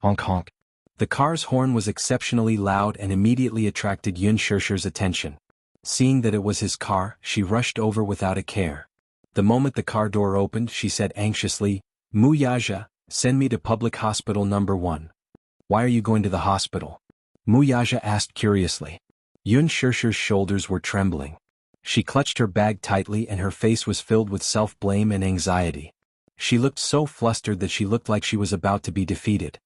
Honk honk. The car's horn was exceptionally loud and immediately attracted Yun Shirshir's attention. Seeing that it was his car, she rushed over without a care. The moment the car door opened, she said anxiously, Muyaja, send me to Public Hospital number 1. Why are you going to the hospital? Muyaja asked curiously. Yun Shirshir's shoulders were trembling. She clutched her bag tightly and her face was filled with self-blame and anxiety. She looked so flustered that she looked like she was about to be defeated.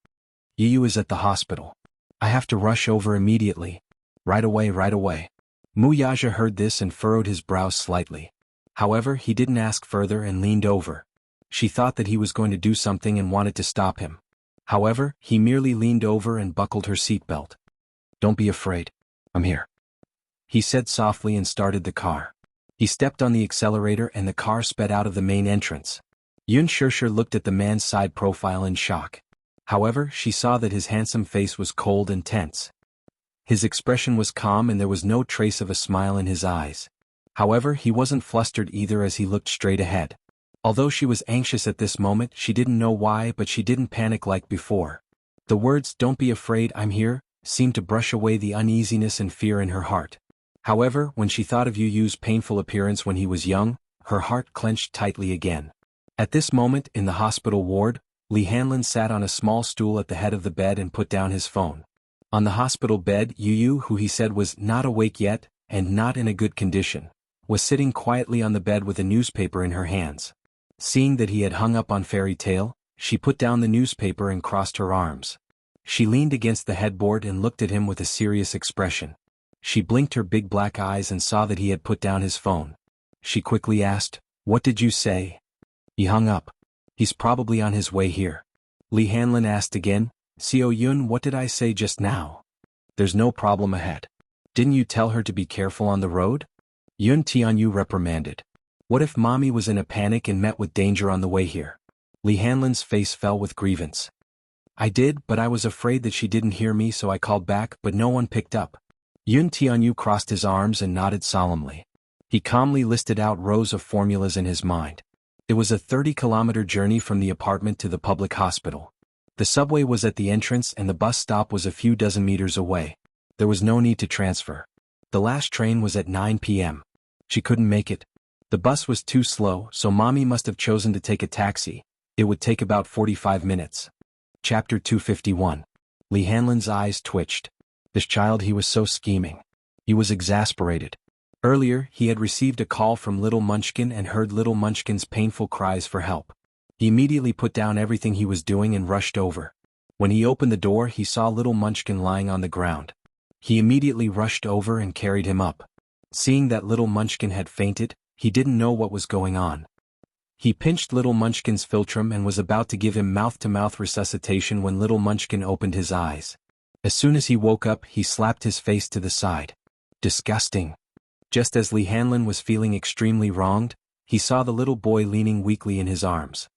Yu is at the hospital. I have to rush over immediately. Right away, right away. Muyaja heard this and furrowed his brows slightly. However, he didn't ask further and leaned over. She thought that he was going to do something and wanted to stop him. However, he merely leaned over and buckled her seatbelt. Don't be afraid. I'm here. He said softly and started the car. He stepped on the accelerator and the car sped out of the main entrance. Yun Shirshir looked at the man's side profile in shock. However, she saw that his handsome face was cold and tense. His expression was calm and there was no trace of a smile in his eyes. However, he wasn't flustered either as he looked straight ahead. Although she was anxious at this moment, she didn't know why, but she didn't panic like before. The words, "Don't be afraid, I'm here," seemed to brush away the uneasiness and fear in her heart. However, when she thought of Yu's painful appearance when he was young, her heart clenched tightly again. At this moment, in the hospital ward, Li Hanlin sat on a small stool at the head of the bed and put down his phone. On the hospital bed, Yu, who he said was not awake yet, and not in a good condition, was sitting quietly on the bed with a newspaper in her hands. Seeing that he had hung up on Fairy Tale, she put down the newspaper and crossed her arms. She leaned against the headboard and looked at him with a serious expression. She blinked her big black eyes and saw that he had put down his phone. She quickly asked, What did you say? He hung up. He's probably on his way here. Li Hanlin asked again. Xiao Yun, what did I say just now? There's no problem ahead. Didn't you tell her to be careful on the road? Yun Tianyu reprimanded. What if mommy was in a panic and met with danger on the way here? Li Hanlin's face fell with grievance. I did, but I was afraid that she didn't hear me, so I called back, but no one picked up. Yun Tianyu crossed his arms and nodded solemnly. He calmly listed out rows of formulas in his mind. It was a 30-kilometer journey from the apartment to the public hospital. The subway was at the entrance and the bus stop was a few dozen meters away. There was no need to transfer. The last train was at 9 p.m. She couldn't make it. The bus was too slow, so mommy must have chosen to take a taxi. It would take about 45 minutes. Chapter 251. Li Hanlin's eyes twitched. This child, he was so scheming. He was exasperated. Earlier, he had received a call from Little Munchkin and heard Little Munchkin's painful cries for help. He immediately put down everything he was doing and rushed over. When he opened the door, he saw Little Munchkin lying on the ground. He immediately rushed over and carried him up. Seeing that Little Munchkin had fainted, he didn't know what was going on. He pinched Little Munchkin's philtrum and was about to give him mouth-to-mouth resuscitation when Little Munchkin opened his eyes. As soon as he woke up, he slapped his face to the side. Disgusting. Just as Li Hanlin was feeling extremely wronged, he saw the little boy leaning weakly in his arms.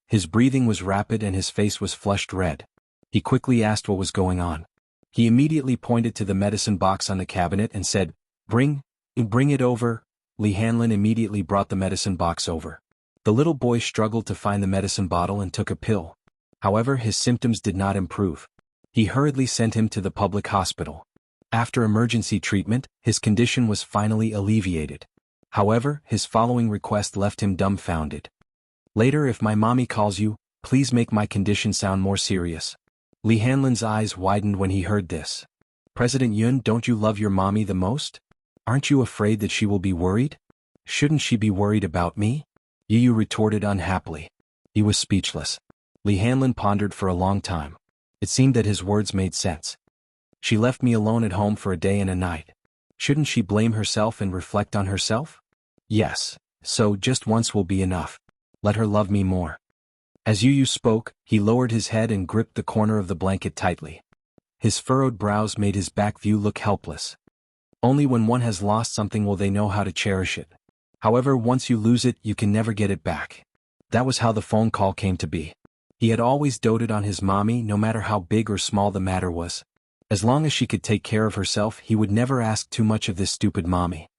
His breathing was rapid and his face was flushed red. He quickly asked what was going on. He immediately pointed to the medicine box on the cabinet and said, Bring it over." Li Hanlin immediately brought the medicine box over. The little boy struggled to find the medicine bottle and took a pill. However, his symptoms did not improve. He hurriedly sent him to the public hospital. After emergency treatment, his condition was finally alleviated. However, his following request left him dumbfounded. Later, if my mommy calls you, please make my condition sound more serious. Li Hanlin's eyes widened when he heard this. President Yun, don't you love your mommy the most? Aren't you afraid that she will be worried? Shouldn't she be worried about me? Yu retorted unhappily. He was speechless. Li Hanlin pondered for a long time. It seemed that his words made sense. She left me alone at home for a day and a night. Shouldn't she blame herself and reflect on herself? Yes, so just once will be enough. Let her love me more. As Yu spoke, he lowered his head and gripped the corner of the blanket tightly. His furrowed brows made his back view look helpless. Only when one has lost something will they know how to cherish it. However, once you lose it, you can never get it back. That was how the phone call came to be. He had always doted on his mommy, no matter how big or small the matter was. As long as she could take care of herself, he would never ask too much of this stupid mommy.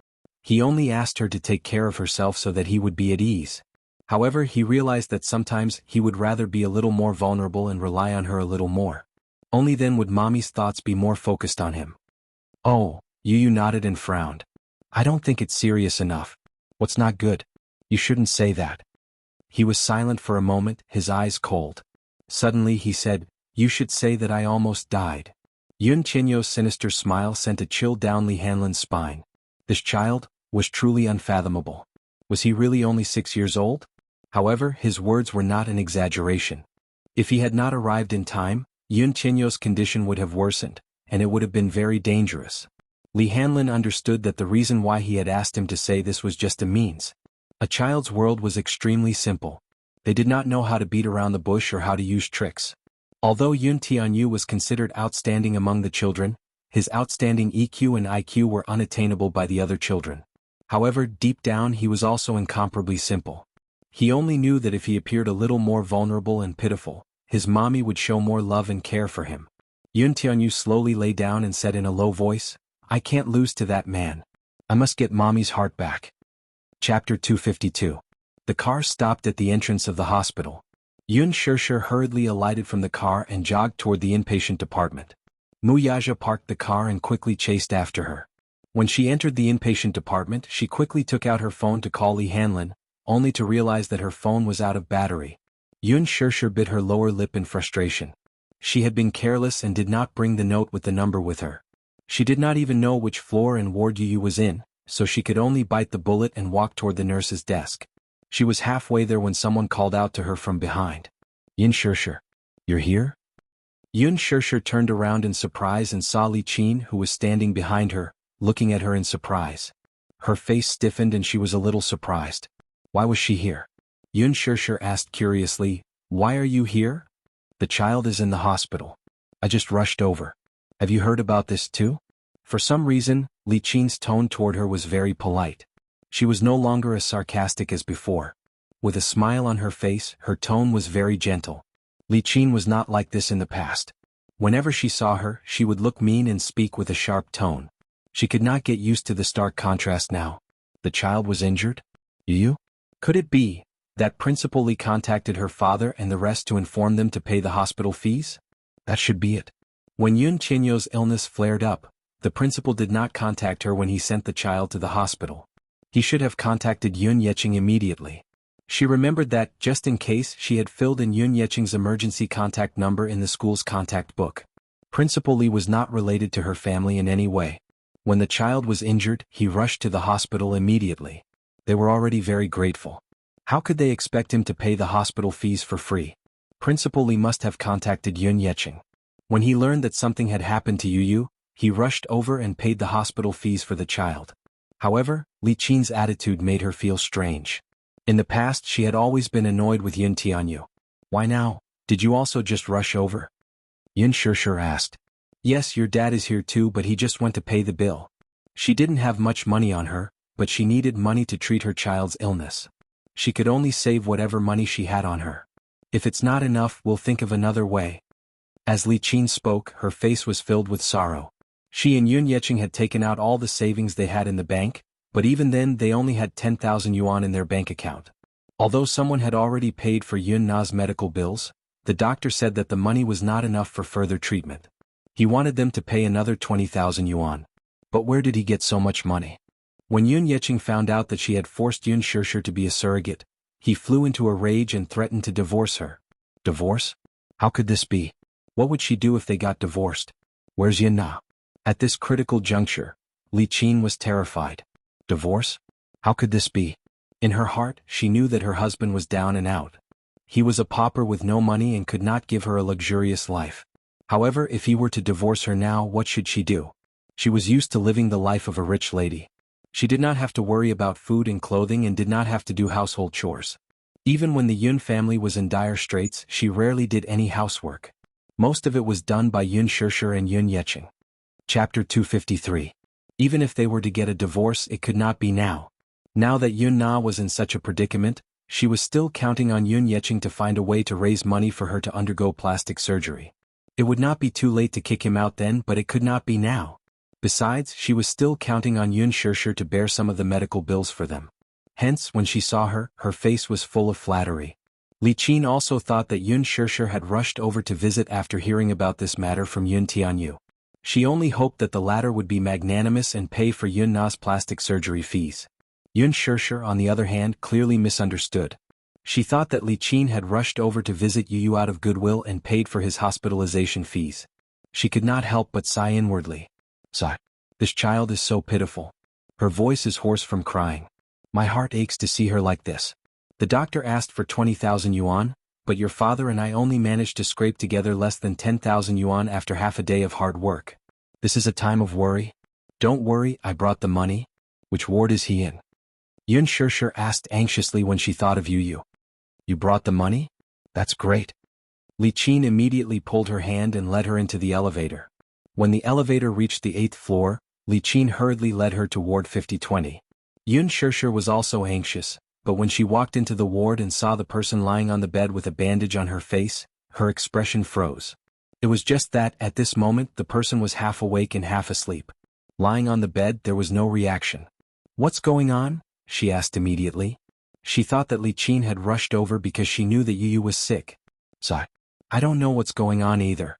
He only asked her to take care of herself so that he would be at ease. However, he realized that sometimes he would rather be a little more vulnerable and rely on her a little more. Only then would mommy's thoughts be more focused on him. Oh, Yu nodded and frowned. I don't think it's serious enough. What's not good? You shouldn't say that. He was silent for a moment, his eyes cold. Suddenly he said, You should say that I almost died. Yun Chenyo's sinister smile sent a chill down Li Hanlin's spine. This child was truly unfathomable. Was he really only 6 years old? However, his words were not an exaggeration. If he had not arrived in time, Yun Chenyo's condition would have worsened, and it would have been very dangerous. Li Hanlin understood that the reason why he had asked him to say this was just a means. A child's world was extremely simple. They did not know how to beat around the bush or how to use tricks. Although Yun Tianyu was considered outstanding among the children, his outstanding EQ and IQ were unattainable by the other children. However, deep down he was also incomparably simple. He only knew that if he appeared a little more vulnerable and pitiful, his mommy would show more love and care for him. Yun Tianyu slowly lay down and said in a low voice, I can't lose to that man. I must get mommy's heart back. Chapter 252. The car stopped at the entrance of the hospital. Yun Shishir hurriedly alighted from the car and jogged toward the inpatient department. Mu Yaja parked the car and quickly chased after her. When she entered the inpatient department, she quickly took out her phone to call Li Hanlin, only to realize that her phone was out of battery. Yun Shishir bit her lower lip in frustration. She had been careless and did not bring the note with the number with her. She did not even know which floor and ward Yu was in, so she could only bite the bullet and walk toward the nurse's desk. She was halfway there when someone called out to her from behind. Yun Shishir, you're here? Yun Shishir turned around in surprise and saw Li Qin, who was standing behind her, looking at her in surprise. Her face stiffened and she was a little surprised. Why was she here? Yun Shishir asked curiously, "Why are you here?" "The child is in the hospital. I just rushed over. Have you heard about this too?" For some reason, Li Qin's tone toward her was very polite. She was no longer as sarcastic as before. With a smile on her face, her tone was very gentle. Li Qin was not like this in the past. Whenever she saw her, she would look mean and speak with a sharp tone. She could not get used to the stark contrast now. The child was injured? You? Could it be that Principal Li contacted her father and the rest to inform them to pay the hospital fees? That should be it. When Yun Qinyo's illness flared up, the principal did not contact her when he sent the child to the hospital. He should have contacted Yun Yeqing immediately. She remembered that, just in case, she had filled in Yun Yeqing's emergency contact number in the school's contact book. Principal Li was not related to her family in any way. When the child was injured, he rushed to the hospital immediately. They were already very grateful. How could they expect him to pay the hospital fees for free? Principal Li must have contacted Yun Yeqing. When he learned that something had happened to Yu, he rushed over and paid the hospital fees for the child. However, Li Qin's attitude made her feel strange. In the past she had always been annoyed with Yun Tianyu. Why now? Did you also just rush over? Yun Shishir asked. Yes, your dad is here too, but he just went to pay the bill. She didn't have much money on her, but she needed money to treat her child's illness. She could only save whatever money she had on her. If it's not enough, we'll think of another way. As Li Qin spoke, her face was filled with sorrow. She and Yun Yeqing had taken out all the savings they had in the bank, but even then they only had 10,000 yuan in their bank account. Although someone had already paid for Yun Na's medical bills, the doctor said that the money was not enough for further treatment. He wanted them to pay another 20,000 yuan. But where did he get so much money? When Yun Yeqing found out that she had forced Yun Shishir to be a surrogate, he flew into a rage and threatened to divorce her. Divorce? How could this be? What would she do if they got divorced? Where's Yun Na? At this critical juncture, Li Qin was terrified. Divorce? How could this be? In her heart, she knew that her husband was down and out. He was a pauper with no money and could not give her a luxurious life. However, if he were to divorce her now, what should she do? She was used to living the life of a rich lady. She did not have to worry about food and clothing and did not have to do household chores. Even when the Yun family was in dire straits, she rarely did any housework. Most of it was done by Yun Shishir and Yun Yeqing. Chapter 253. Even if they were to get a divorce, it could not be now. Now that Yun Na was in such a predicament, she was still counting on Yun Yeqing to find a way to raise money for her to undergo plastic surgery. It would not be too late to kick him out then, but it could not be now. Besides, she was still counting on Yun Shishir to bear some of the medical bills for them. Hence, when she saw her, her face was full of flattery. Li Qin also thought that Yun Shishir had rushed over to visit after hearing about this matter from Yun Tianyu. She only hoped that the latter would be magnanimous and pay for Yun Na's plastic surgery fees. Yun Shishir, on the other hand, clearly misunderstood. She thought that Li Qin had rushed over to visit Yu out of goodwill and paid for his hospitalization fees. She could not help but sigh inwardly. Sigh. This child is so pitiful. Her voice is hoarse from crying. My heart aches to see her like this. The doctor asked for 20,000 yuan, but your father and I only managed to scrape together less than 10,000 yuan after half a day of hard work. This is a time of worry. Don't worry, I brought the money. Which ward is he in? Yun Shishir asked anxiously when she thought of Yu. You brought the money? That's great. Li Qin immediately pulled her hand and led her into the elevator. When the elevator reached the 8th floor, Li Qin hurriedly led her to ward 5020. Yun Shishir was also anxious, but when she walked into the ward and saw the person lying on the bed with a bandage on her face, her expression froze. It was just that, at this moment, the person was half awake and half asleep. Lying on the bed, there was no reaction. What's going on? She asked immediately. She thought that Li Qin had rushed over because she knew that Yu was sick. Sigh. I don't know what's going on either.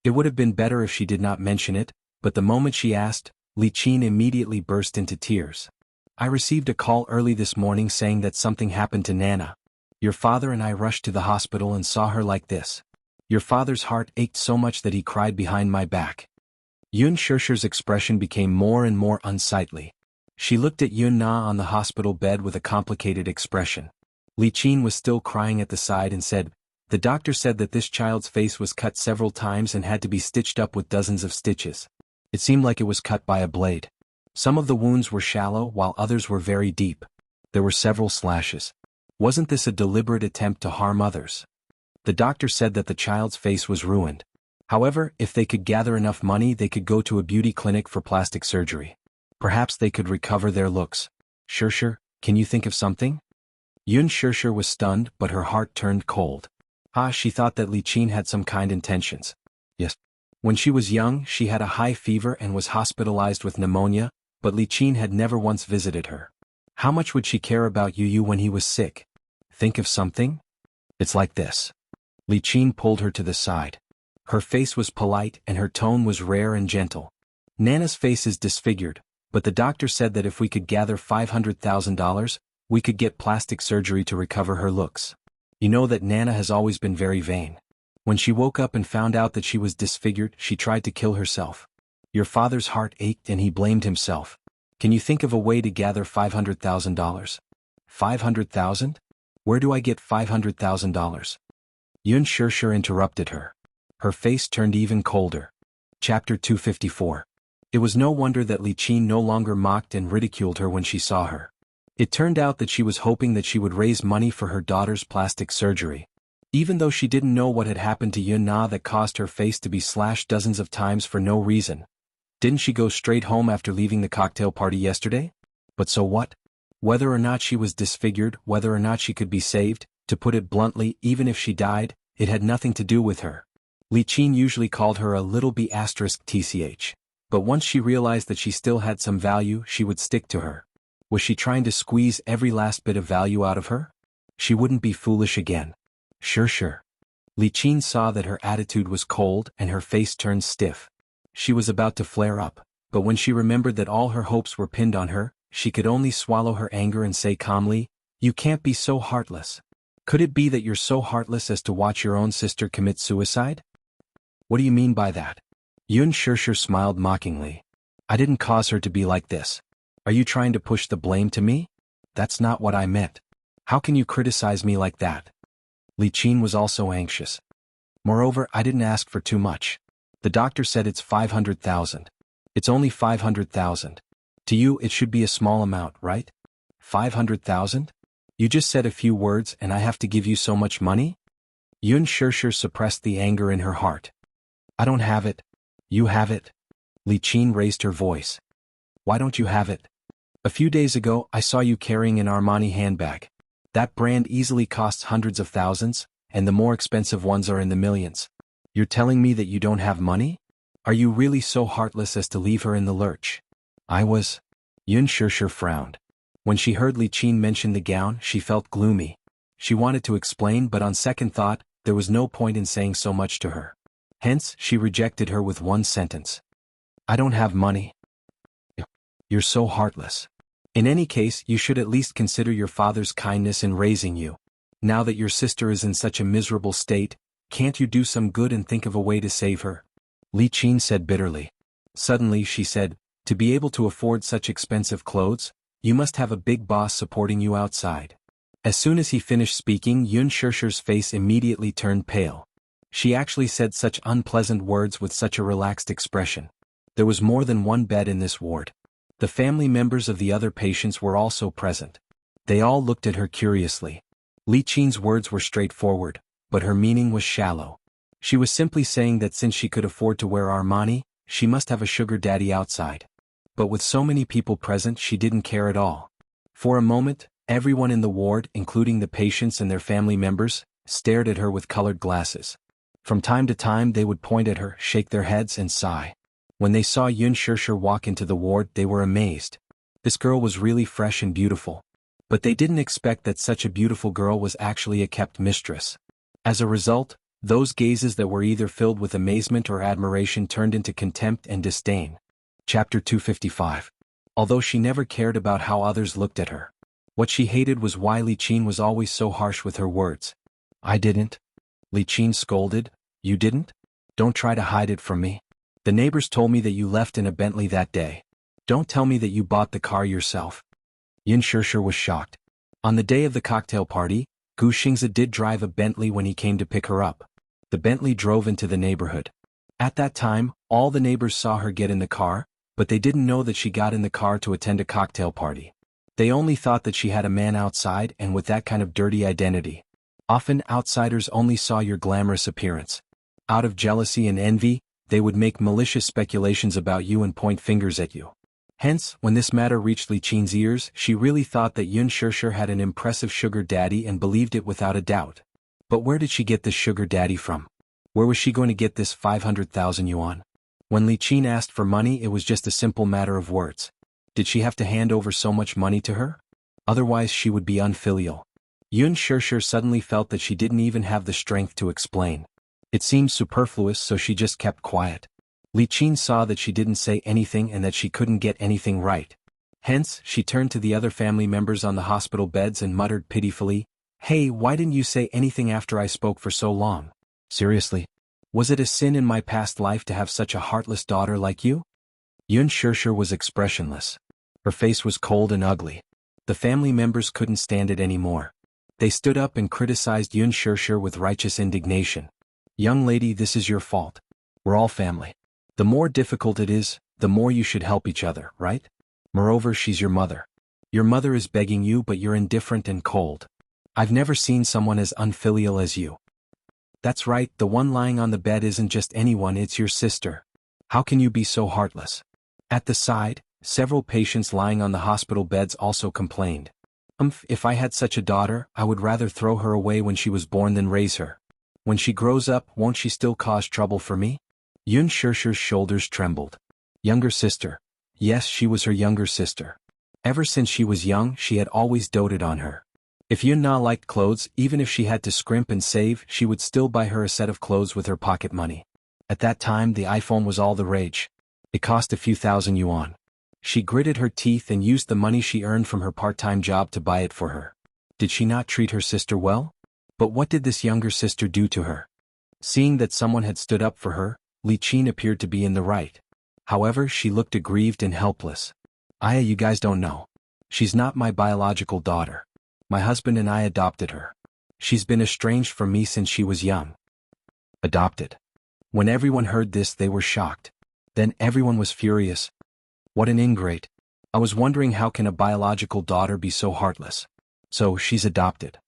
It would have been better if she did not mention it, but the moment she asked, Li Qin immediately burst into tears. I received a call early this morning saying that something happened to Nana. Your father and I rushed to the hospital and saw her like this. Your father's heart ached so much that he cried behind my back. Yun Shishir's expression became more and more unsightly. She looked at Yun Na on the hospital bed with a complicated expression. Li Qin was still crying at the side and said, the doctor said that this child's face was cut several times and had to be stitched up with dozens of stitches. It seemed like it was cut by a blade. Some of the wounds were shallow while others were very deep. There were several slashes. Wasn't this a deliberate attempt to harm others? The doctor said that the child's face was ruined. However, if they could gather enough money, they could go to a beauty clinic for plastic surgery. Perhaps they could recover their looks. Sure, can you think of something? Yun Sure was stunned, but her heart turned cold. She thought that Li Qin had some kind intentions. Yes. When she was young, she had a high fever and was hospitalized with pneumonia, but Li Qin had never once visited her. How much would she care about Yu when he was sick? Think of something? It's like this. Li Qin pulled her to the side. Her face was polite and her tone was rare and gentle. Nana's face is disfigured, but the doctor said that if we could gather $500,000, we could get plastic surgery to recover her looks. You know that Nana has always been very vain. When she woke up and found out that she was disfigured, she tried to kill herself. Your father's heart ached and he blamed himself. Can you think of a way to gather $500,000? 500,000? Where do I get $500,000? Yun Sure interrupted her. Her face turned even colder. Chapter 254. It was no wonder that Li Qin no longer mocked and ridiculed her when she saw her. It turned out that she was hoping that she would raise money for her daughter's plastic surgery. Even though she didn't know what had happened to Yun Na that caused her face to be slashed dozens of times for no reason. Didn't she go straight home after leaving the cocktail party yesterday? But so what? Whether or not she was disfigured, whether or not she could be saved, to put it bluntly, even if she died, it had nothing to do with her. Li Qin usually called her a little b*tch. But once she realized that she still had some value, she would stick to her. Was she trying to squeeze every last bit of value out of her? She wouldn't be foolish again. Sure. Li Qin saw that her attitude was cold and her face turned stiff. She was about to flare up, but when she remembered that all her hopes were pinned on her, she could only swallow her anger and say calmly, "You can't be so heartless. Could it be that you're so heartless as to watch your own sister commit suicide?" "What do you mean by that?" Yun Sure smiled mockingly. "I didn't cause her to be like this. Are you trying to push the blame to me? That's not what I meant. How can you criticize me like that?" Li Qin was also anxious. "Moreover, I didn't ask for too much. The doctor said it's 500,000. It's only 500,000. To you it should be a small amount, right? 500,000? You just said a few words and I have to give you so much money?" Yun Sure suppressed the anger in her heart. "I don't have it. You have it." Li Qin raised her voice. "Why don't you have it? A few days ago I saw you carrying an Armani handbag. That brand easily costs hundreds of thousands, and the more expensive ones are in the millions. You're telling me that you don't have money? Are you really so heartless as to leave her in the lurch?" "I was." Yun Sure frowned. When she heard Li Qin mention the gown, she felt gloomy. She wanted to explain, but on second thought, there was no point in saying so much to her. Hence, she rejected her with one sentence. "I don't have money." "You're so heartless. In any case, you should at least consider your father's kindness in raising you. Now that your sister is in such a miserable state, can't you do some good and think of a way to save her?" Li Qin said bitterly. Suddenly she said, "To be able to afford such expensive clothes, you must have a big boss supporting you outside." As soon as he finished speaking, Yun Shure's face immediately turned pale. She actually said such unpleasant words with such a relaxed expression. There was more than one bed in this ward. The family members of the other patients were also present. They all looked at her curiously. Li Qin's words were straightforward, but her meaning was shallow. She was simply saying that since she could afford to wear Armani, she must have a sugar daddy outside. But with so many people present, she didn't care at all. For a moment, everyone in the ward, including the patients and their family members, stared at her with colored glasses. From time to time they would point at her, shake their heads and sigh. When they saw Yun Sure walk into the ward, they were amazed. This girl was really fresh and beautiful. But they didn't expect that such a beautiful girl was actually a kept mistress. As a result, those gazes that were either filled with amazement or admiration turned into contempt and disdain. Chapter 255. Although she never cared about how others looked at her. What she hated was why Li Qin was always so harsh with her words. "I didn't." Li Qin scolded. "You didn't? Don't try to hide it from me. The neighbors told me that you left in a Bentley that day. Don't tell me that you bought the car yourself." Yun Sure was shocked. On the day of the cocktail party, Gu Xingzi did drive a Bentley when he came to pick her up. The Bentley drove into the neighborhood. At that time, all the neighbors saw her get in the car, but they didn't know that she got in the car to attend a cocktail party. They only thought that she had a man outside and with that kind of dirty identity. Often outsiders only saw your glamorous appearance. Out of jealousy and envy, they would make malicious speculations about you and point fingers at you. Hence, when this matter reached Li Qin's ears, she really thought that Yun Shishir had an impressive sugar daddy and believed it without a doubt. But where did she get this sugar daddy from? Where was she going to get this 500,000 yuan? When Li Qin asked for money, it was just a simple matter of words. Did she have to hand over so much money to her? Otherwise she would be unfilial. Yun Shishir suddenly felt that she didn't even have the strength to explain. It seemed superfluous, so she just kept quiet. Li Qin saw that she didn't say anything and that she couldn't get anything right. Hence, she turned to the other family members on the hospital beds and muttered pitifully, "Hey, why didn't you say anything after I spoke for so long? Seriously? Was it a sin in my past life to have such a heartless daughter like you?" Yun Shishir was expressionless. Her face was cold and ugly. The family members couldn't stand it anymore. They stood up and criticized Yun Shishir with righteous indignation. "Young lady, this is your fault. We're all family. The more difficult it is, the more you should help each other, right? Moreover, she's your mother. Your mother is begging you, but you're indifferent and cold. I've never seen someone as unfilial as you. That's right, the one lying on the bed isn't just anyone, it's your sister. How can you be so heartless?" At the side, several patients lying on the hospital beds also complained. If I had such a daughter, I would rather throw her away when she was born than raise her. When she grows up, won't she still cause trouble for me?" Yun Shishir's shoulders trembled. Younger sister. Yes, she was her younger sister. Ever since she was young, she had always doted on her. If Yun Na liked clothes, even if she had to scrimp and save, she would still buy her a set of clothes with her pocket money. At that time, the iPhone was all the rage. It cost a few thousand yuan. She gritted her teeth and used the money she earned from her part-time job to buy it for her. Did she not treat her sister well? But what did this younger sister do to her? Seeing that someone had stood up for her, Li Qin appeared to be in the right. However, she looked aggrieved and helpless. You guys don't know. She's not my biological daughter. My husband and I adopted her. She's been estranged from me since she was young." Adopted. When everyone heard this, they were shocked. Then everyone was furious. What an ingrate. I was wondering, how can a biological daughter be so heartless? So, she's adopted.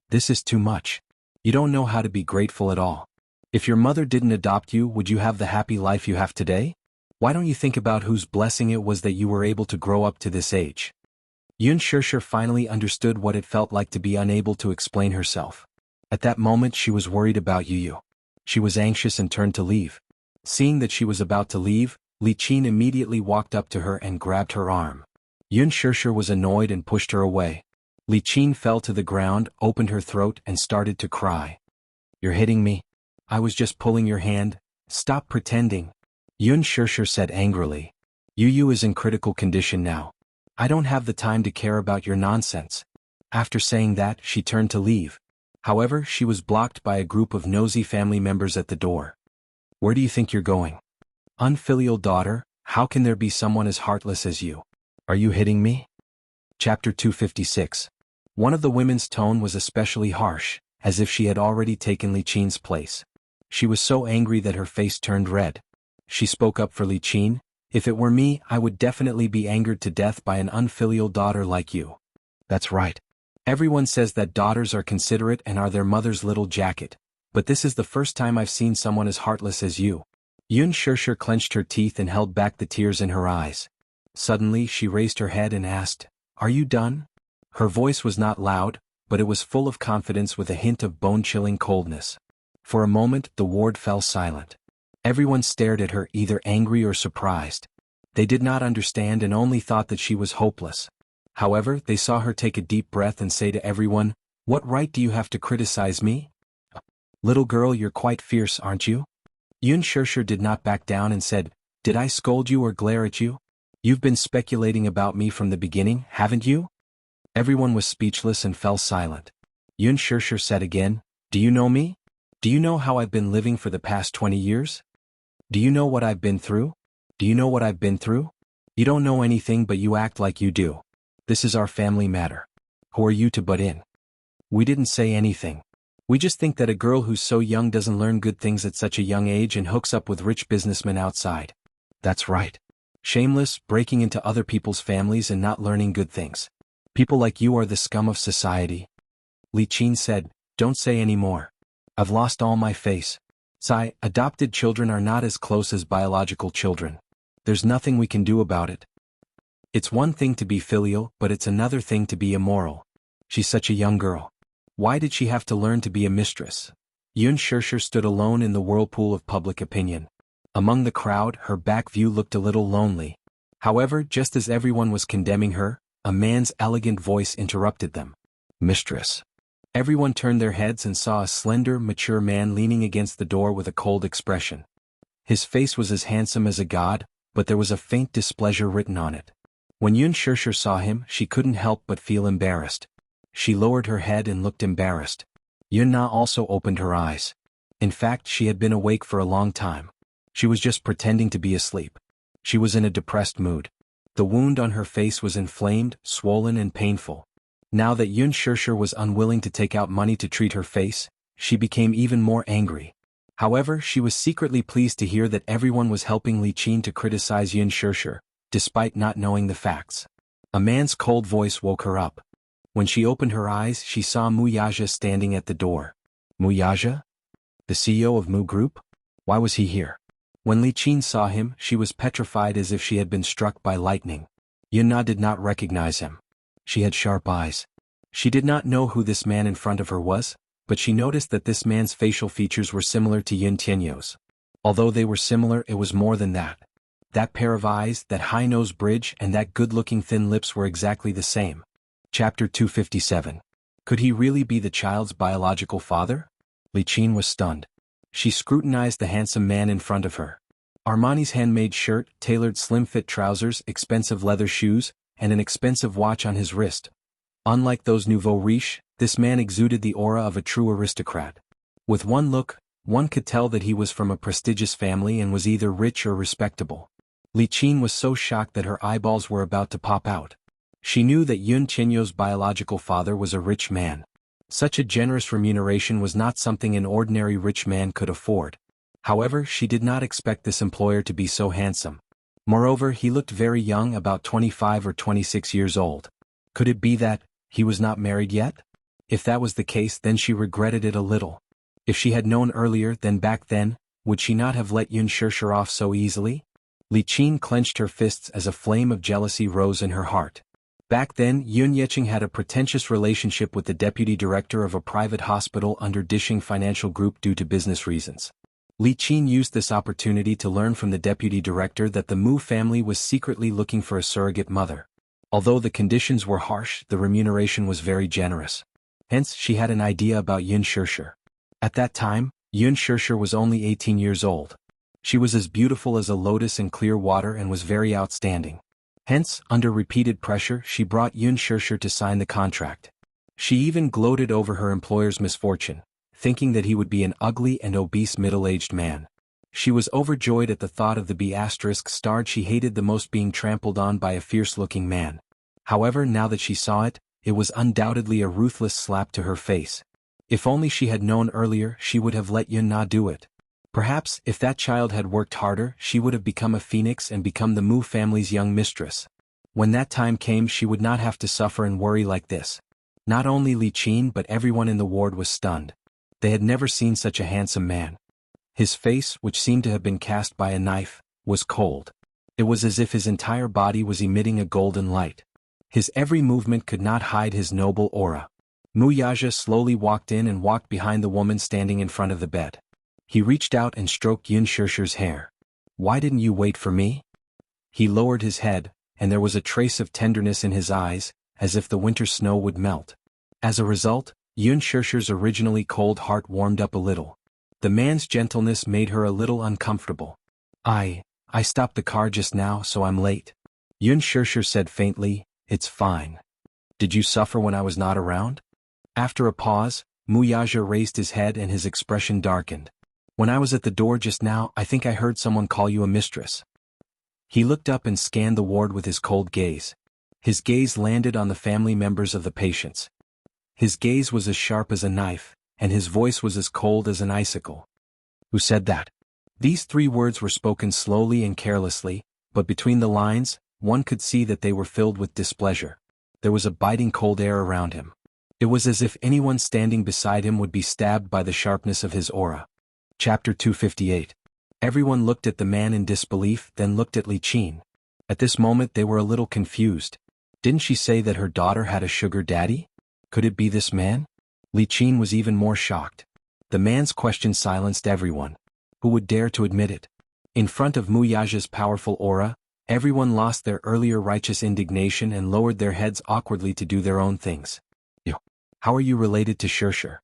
This is too much. You don't know how to be grateful at all. If your mother didn't adopt you, would you have the happy life you have today? Why don't you think about whose blessing it was that you were able to grow up to this age? Yun Shishir finally understood what it felt like to be unable to explain herself. At that moment she was worried about Yu. She was anxious and turned to leave. Seeing that she was about to leave, Li Qin immediately walked up to her and grabbed her arm. Yun Shishir was annoyed and pushed her away. Li Qin fell to the ground, opened her throat and started to cry. "You're hitting me. I was just pulling your hand. Stop pretending." Yun Shishir said angrily. Yu is in critical condition now. I don't have the time to care about your nonsense." After saying that, she turned to leave. However, she was blocked by a group of nosy family members at the door. "Where do you think you're going? Unfilial daughter, how can there be someone as heartless as you? Are you hitting me?" Chapter 256. One of the women's tone was especially harsh, as if she had already taken Li Qin's place. She was so angry that her face turned red. She spoke up for Li Qin. "If it were me, I would definitely be angered to death by an unfilial daughter like you." "That's right. Everyone says that daughters are considerate and are their mother's little jacket, but this is the first time I've seen someone as heartless as you." Yun Shishir clenched her teeth and held back the tears in her eyes. Suddenly she raised her head and asked, "Are you done?" Her voice was not loud, but it was full of confidence with a hint of bone-chilling coldness. For a moment the ward fell silent. Everyone stared at her, either angry or surprised. They did not understand and only thought that she was hopeless. However, they saw her take a deep breath and say to everyone, "What right do you have to criticize me? Little girl, you're quite fierce, aren't you?" Yun Shishir did not back down and said, "Did I scold you or glare at you? You've been speculating about me from the beginning, haven't you?" Everyone was speechless and fell silent. Yun Shishir said again, "Do you know me? Do you know how I've been living for the past 20 years? Do you know what I've been through? Do you know what I've been through? You don't know anything, but you act like you do. This is our family matter. Who are you to butt in?" We didn't say anything. We just think that a girl who's so young doesn't learn good things at such a young age and hooks up with rich businessmen outside. That's right. Shameless, breaking into other people's families and not learning good things. People like you are the scum of society. Li Qin said, don't say any more. I've lost all my face. Sigh, adopted children are not as close as biological children. There's nothing we can do about it. It's one thing to be filial, but it's another thing to be immoral. She's such a young girl. Why did she have to learn to be a mistress? Yun Shishir stood alone in the whirlpool of public opinion. Among the crowd, her back view looked a little lonely. However, just as everyone was condemning her, a man's elegant voice interrupted them. Mistress. Everyone turned their heads and saw a slender, mature man leaning against the door with a cold expression. His face was as handsome as a god, but there was a faint displeasure written on it. When Yun Shishir saw him, she couldn't help but feel embarrassed. She lowered her head and looked embarrassed. Yun Na also opened her eyes. In fact, she had been awake for a long time. She was just pretending to be asleep. She was in a depressed mood. The wound on her face was inflamed, swollen and painful. Now that Yun Shishir was unwilling to take out money to treat her face, she became even more angry. However, she was secretly pleased to hear that everyone was helping Li Qin to criticize Yun Shishir, despite not knowing the facts. A man's cold voice woke her up. When she opened her eyes, she saw Mu Yaja standing at the door. Mu Yaja? The CEO of Mu Group? Why was he here? When Li Qin saw him, she was petrified as if she had been struck by lightning. Yun Na did not recognize him. She had sharp eyes. She did not know who this man in front of her was, but she noticed that this man's facial features were similar to Yun Tianyou's. Although they were similar, it was more than that. That pair of eyes, that high nose bridge and that good-looking thin lips were exactly the same. Chapter 257. Could he really be the child's biological father? Li Qin was stunned. She scrutinized the handsome man in front of her. Armani's handmade shirt, tailored slim-fit trousers, expensive leather shoes, and an expensive watch on his wrist. Unlike those nouveau riche, this man exuded the aura of a true aristocrat. With one look, one could tell that he was from a prestigious family and was either rich or respectable. Li Qin was so shocked that her eyeballs were about to pop out. She knew that Yun Tianyou's biological father was a rich man. Such a generous remuneration was not something an ordinary rich man could afford. However, she did not expect this employer to be so handsome. Moreover, he looked very young, about 25 or 26 years old. Could it be that he was not married yet? If that was the case, then she regretted it a little. If she had known earlier, then back then, would she not have let Yun Shishir off so easily? Li Qin clenched her fists as a flame of jealousy rose in her heart. Back then, Yun Yeqing had a pretentious relationship with the deputy director of a private hospital under Dishing Financial Group due to business reasons. Li Qin used this opportunity to learn from the deputy director that the Mu family was secretly looking for a surrogate mother. Although the conditions were harsh, the remuneration was very generous. Hence, she had an idea about Yun Shishir. At that time, Yun Shishir was only 18 years old. She was as beautiful as a lotus in clear water and was very outstanding. Hence, under repeated pressure, she brought Yun Shishir to sign the contract. She even gloated over her employer's misfortune, thinking that he would be an ugly and obese middle-aged man. She was overjoyed at the thought of the B***starred she hated the most being trampled on by a fierce-looking man. However, now that she saw it, it was undoubtedly a ruthless slap to her face. If only she had known earlier, she would have let Yun Na do it. Perhaps, if that child had worked harder, she would have become a phoenix and become the Mu family's young mistress. When that time came, she would not have to suffer and worry like this. Not only Li Qin but everyone in the ward was stunned. They had never seen such a handsome man. His face, which seemed to have been cast by a knife, was cold. It was as if his entire body was emitting a golden light. His every movement could not hide his noble aura. Mu Yaja slowly walked in and walked behind the woman standing in front of the bed. He reached out and stroked Yun Shishir's hair. Why didn't you wait for me? He lowered his head, and there was a trace of tenderness in his eyes, as if the winter snow would melt. As a result, Yun Shishir's originally cold heart warmed up a little. The man's gentleness made her a little uncomfortable. I stopped the car just now, so I'm late. Yun Shishir said faintly, it's fine. Did you suffer when I was not around? After a pause, Mu Yaja raised his head and his expression darkened. When I was at the door just now, I think I heard someone call you a mistress. He looked up and scanned the ward with his cold gaze. His gaze landed on the family members of the patients. His gaze was as sharp as a knife, and his voice was as cold as an icicle. Who said that? These 3 words were spoken slowly and carelessly, but between the lines, one could see that they were filled with displeasure. There was a biting cold air around him. It was as if anyone standing beside him would be stabbed by the sharpness of his aura. Chapter 258. Everyone looked at the man in disbelief, then looked at Li Qin. At this moment they were a little confused. Didn't she say that her daughter had a sugar daddy? Could it be this man? Li Qin was even more shocked. The man's question silenced everyone. Who would dare to admit it? In front of Mu Yaja's powerful aura, everyone lost their earlier righteous indignation and lowered their heads awkwardly to do their own things. How are you related to Shirshir?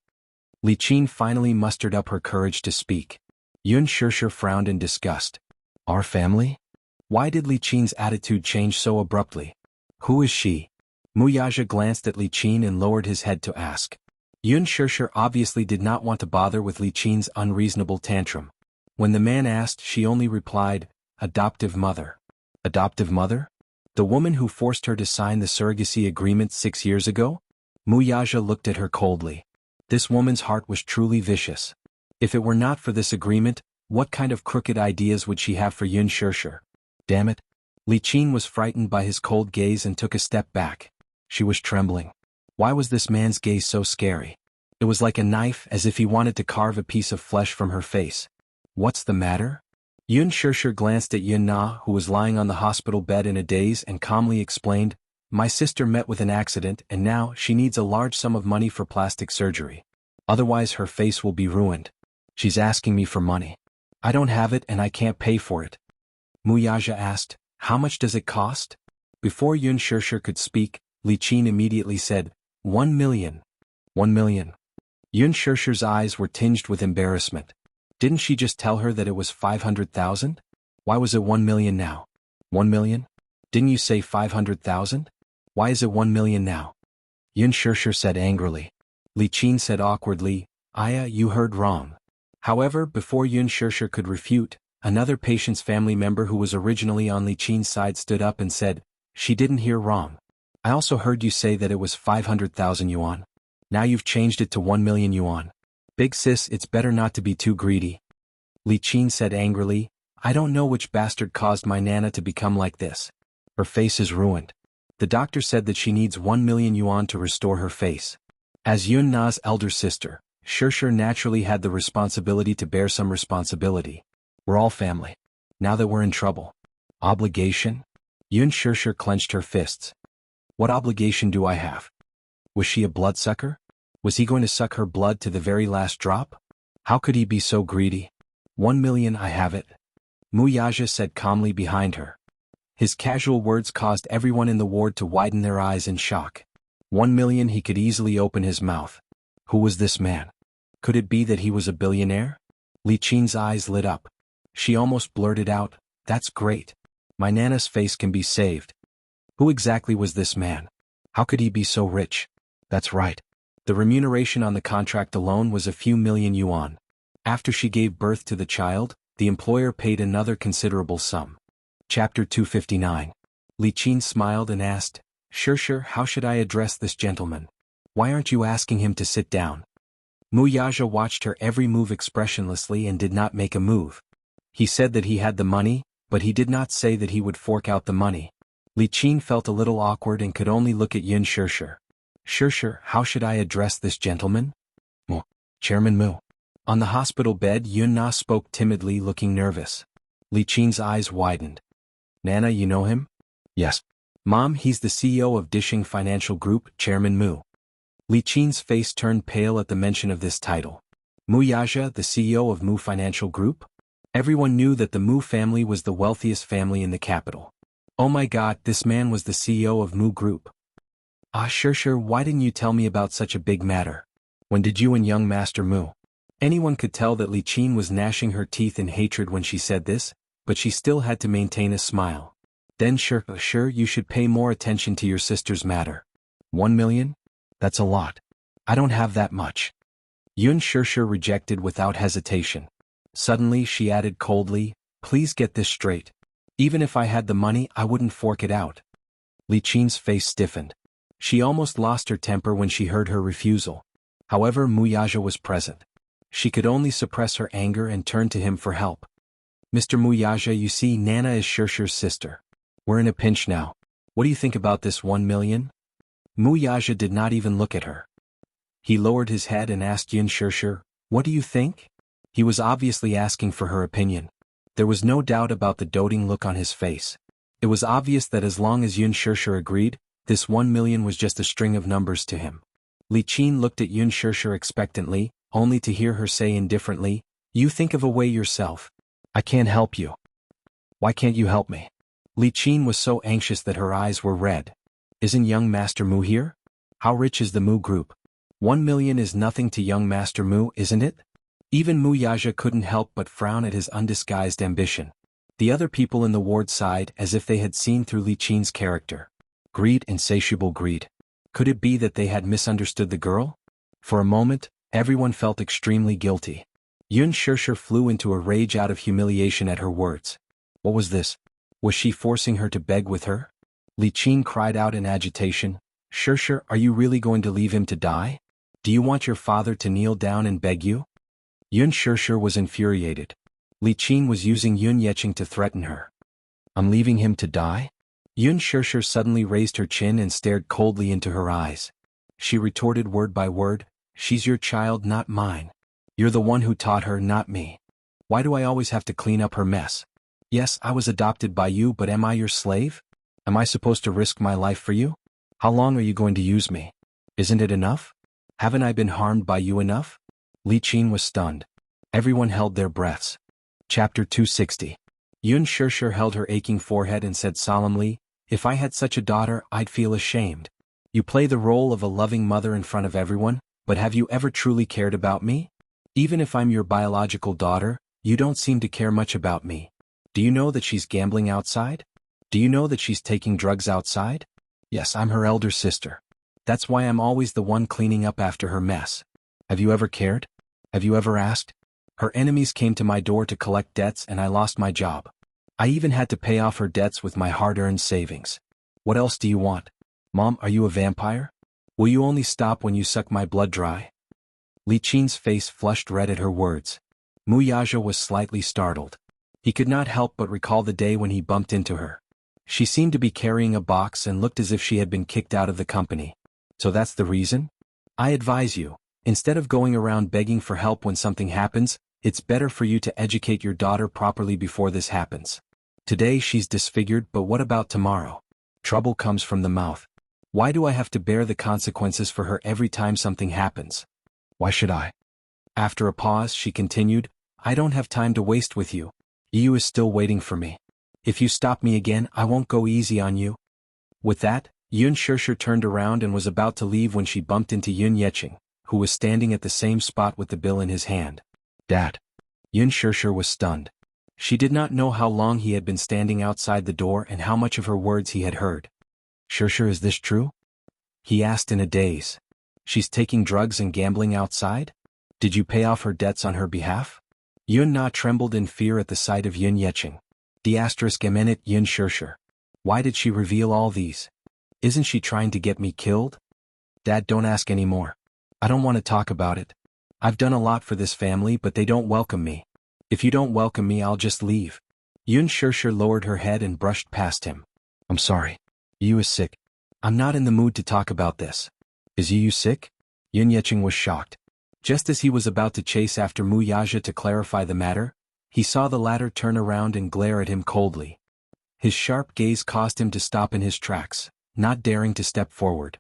Li Qin finally mustered up her courage to speak. Yun Shirshir frowned in disgust. Our family? Why did Li Qin's attitude change so abruptly? Who is she? Mu Yaja glanced at Li Qin and lowered his head to ask. Yun Shirshir obviously did not want to bother with Li Qin's unreasonable tantrum. When the man asked, she only replied, adoptive mother. Adoptive mother? The woman who forced her to sign the surrogacy agreement 6 years ago? Mu Yaja looked at her coldly. This woman's heart was truly vicious. If it were not for this agreement, what kind of crooked ideas would she have for Yun Shirshir? Damn it. Li Qin was frightened by his cold gaze and took a step back. She was trembling. Why was this man's gaze so scary? It was like a knife, as if he wanted to carve a piece of flesh from her face. What's the matter? Yun Shirshir glanced at Yun Na, who was lying on the hospital bed in a daze, and calmly explained, my sister met with an accident and now she needs a large sum of money for plastic surgery. Otherwise her face will be ruined. She's asking me for money. I don't have it and I can't pay for it. Mu Yaja asked, how much does it cost? Before Yun Shirshir could speak, Li Qin immediately said, 1 million. 1 million. Yun Shirshir's eyes were tinged with embarrassment. Didn't she just tell her that it was 500,000? Why was it 1 million now? 1 million? Didn't you say 500,000? Why is it 1 million now? Yun Shirshir said angrily. Li Qin said awkwardly, Aya, you heard wrong. However, before Yun Shirshir could refute, another patient's family member who was originally on Li Qin's side stood up and said, she didn't hear wrong. I also heard you say that it was 500,000 yuan. Now you've changed it to 1 million yuan. Big sis, it's better not to be too greedy. Li Qin said angrily, I don't know which bastard caused my Nana to become like this. Her face is ruined. The doctor said that she needs 1 million yuan to restore her face. As Yun Na's elder sister, Shirshir naturally had the responsibility to bear some responsibility. We're all family. Now that we're in trouble. Obligation? Yun Shirshir clenched her fists. What obligation do I have? Was she a bloodsucker? Was he going to suck her blood to the very last drop? How could he be so greedy? 1 million, I have it. Mu Yaja said calmly behind her. His casual words caused everyone in the ward to widen their eyes in shock. 1 million, he could easily open his mouth. Who was this man? Could it be that he was a billionaire? Li Qin's eyes lit up. She almost blurted out, that's great. My Nana's face can be saved. Who exactly was this man? How could he be so rich? That's right. The remuneration on the contract alone was a few million yuan. After she gave birth to the child, the employer paid another considerable sum. Chapter 259. Li Qin smiled and asked, Shirshir, how should I address this gentleman? Why aren't you asking him to sit down? Mu Yaja watched her every move expressionlessly and did not make a move. He said that he had the money, but he did not say that he would fork out the money. Li Qin felt a little awkward and could only look at Yun Shirshir. Shirshir, how should I address this gentleman? Mu. Chairman Mu. On the hospital bed, Yun Na spoke timidly, looking nervous. Li Qin's eyes widened. Nana, you know him? Yes. Mom, he's the CEO of Dishing Financial Group, Chairman Mu. Li Qin's face turned pale at the mention of this title. Mu Yaja, the CEO of Mu Financial Group? Everyone knew that the Mu family was the wealthiest family in the capital. Oh my god, this man was the CEO of Mu Group. Ah, Shirshir, why didn't you tell me about such a big matter? When did you and young Master Mu? Anyone could tell that Li Qin was gnashing her teeth in hatred when she said this, but she still had to maintain a smile. Then Shirshir, you should pay more attention to your sister's matter. 1 million? That's a lot. I don't have that much. Yun Shirshir rejected without hesitation. Suddenly she added coldly, please get this straight. Even if I had the money, I wouldn't fork it out. Li Qin's face stiffened. She almost lost her temper when she heard her refusal. However, Mu Yaja was present. She could only suppress her anger and turn to him for help. Mr. Mu Yaja, you see, Nana is Shirshir's sister. We're in a pinch now. What do you think about this 1 million? Mu Yaja did not even look at her. He lowered his head and asked Yun Shirshir, "What do you think?" He was obviously asking for her opinion. There was no doubt about the doting look on his face. It was obvious that as long as Yun Shirshir agreed, this 1 million was just a string of numbers to him. Li Qin looked at Yun Shirshir expectantly, only to hear her say indifferently, "You think of a way yourself. I can't help you." "Why can't you help me?" Li Qin was so anxious that her eyes were red. "Isn't young Master Mu here? How rich is the Mu group? 1 million is nothing to young Master Mu, isn't it?" Even Mu Yaja couldn't help but frown at his undisguised ambition. The other people in the ward sighed as if they had seen through Li Qin's character. Greed, insatiable greed. Could it be that they had misunderstood the girl? For a moment, everyone felt extremely guilty. Yun Shirshir flew into a rage out of humiliation at her words. What was this? Was she forcing her to beg with her? Li Qin cried out in agitation, "Shirshir, are you really going to leave him to die? Do you want your father to kneel down and beg you?" Yun Shirshir was infuriated. Li Qin was using Yun Yeqing to threaten her. "I'm leaving him to die?" Yun Shirshir suddenly raised her chin and stared coldly into her eyes. She retorted word by word, "She's your child, not mine. You're the one who taught her, not me. Why do I always have to clean up her mess? Yes, I was adopted by you, but am I your slave? Am I supposed to risk my life for you? How long are you going to use me? Isn't it enough? Haven't I been harmed by you enough?" Li Qin was stunned. Everyone held their breaths. Chapter 260. Yun Shirshir held her aching forehead and said solemnly, "If I had such a daughter, I'd feel ashamed. You play the role of a loving mother in front of everyone, but have you ever truly cared about me? Even if I'm your biological daughter, you don't seem to care much about me. Do you know that she's gambling outside? Do you know that she's taking drugs outside? Yes, I'm her elder sister. That's why I'm always the one cleaning up after her mess. Have you ever cared? Have you ever asked? Her enemies came to my door to collect debts and I lost my job. I even had to pay off her debts with my hard-earned savings. What else do you want? Mom, are you a vampire? Will you only stop when you suck my blood dry?" Li Qin's face flushed red at her words. Mu Yaja was slightly startled. He could not help but recall the day when he bumped into her. She seemed to be carrying a box and looked as if she had been kicked out of the company. So that's the reason? I advise you, instead of going around begging for help when something happens, it's better for you to educate your daughter properly before this happens. Today she's disfigured, but what about tomorrow? Trouble comes from the mouth. Why do I have to bear the consequences for her every time something happens? Why should I? After a pause, she continued, I don't have time to waste with you. Yu is still waiting for me. If you stop me again, I won't go easy on you. With that, Yun Shirshir turned around and was about to leave when she bumped into Yun Yeqing, who was standing at the same spot with the bill in his hand. Dad. Yun Shirshir was stunned. She did not know how long he had been standing outside the door and how much of her words he had heard. Shirshir, is this true? He asked in a daze. She's taking drugs and gambling outside? Did you pay off her debts on her behalf? Yun Na trembled in fear at the sight of Yun Yeqing. *Eminent Yun Shirshir. Why did she reveal all these? Isn't she trying to get me killed? Dad, don't ask any more. I don't want to talk about it. I've done a lot for this family, but they don't welcome me. If you don't welcome me, I'll just leave. Yun Shirshir lowered her head and brushed past him. I'm sorry. Yu is sick. I'm not in the mood to talk about this. Is Yu sick? Yun Yeqing was shocked. Just as he was about to chase after Mu Yaja to clarify the matter, he saw the latter turn around and glare at him coldly. His sharp gaze caused him to stop in his tracks, not daring to step forward.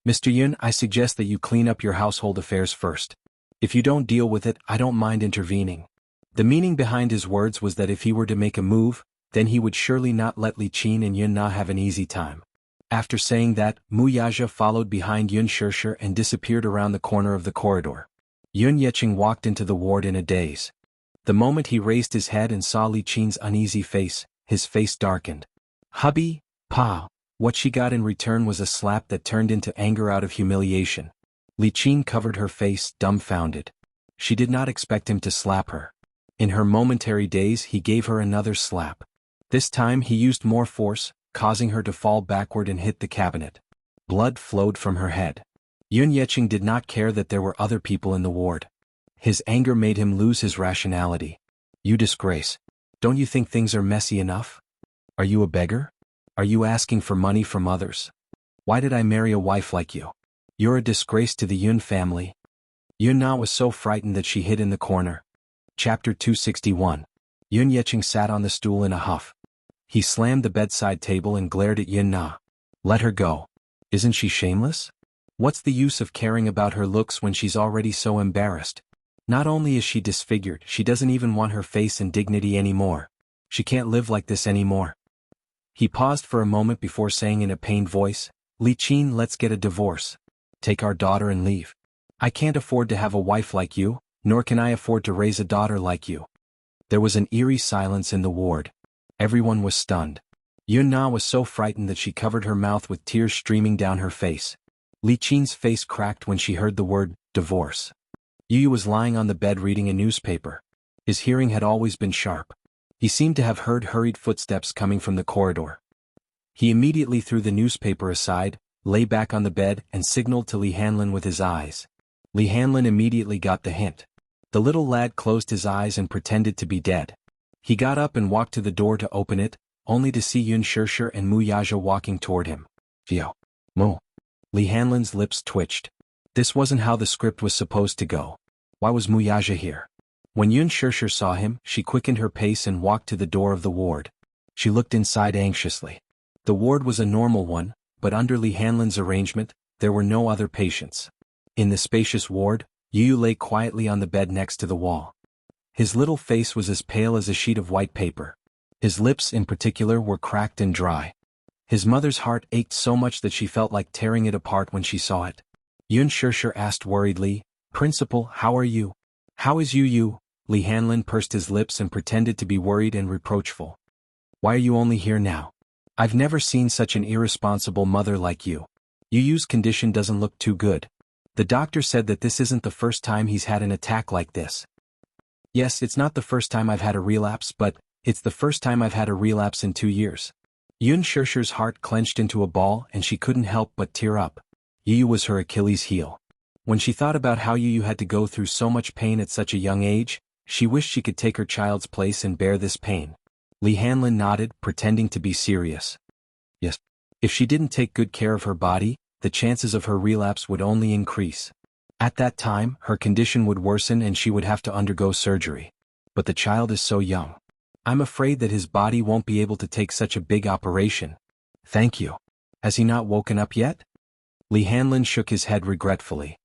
Mr. Yun, I suggest that you clean up your household affairs first. If you don't deal with it, I don't mind intervening. The meaning behind his words was that if he were to make a move, then he would surely not let Li Qin and Yun Na have an easy time. After saying that, Mu Yaja followed behind Yun Shirshir and disappeared around the corner of the corridor. Yun Yeqing walked into the ward in a daze. The moment he raised his head and saw Li Qin's uneasy face, his face darkened. Hubby, Pa. What she got in return was a slap that turned into anger out of humiliation. Li Qin covered her face, dumbfounded. She did not expect him to slap her. In her momentary daze, he gave her another slap. This time he used more force, causing her to fall backward and hit the cabinet. Blood flowed from her head. Yun Yeqing did not care that there were other people in the ward. His anger made him lose his rationality. You disgrace. Don't you think things are messy enough? Are you a beggar? Are you asking for money from others? Why did I marry a wife like you? You're a disgrace to the Yun family. Yun Na was so frightened that she hid in the corner. Chapter 261. Yun Yecheng sat on the stool in a huff. He slammed the bedside table and glared at Yun Na. Let her go. Isn't she shameless? What's the use of caring about her looks when she's already so embarrassed? Not only is she disfigured, she doesn't even want her face and dignity anymore. She can't live like this anymore. He paused for a moment before saying in a pained voice, Li Qin, let's get a divorce. Take our daughter and leave. I can't afford to have a wife like you, nor can I afford to raise a daughter like you. There was an eerie silence in the ward. Everyone was stunned. Yun Na was so frightened that she covered her mouth with tears streaming down her face. Li Qin's face cracked when she heard the word, divorce. Yu was lying on the bed reading a newspaper. His hearing had always been sharp. He seemed to have heard hurried footsteps coming from the corridor. He immediately threw the newspaper aside, lay back on the bed and signaled to Li Hanlin with his eyes. Li Hanlin immediately got the hint. The little lad closed his eyes and pretended to be dead. He got up and walked to the door to open it, only to see Yun Shishir and Mu Yaja walking toward him. Vio. Mu. Li Hanlin's lips twitched. This wasn't how the script was supposed to go. Why was Mu Yaja here? When Yun Shishir saw him, she quickened her pace and walked to the door of the ward. She looked inside anxiously. The ward was a normal one, but under Li Hanlin's arrangement, there were no other patients. In the spacious ward, Yu lay quietly on the bed next to the wall. His little face was as pale as a sheet of white paper. His lips in particular were cracked and dry. His mother's heart ached so much that she felt like tearing it apart when she saw it. Yun Shishir asked worriedly, Principal, how are you? How is Yu? Li Hanlin pursed his lips and pretended to be worried and reproachful. Why are you only here now? I've never seen such an irresponsible mother like you. Yu's condition doesn't look too good. The doctor said that this isn't the first time he's had an attack like this. Yes, it's not the first time I've had a relapse, but it's the first time I've had a relapse in 2 years. Yun Shishir's heart clenched into a ball and she couldn't help but tear up. Yu was her Achilles heel. When she thought about how Yu had to go through so much pain at such a young age, she wished she could take her child's place and bear this pain. Li Hanlin nodded, pretending to be serious. Yes. If she didn't take good care of her body, the chances of her relapse would only increase. At that time, her condition would worsen and she would have to undergo surgery. But the child is so young. I'm afraid that his body won't be able to take such a big operation. Thank you. Has he not woken up yet? Li Hanlin shook his head regretfully.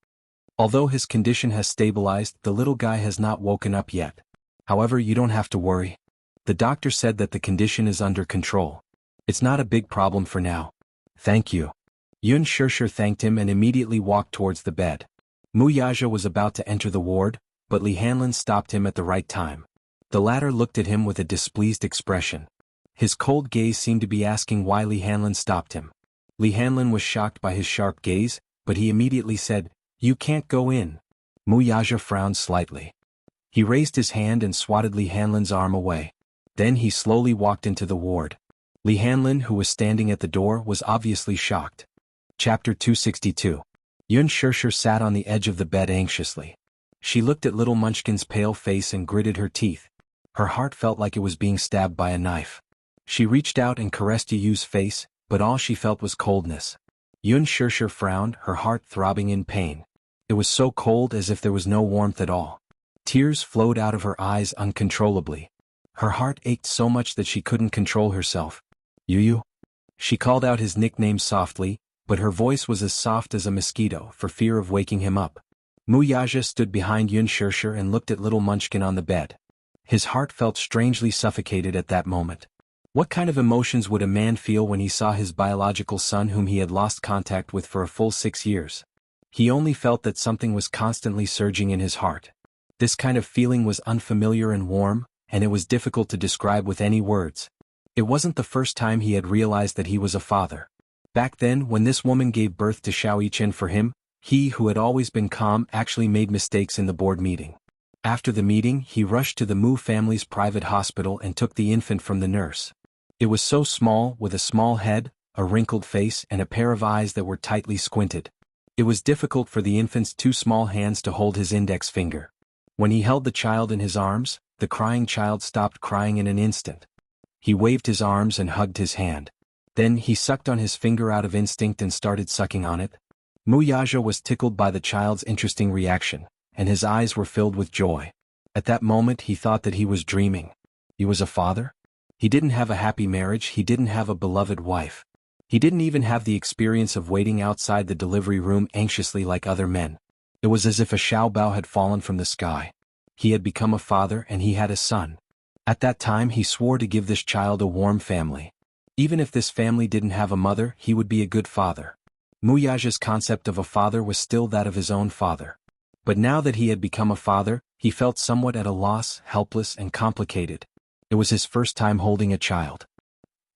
Although his condition has stabilized, the little guy has not woken up yet. However, you don't have to worry. The doctor said that the condition is under control. It's not a big problem for now. Thank you. Yun Shishir thanked him and immediately walked towards the bed. Mu Yaja was about to enter the ward, but Li Hanlin stopped him at the right time. The latter looked at him with a displeased expression. His cold gaze seemed to be asking why Li Hanlin stopped him. Li Hanlin was shocked by his sharp gaze, but he immediately said, You can't go in. Mu Yaja frowned slightly. He raised his hand and swatted Li Hanlin's arm away. Then he slowly walked into the ward. Li Hanlin, who was standing at the door, was obviously shocked. Chapter 262. Yun Shishir sat on the edge of the bed anxiously. She looked at little Munchkin's pale face and gritted her teeth. Her heart felt like it was being stabbed by a knife. She reached out and caressed Yu's face, but all she felt was coldness. Yun Shishir frowned, her heart throbbing in pain. It was so cold as if there was no warmth at all. Tears flowed out of her eyes uncontrollably. Her heart ached so much that she couldn't control herself. Yu? She called out his nickname softly, but her voice was as soft as a mosquito for fear of waking him up. Mu Yaja stood behind Yun Shishir and looked at little Munchkin on the bed. His heart felt strangely suffocated at that moment. What kind of emotions would a man feel when he saw his biological son whom he had lost contact with for a full 6 years? He only felt that something was constantly surging in his heart. This kind of feeling was unfamiliar and warm, and it was difficult to describe with any words. It wasn't the first time he had realized that he was a father. Back then, when this woman gave birth to Xiao Yichen for him, he, who had always been calm, actually made mistakes in the board meeting. After the meeting, he rushed to the Mu family's private hospital and took the infant from the nurse. It was so small, with a small head, a wrinkled face, and a pair of eyes that were tightly squinted. It was difficult for the infant's 2 small hands to hold his index finger. When he held the child in his arms, the crying child stopped crying in an instant. He waved his arms and hugged his hand. Then he sucked on his finger out of instinct and started sucking on it. Muyaja was tickled by the child's interesting reaction, and his eyes were filled with joy. At that moment he thought that he was dreaming. He was a father? He didn't have a happy marriage, he didn't have a beloved wife. He didn't even have the experience of waiting outside the delivery room anxiously like other men. It was as if a xiaobao had fallen from the sky. He had become a father and he had a son. At that time he swore to give this child a warm family. Even if this family didn't have a mother, he would be a good father. Muyaja's concept of a father was still that of his own father. But now that he had become a father, he felt somewhat at a loss, helpless and complicated. It was his first time holding a child.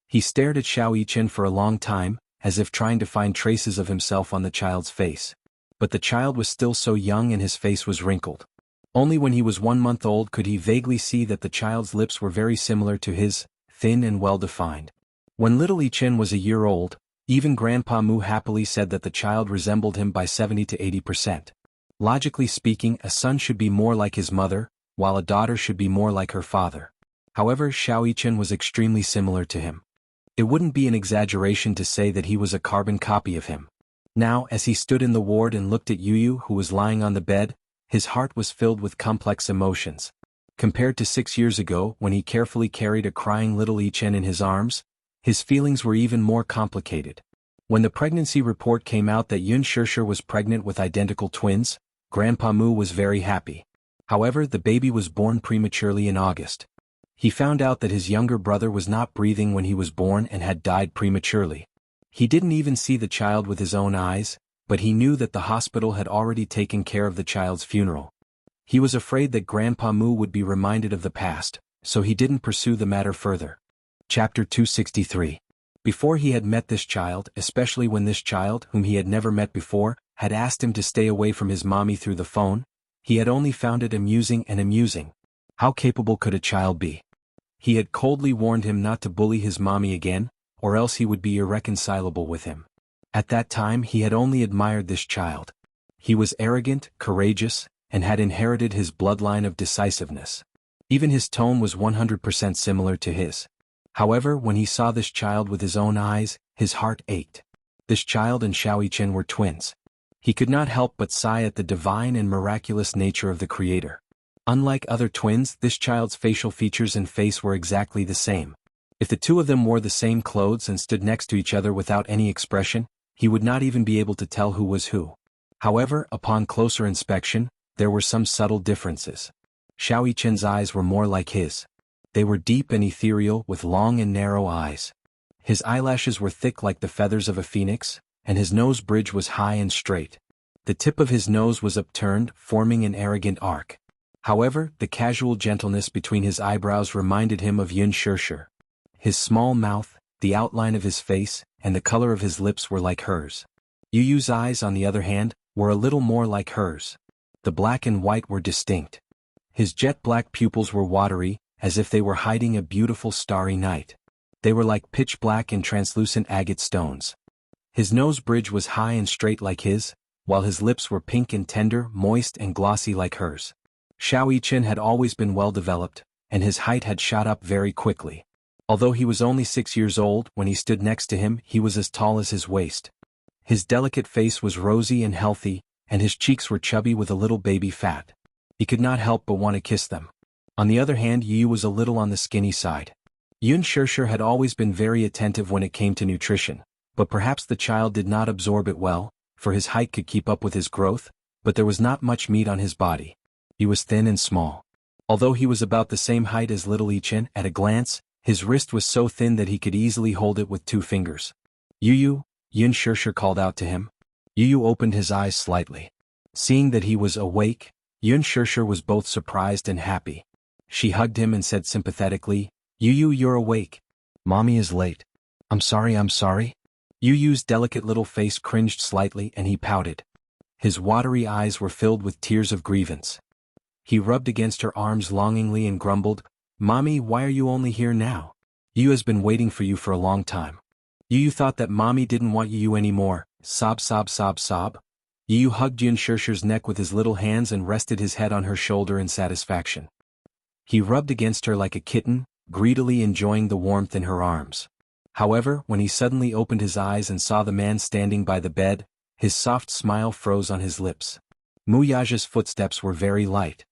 He stared at Xiao Yichen for a long time, as if trying to find traces of himself on the child's face. But the child was still so young and his face was wrinkled. Only when he was 1 month old could he vaguely see that the child's lips were very similar to his, thin and well-defined. When little Yichen was a year old, even Grandpa Mu happily said that the child resembled him by 70 to 80%. Logically speaking, a son should be more like his mother, while a daughter should be more like her father. However, Xiao Yichen was extremely similar to him. It wouldn't be an exaggeration to say that he was a carbon copy of him. Now, as he stood in the ward and looked at Yu, who was lying on the bed, his heart was filled with complex emotions. Compared to 6 years ago, when he carefully carried a crying little Yichen in his arms, his feelings were even more complicated. When the pregnancy report came out that Yun Shishir was pregnant with identical twins, Grandpa Mu was very happy. However, the baby was born prematurely in August. He found out that his younger brother was not breathing when he was born and had died prematurely. He didn't even see the child with his own eyes, but he knew that the hospital had already taken care of the child's funeral. He was afraid that Grandpa Mu would be reminded of the past, so he didn't pursue the matter further. Chapter 263. Before he had met this child, especially when this child, whom he had never met before, had asked him to stay away from his mommy through the phone, he had only found it amusing and amusing. How capable could a child be? He had coldly warned him not to bully his mommy again, or else he would be irreconcilable with him. At that time he had only admired this child. He was arrogant, courageous, and had inherited his bloodline of decisiveness. Even his tone was 100% similar to his. However, when he saw this child with his own eyes, his heart ached. This child and Xiao Yichen were twins. He could not help but sigh at the divine and miraculous nature of the Creator. Unlike other twins, this child's facial features and face were exactly the same. If the two of them wore the same clothes and stood next to each other without any expression, he would not even be able to tell who was who. However, upon closer inspection, there were some subtle differences. Xiao Yichen's eyes were more like his. They were deep and ethereal with long and narrow eyes. His eyelashes were thick like the feathers of a phoenix, and his nose bridge was high and straight. The tip of his nose was upturned, forming an arrogant arc. However, the casual gentleness between his eyebrows reminded him of Yun Shishir. His small mouth, the outline of his face, and the color of his lips were like hers. Yu's eyes, on the other hand, were a little more like hers. The black and white were distinct. His jet-black pupils were watery, as if they were hiding a beautiful starry night. They were like pitch-black and translucent agate stones. His nose bridge was high and straight like his, while his lips were pink and tender, moist and glossy like hers. Xiao Yichen had always been well-developed, and his height had shot up very quickly. Although he was only 6 years old, when he stood next to him he was as tall as his waist. His delicate face was rosy and healthy, and his cheeks were chubby with a little baby fat. He could not help but want to kiss them. On the other hand, Yu was a little on the skinny side. Yun Shishir had always been very attentive when it came to nutrition, but perhaps the child did not absorb it well, for his height could keep up with his growth, but there was not much meat on his body. He was thin and small. Although he was about the same height as little Yichen, at a glance, his wrist was so thin that he could easily hold it with 2 fingers. Yun Shishir called out to him. Yu opened his eyes slightly. Seeing that he was awake, Yun Shishir was both surprised and happy. She hugged him and said sympathetically, "You're awake. Mommy is late. I'm sorry. Yu's delicate little face cringed slightly and he pouted. His watery eyes were filled with tears of grievance. He rubbed against her arms longingly and grumbled, "Mommy, why are you only here now? Yu has been waiting for you for a long time." Yu thought that Mommy didn't want Yu anymore. Sob. Yu hugged Yun Shishir's neck with his little hands and rested his head on her shoulder in satisfaction. He rubbed against her like a kitten, greedily enjoying the warmth in her arms. However, when he suddenly opened his eyes and saw the man standing by the bed, his soft smile froze on his lips. Muyaja's footsteps were very light.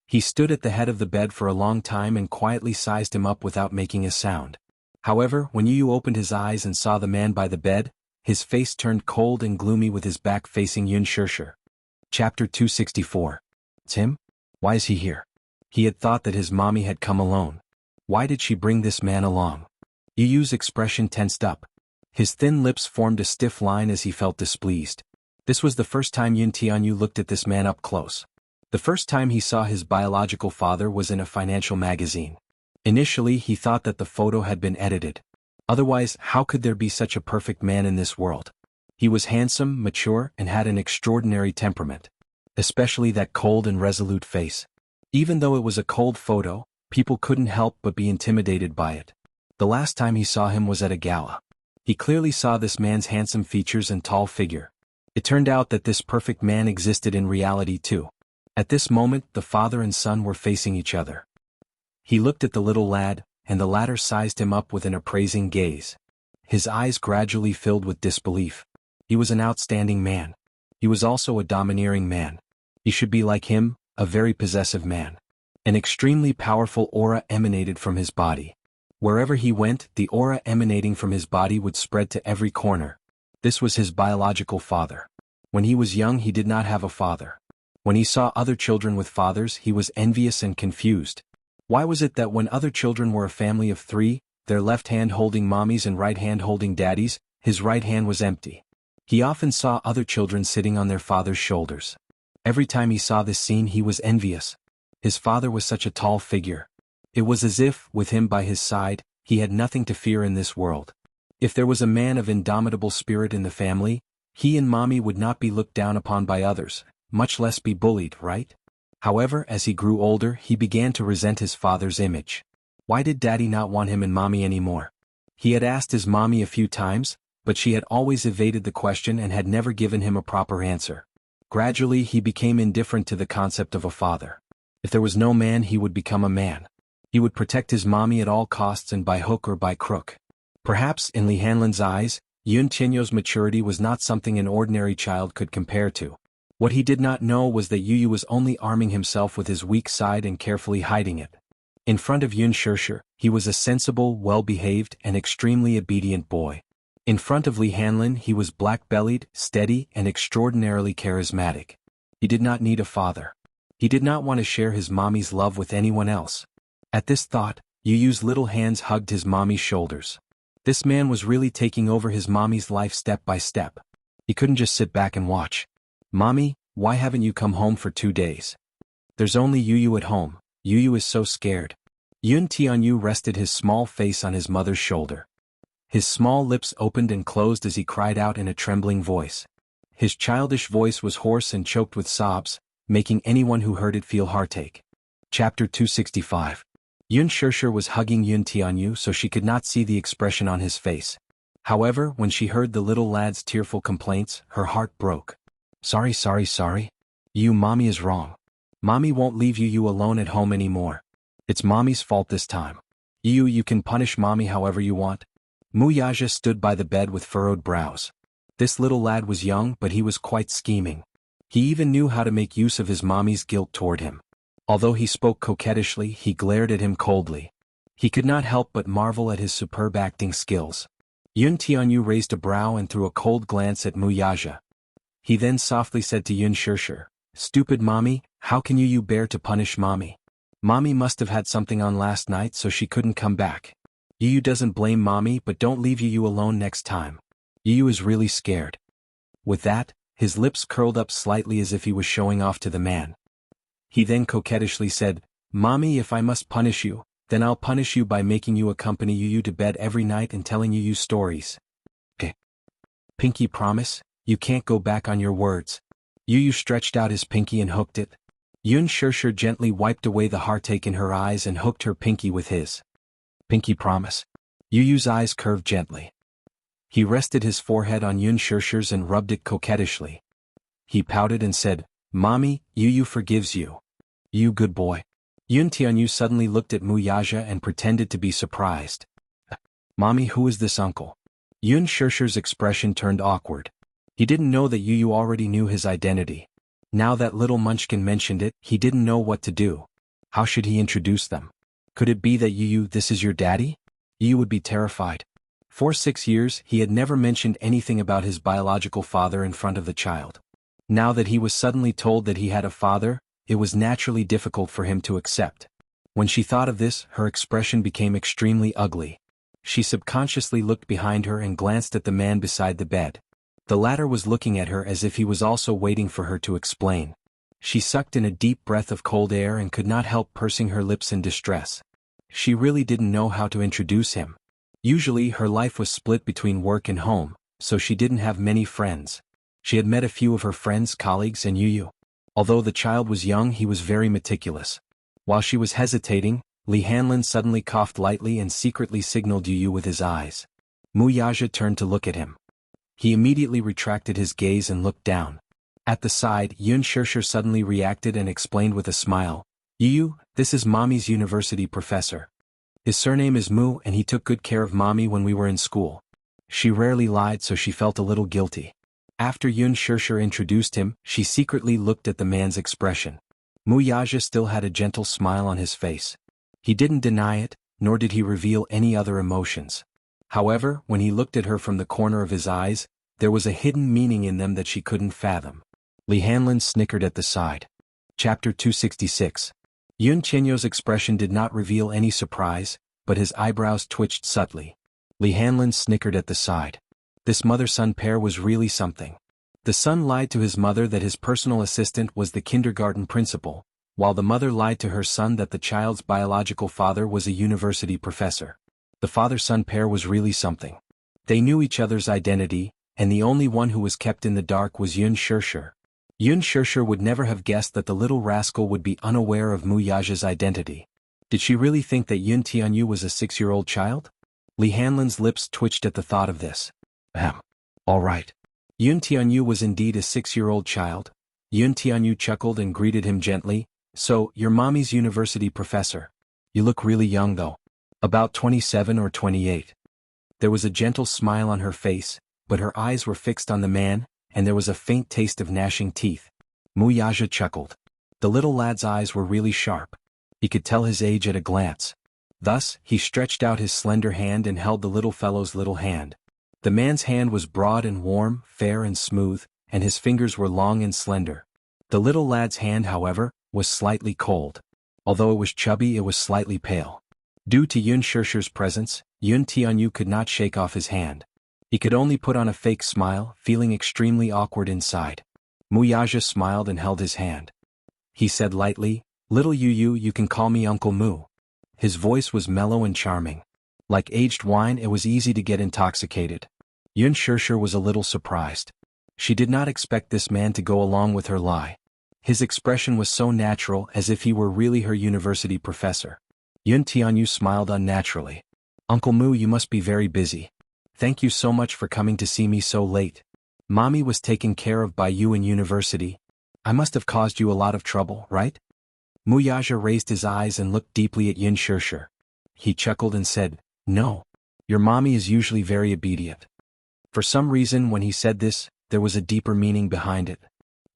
He stood at the head of the bed for a long time and quietly sized him up without making a sound. However, when Yu opened his eyes and saw the man by the bed, his face turned cold and gloomy with his back facing Yun Shirshir. Chapter 264. It's him? Why is he here? He had thought that his mommy had come alone. Why did she bring this man along? Yu's expression tensed up. His thin lips formed a stiff line as he felt displeased. This was the first time Yun Tianyu looked at this man up close. The first time he saw his biological father was in a financial magazine. Initially he thought that the photo had been edited. Otherwise, how could there be such a perfect man in this world? He was handsome, mature, and had an extraordinary temperament. Especially that cold and resolute face. Even though it was a cold photo, people couldn't help but be intimidated by it. The last time he saw him was at a gala. He clearly saw this man's handsome features and tall figure. It turned out that this perfect man existed in reality too. At this moment, the father and son were facing each other. He looked at the little lad, and the latter sized him up with an appraising gaze. His eyes gradually filled with disbelief. He was an outstanding man. He was also a domineering man. He should be like him, a very possessive man. An extremely powerful aura emanated from his body. Wherever he went, the aura emanating from his body would spread to every corner. This was his biological father. When he was young, he did not have a father. When he saw other children with fathers, he was envious and confused. Why was it that when other children were a family of 3, their left hand holding mommies and right hand holding daddies, his right hand was empty? He often saw other children sitting on their father's shoulders. Every time he saw this scene, he was envious. His father was such a tall figure. It was as if, with him by his side, he had nothing to fear in this world. If there was a man of indomitable spirit in the family, he and mommy would not be looked down upon by others, much less be bullied, right? However, as he grew older, he began to resent his father's image. Why did daddy not want him and mommy anymore? He had asked his mommy a few times, but she had always evaded the question and had never given him a proper answer. Gradually he became indifferent to the concept of a father. If there was no man, he would become a man. He would protect his mommy at all costs and by hook or by crook. Perhaps, in Li Hanlin's eyes, Yun Tianyu's maturity was not something an ordinary child could compare to. What he did not know was that Yu was only arming himself with his weak side and carefully hiding it. In front of Yun Shirshir, he was a sensible, well-behaved, and extremely obedient boy. In front of Li Hanlin, he was black-bellied, steady, and extraordinarily charismatic. He did not need a father. He did not want to share his mommy's love with anyone else. At this thought, Yu's little hands hugged his mommy's shoulders. This man was really taking over his mommy's life step by step. He couldn't just sit back and watch. Mommy, why haven't you come home for 2 days? There's only Yu at home. Yu is so scared. Yun Tianyu rested his small face on his mother's shoulder. His small lips opened and closed as he cried out in a trembling voice. His childish voice was hoarse and choked with sobs, making anyone who heard it feel heartache. Chapter 265. Yun Shirshir was hugging Yun Tianyu so she could not see the expression on his face. However, when she heard the little lad's tearful complaints, her heart broke. Sorry. Yu, mommy is wrong. Mommy won't leave Yu alone at home anymore. It's mommy's fault this time. You can punish mommy however you want. Muyaja stood by the bed with furrowed brows. This little lad was young, but he was quite scheming. He even knew how to make use of his mommy's guilt toward him. Although he spoke coquettishly, he glared at him coldly. He could not help but marvel at his superb acting skills. Yun Tianyu raised a brow and threw a cold glance at Muyaja. He then softly said to Yun Shirshir, "Stupid mommy, how can you bear to punish mommy? Mommy must have had something on last night so she couldn't come back. Yu doesn't blame mommy, but don't leave Yu alone next time. Yu is really scared." With that, his lips curled up slightly as if he was showing off to the man. He then coquettishly said, "Mommy, if I must punish you, then I'll punish you by making you accompany Yu to bed every night and telling Yu stories." Okay. Pinky promise? You can't go back on your words. Yu stretched out his pinky and hooked it. Yun Shirshir gently wiped away the heartache in her eyes and hooked her pinky with his. Pinky promise. Yu's eyes curved gently. He rested his forehead on Yun Shirshir's and rubbed it coquettishly. He pouted and said, "Mommy, Yu forgives you. You good boy." Yun Tianyu suddenly looked at Muyaja and pretended to be surprised. Mommy, who is this uncle? Yun Shishir's expression turned awkward. He didn't know that Yu already knew his identity. Now that little munchkin mentioned it, he didn't know what to do. How should he introduce them? Could it be that this is your daddy? Yu would be terrified. For 6 years, he had never mentioned anything about his biological father in front of the child. Now that he was suddenly told that he had a father, it was naturally difficult for him to accept. When she thought of this, her expression became extremely ugly. She subconsciously looked behind her and glanced at the man beside the bed. The latter was looking at her as if he was also waiting for her to explain. She sucked in a deep breath of cold air and could not help pursing her lips in distress. She really didn't know how to introduce him. Usually her life was split between work and home, so she didn't have many friends. She had met a few of her friends, colleagues, and Yu. Although the child was young, he was very meticulous. While she was hesitating, Li Hanlin suddenly coughed lightly and secretly signaled Yu with his eyes. Mu Yaja turned to look at him. He immediately retracted his gaze and looked down. At the side, Yun Shishir suddenly reacted and explained with a smile, Yu, this is Mommy's university professor. His surname is Mu and he took good care of Mommy when we were in school. She rarely lied, so she felt a little guilty. After Yun Shishir introduced him, she secretly looked at the man's expression. Mu Yaja still had a gentle smile on his face. He didn't deny it, nor did he reveal any other emotions. However, when he looked at her from the corner of his eyes, there was a hidden meaning in them that she couldn't fathom. Li Hanlin snickered at the side. Chapter 266. Yun Chenyo's expression did not reveal any surprise, but his eyebrows twitched subtly. Li Hanlin snickered at the side. This mother-son pair was really something. The son lied to his mother that his personal assistant was the kindergarten principal, while the mother lied to her son that the child's biological father was a university professor. The father-son pair was really something. They knew each other's identity, and the only one who was kept in the dark was Yun Shishir. Yun Shishir would never have guessed that the little rascal would be unaware of Mu Yaja's identity. Did she really think that Yun Tianyu was a 6-year-old child? Li Hanlin's lips twitched at the thought of this. All right. Yun Tianyu was indeed a 6-year-old child. Yun Tianyu chuckled and greeted him gently. So, you're Mommy's university professor. You look really young though. About 27 or 28. There was a gentle smile on her face, but her eyes were fixed on the man, and there was a faint taste of gnashing teeth. Mu Yaja chuckled. The little lad's eyes were really sharp. He could tell his age at a glance. Thus, he stretched out his slender hand and held the little fellow's little hand. The man's hand was broad and warm, fair and smooth, and his fingers were long and slender. The little lad's hand, however, was slightly cold. Although it was chubby, it was slightly pale. Due to Yun Shishir's presence, Yun Tianyu could not shake off his hand. He could only put on a fake smile, feeling extremely awkward inside. Mu Yaja smiled and held his hand. He said lightly, Little Yu, you can call me Uncle Mu. His voice was mellow and charming. Like aged wine, it was easy to get intoxicated. Yun Shishir was a little surprised. She did not expect this man to go along with her lie. His expression was so natural, as if he were really her university professor. Yun Tianyu smiled unnaturally. Uncle Mu, you must be very busy. Thank you so much for coming to see me so late. Mommy was taken care of by you in university. I must have caused you a lot of trouble, right? Mu Yaja raised his eyes and looked deeply at Yun Shishir. He chuckled and said, No. Your mommy is usually very obedient. For some reason, when he said this, there was a deeper meaning behind it.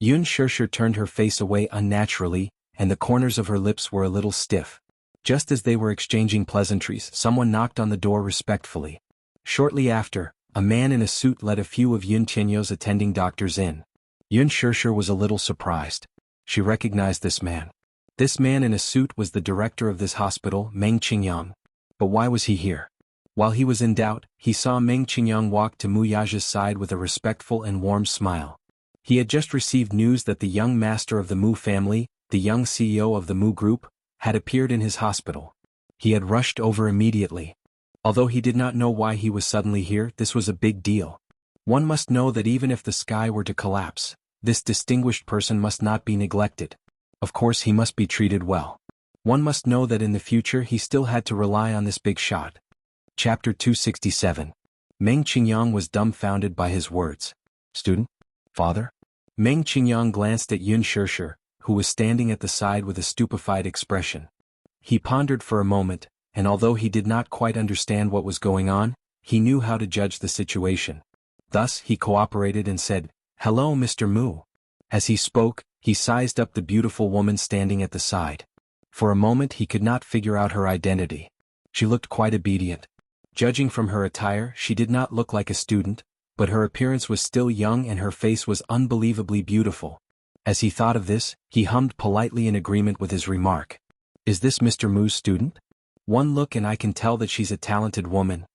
Yun Shishir turned her face away unnaturally, and the corners of her lips were a little stiff. Just as they were exchanging pleasantries, someone knocked on the door respectfully. Shortly after, a man in a suit led a few of Yun Tianyu's attending doctors in. Yun Shishir was a little surprised. She recognized this man. This man in a suit was the director of this hospital, Meng Qingyang. But why was he here? While he was in doubt, he saw Meng Qingyang walk to Mu Yaja's side with a respectful and warm smile. He had just received news that the young master of the Mu family, the young CEO of the Mu Group, had appeared in his hospital. He had rushed over immediately. Although he did not know why he was suddenly here, this was a big deal. One must know that even if the sky were to collapse, this distinguished person must not be neglected. Of course, he must be treated well. One must know that in the future he still had to rely on this big shot. Chapter 267. Meng Qingyang was dumbfounded by his words. Student? Father? Meng Qingyang glanced at Yun Shishir, who was standing at the side with a stupefied expression. He pondered for a moment, and although he did not quite understand what was going on, he knew how to judge the situation. Thus, he cooperated and said, "Hello, Mr. Mu." As he spoke, he sized up the beautiful woman standing at the side. For a moment he could not figure out her identity. She looked quite obedient. Judging from her attire, she did not look like a student, but her appearance was still young and her face was unbelievably beautiful. As he thought of this, he hummed politely in agreement with his remark. "Is this Mr. Mu's student? One look and I can tell that she's a talented woman."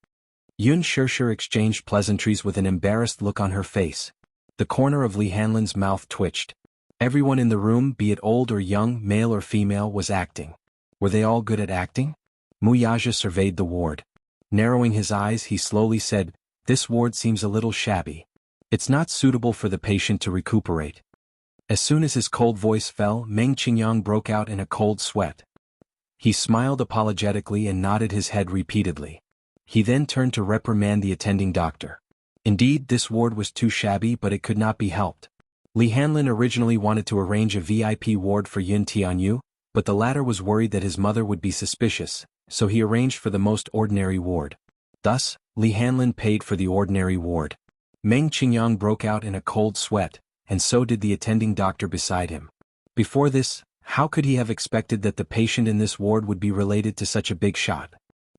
Yun Shirshir exchanged pleasantries with an embarrassed look on her face. The corner of Li Hanlin's mouth twitched. Everyone in the room, be it old or young, male or female, was acting. Were they all good at acting? Mu Yaja surveyed the ward. Narrowing his eyes, he slowly said, "This ward seems a little shabby. It's not suitable for the patient to recuperate." As soon as his cold voice fell, Meng Qingyang broke out in a cold sweat. He smiled apologetically and nodded his head repeatedly. He then turned to reprimand the attending doctor. Indeed, this ward was too shabby, but it could not be helped. Li Hanlin originally wanted to arrange a VIP ward for Yun Tianyu, but the latter was worried that his mother would be suspicious, so he arranged for the most ordinary ward. Thus, Li Hanlin paid for the ordinary ward. Meng Qingyang broke out in a cold sweat, and so did the attending doctor beside him. Before this, how could he have expected that the patient in this ward would be related to such a big shot?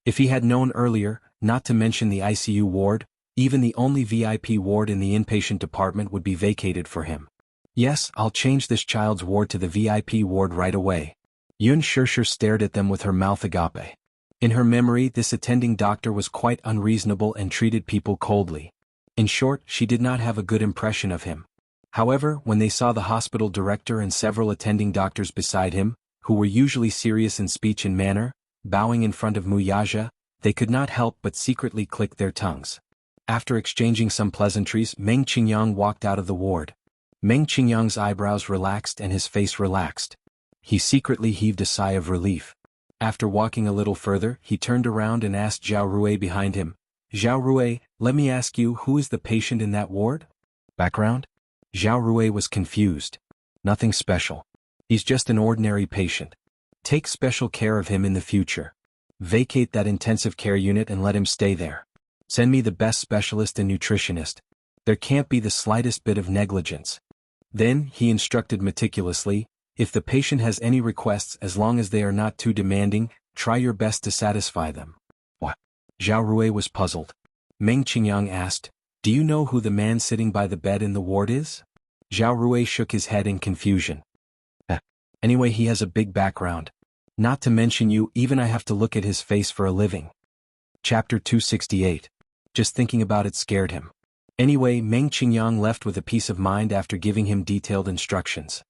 If he had known earlier, not to mention the ICU ward, even the only VIP ward in the inpatient department would be vacated for him. "Yes, I'll change this child's ward to the VIP ward right away." Yun Shirshir stared at them with her mouth agape. In her memory, this attending doctor was quite unreasonable and treated people coldly. In short, she did not have a good impression of him. However, when they saw the hospital director and several attending doctors beside him, who were usually serious in speech and manner, bowing in front of Mu Yaja, they could not help but secretly click their tongues. After exchanging some pleasantries, Meng Qingyang walked out of the ward. Meng Qingyang's eyebrows relaxed and his face relaxed. He secretly heaved a sigh of relief. After walking a little further, he turned around and asked Zhao Rui behind him, "Zhao Rui, let me ask you, who is the patient in that ward?" Background? Zhao Rui was confused. "Nothing special. He's just an ordinary patient. Take special care of him in the future. Vacate that intensive care unit and let him stay there. Send me the best specialist and nutritionist. There can't be the slightest bit of negligence." Then, he instructed meticulously, "If the patient has any requests, as long as they are not too demanding, try your best to satisfy them." What? Zhao Rui was puzzled. Meng Qingyang asked, "Do you know who the man sitting by the bed in the ward is?" Zhao Rui shook his head in confusion. Anyway, he has a big background. Not to mention you, even I have to look at his face for a living." Chapter 268. Just thinking about it scared him. Anyway, Meng Qingyang left with a peace of mind after giving him detailed instructions.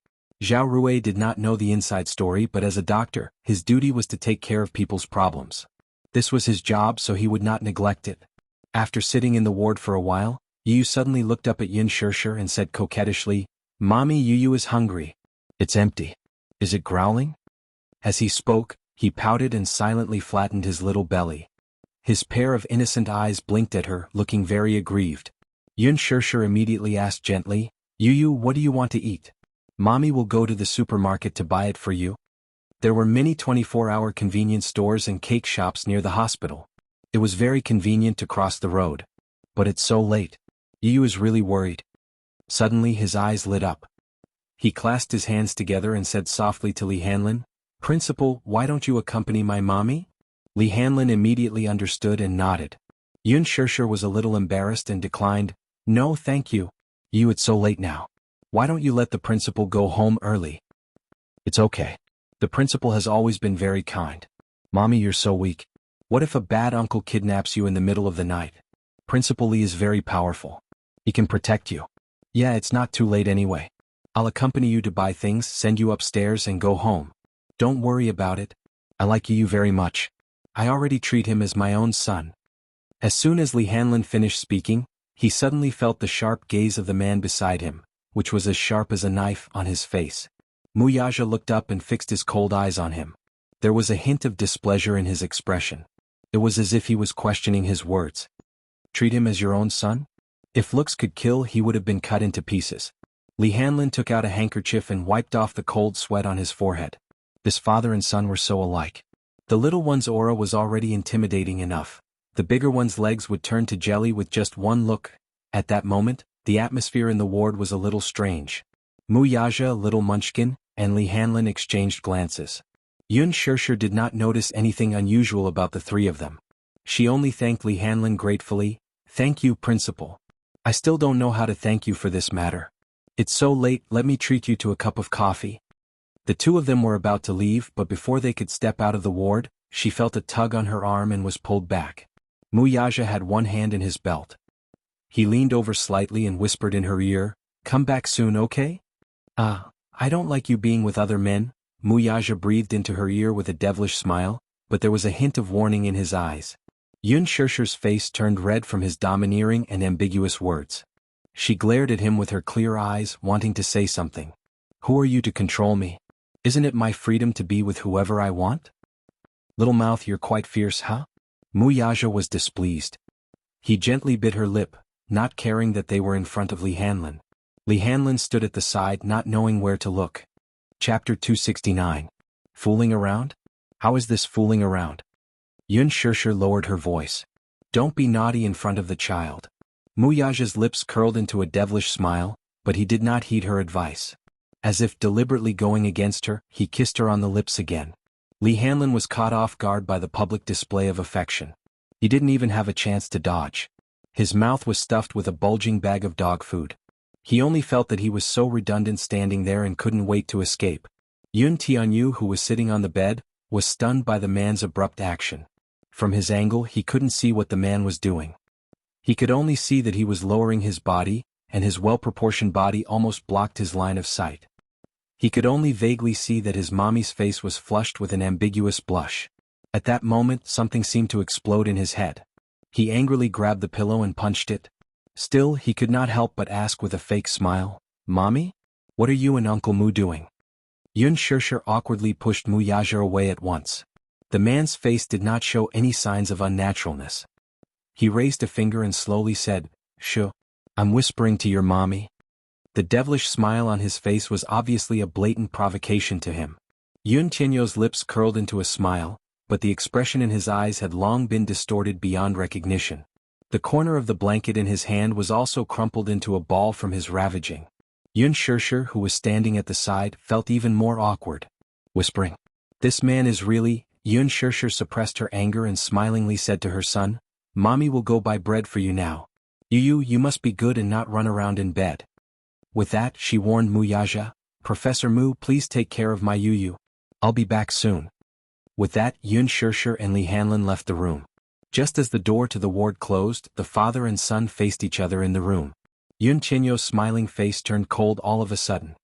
Zhao Rui did not know the inside story, but as a doctor, his duty was to take care of people's problems. This was his job, so he would not neglect it. After sitting in the ward for a while, Yu suddenly looked up at Yin Shirshir and said coquettishly, "Mommy, Yu is hungry." "It's empty. Is it growling?" As he spoke, he pouted and silently flattened his little belly. His pair of innocent eyes blinked at her, looking very aggrieved. Yun Shirshir immediately asked gently, "Yu, what do you want to eat? Mommy will go to the supermarket to buy it for you." There were many 24-hour convenience stores and cake shops near the hospital. It was very convenient to cross the road. But it's so late. Yu is really worried. Suddenly his eyes lit up. He clasped his hands together and said softly to Li Hanlin, "Principal, why don't you accompany my mommy?" Li Hanlin immediately understood and nodded. Yun Shirshir was a little embarrassed and declined, "No thank you. Yu, it's so late now. Why don't you let the principal go home early?" "It's okay. The principal has always been very kind. Mommy, you're so weak. What if a bad uncle kidnaps you in the middle of the night? Principal Li is very powerful. He can protect you. Yeah, it's not too late anyway. I'll accompany you to buy things, send you upstairs and go home. Don't worry about it. I like Yu very much. I already treat him as my own son." As soon as Li Hanlin finished speaking, he suddenly felt the sharp gaze of the man beside him, which was as sharp as a knife, on his face. Mu Yaja looked up and fixed his cold eyes on him. There was a hint of displeasure in his expression. It was as if he was questioning his words. Treat him as your own son? If looks could kill, he would have been cut into pieces. Li Hanlin took out a handkerchief and wiped off the cold sweat on his forehead. This father and son were so alike. The little one's aura was already intimidating enough. The bigger one's legs would turn to jelly with just one look. At that moment, the atmosphere in the ward was a little strange. Mu Yaja, Little Munchkin, and Li Hanlin exchanged glances. Yun Shirshir did not notice anything unusual about the three of them. She only thanked Li Hanlin gratefully. "Thank you, Principal. I still don't know how to thank you for this matter. It's so late, let me treat you to a cup of coffee." The two of them were about to leave, but before they could step out of the ward, she felt a tug on her arm and was pulled back. Mu Yaja had one hand in his belt. He leaned over slightly and whispered in her ear, "Come back soon, okay?" I don't like you being with other men," Mu Yaja breathed into her ear with a devilish smile, but there was a hint of warning in his eyes. Yun Shirshir's face turned red from his domineering and ambiguous words. She glared at him with her clear eyes, wanting to say something. "Who are you to control me? Isn't it my freedom to be with whoever I want?" "Little mouth, you're quite fierce, huh?" Mu Yaja was displeased. He gently bit her lip, not caring that they were in front of Li Hanlin. Li Hanlin stood at the side, not knowing where to look. Chapter 269. Fooling around? How is this fooling around? Yun Shirshir lowered her voice. "Don't be naughty in front of the child." Mu Yaja's lips curled into a devilish smile, but he did not heed her advice. As if deliberately going against her, he kissed her on the lips again. Li Hanlin was caught off guard by the public display of affection. He didn't even have a chance to dodge. His mouth was stuffed with a bulging bag of dog food. He only felt that he was so redundant standing there and couldn't wait to escape. Yun Tianyu, who was sitting on the bed, was stunned by the man's abrupt action. From his angle, he couldn't see what the man was doing. He could only see that he was lowering his body, and his well-proportioned body almost blocked his line of sight. He could only vaguely see that his mommy's face was flushed with an ambiguous blush. At that moment, something seemed to explode in his head. He angrily grabbed the pillow and punched it. Still, he could not help but ask with a fake smile, "Mommy? What are you and Uncle Mu doing?" Yun Shirshir awkwardly pushed Mu Yaja away at once. The man's face did not show any signs of unnaturalness. He raised a finger and slowly said, "Shh, I'm whispering to your mommy." The devilish smile on his face was obviously a blatant provocation to him. Yun Tianyo's lips curled into a smile, but the expression in his eyes had long been distorted beyond recognition. The corner of the blanket in his hand was also crumpled into a ball from his ravaging. Yun Shirshir, who was standing at the side, felt even more awkward. Whispering, "This man is really—" Yun Shirshir suppressed her anger and smilingly said to her son, "Mommy will go buy bread for you now. You must be good and not run around in bed." With that, she warned Mu Yaja, "Professor Mu, please take care of my Yu. I'll be back soon." With that, Yun Shirshir and Li Hanlin left the room. Just as the door to the ward closed, the father and son faced each other in the room. Yun Tianyo's smiling face turned cold all of a sudden.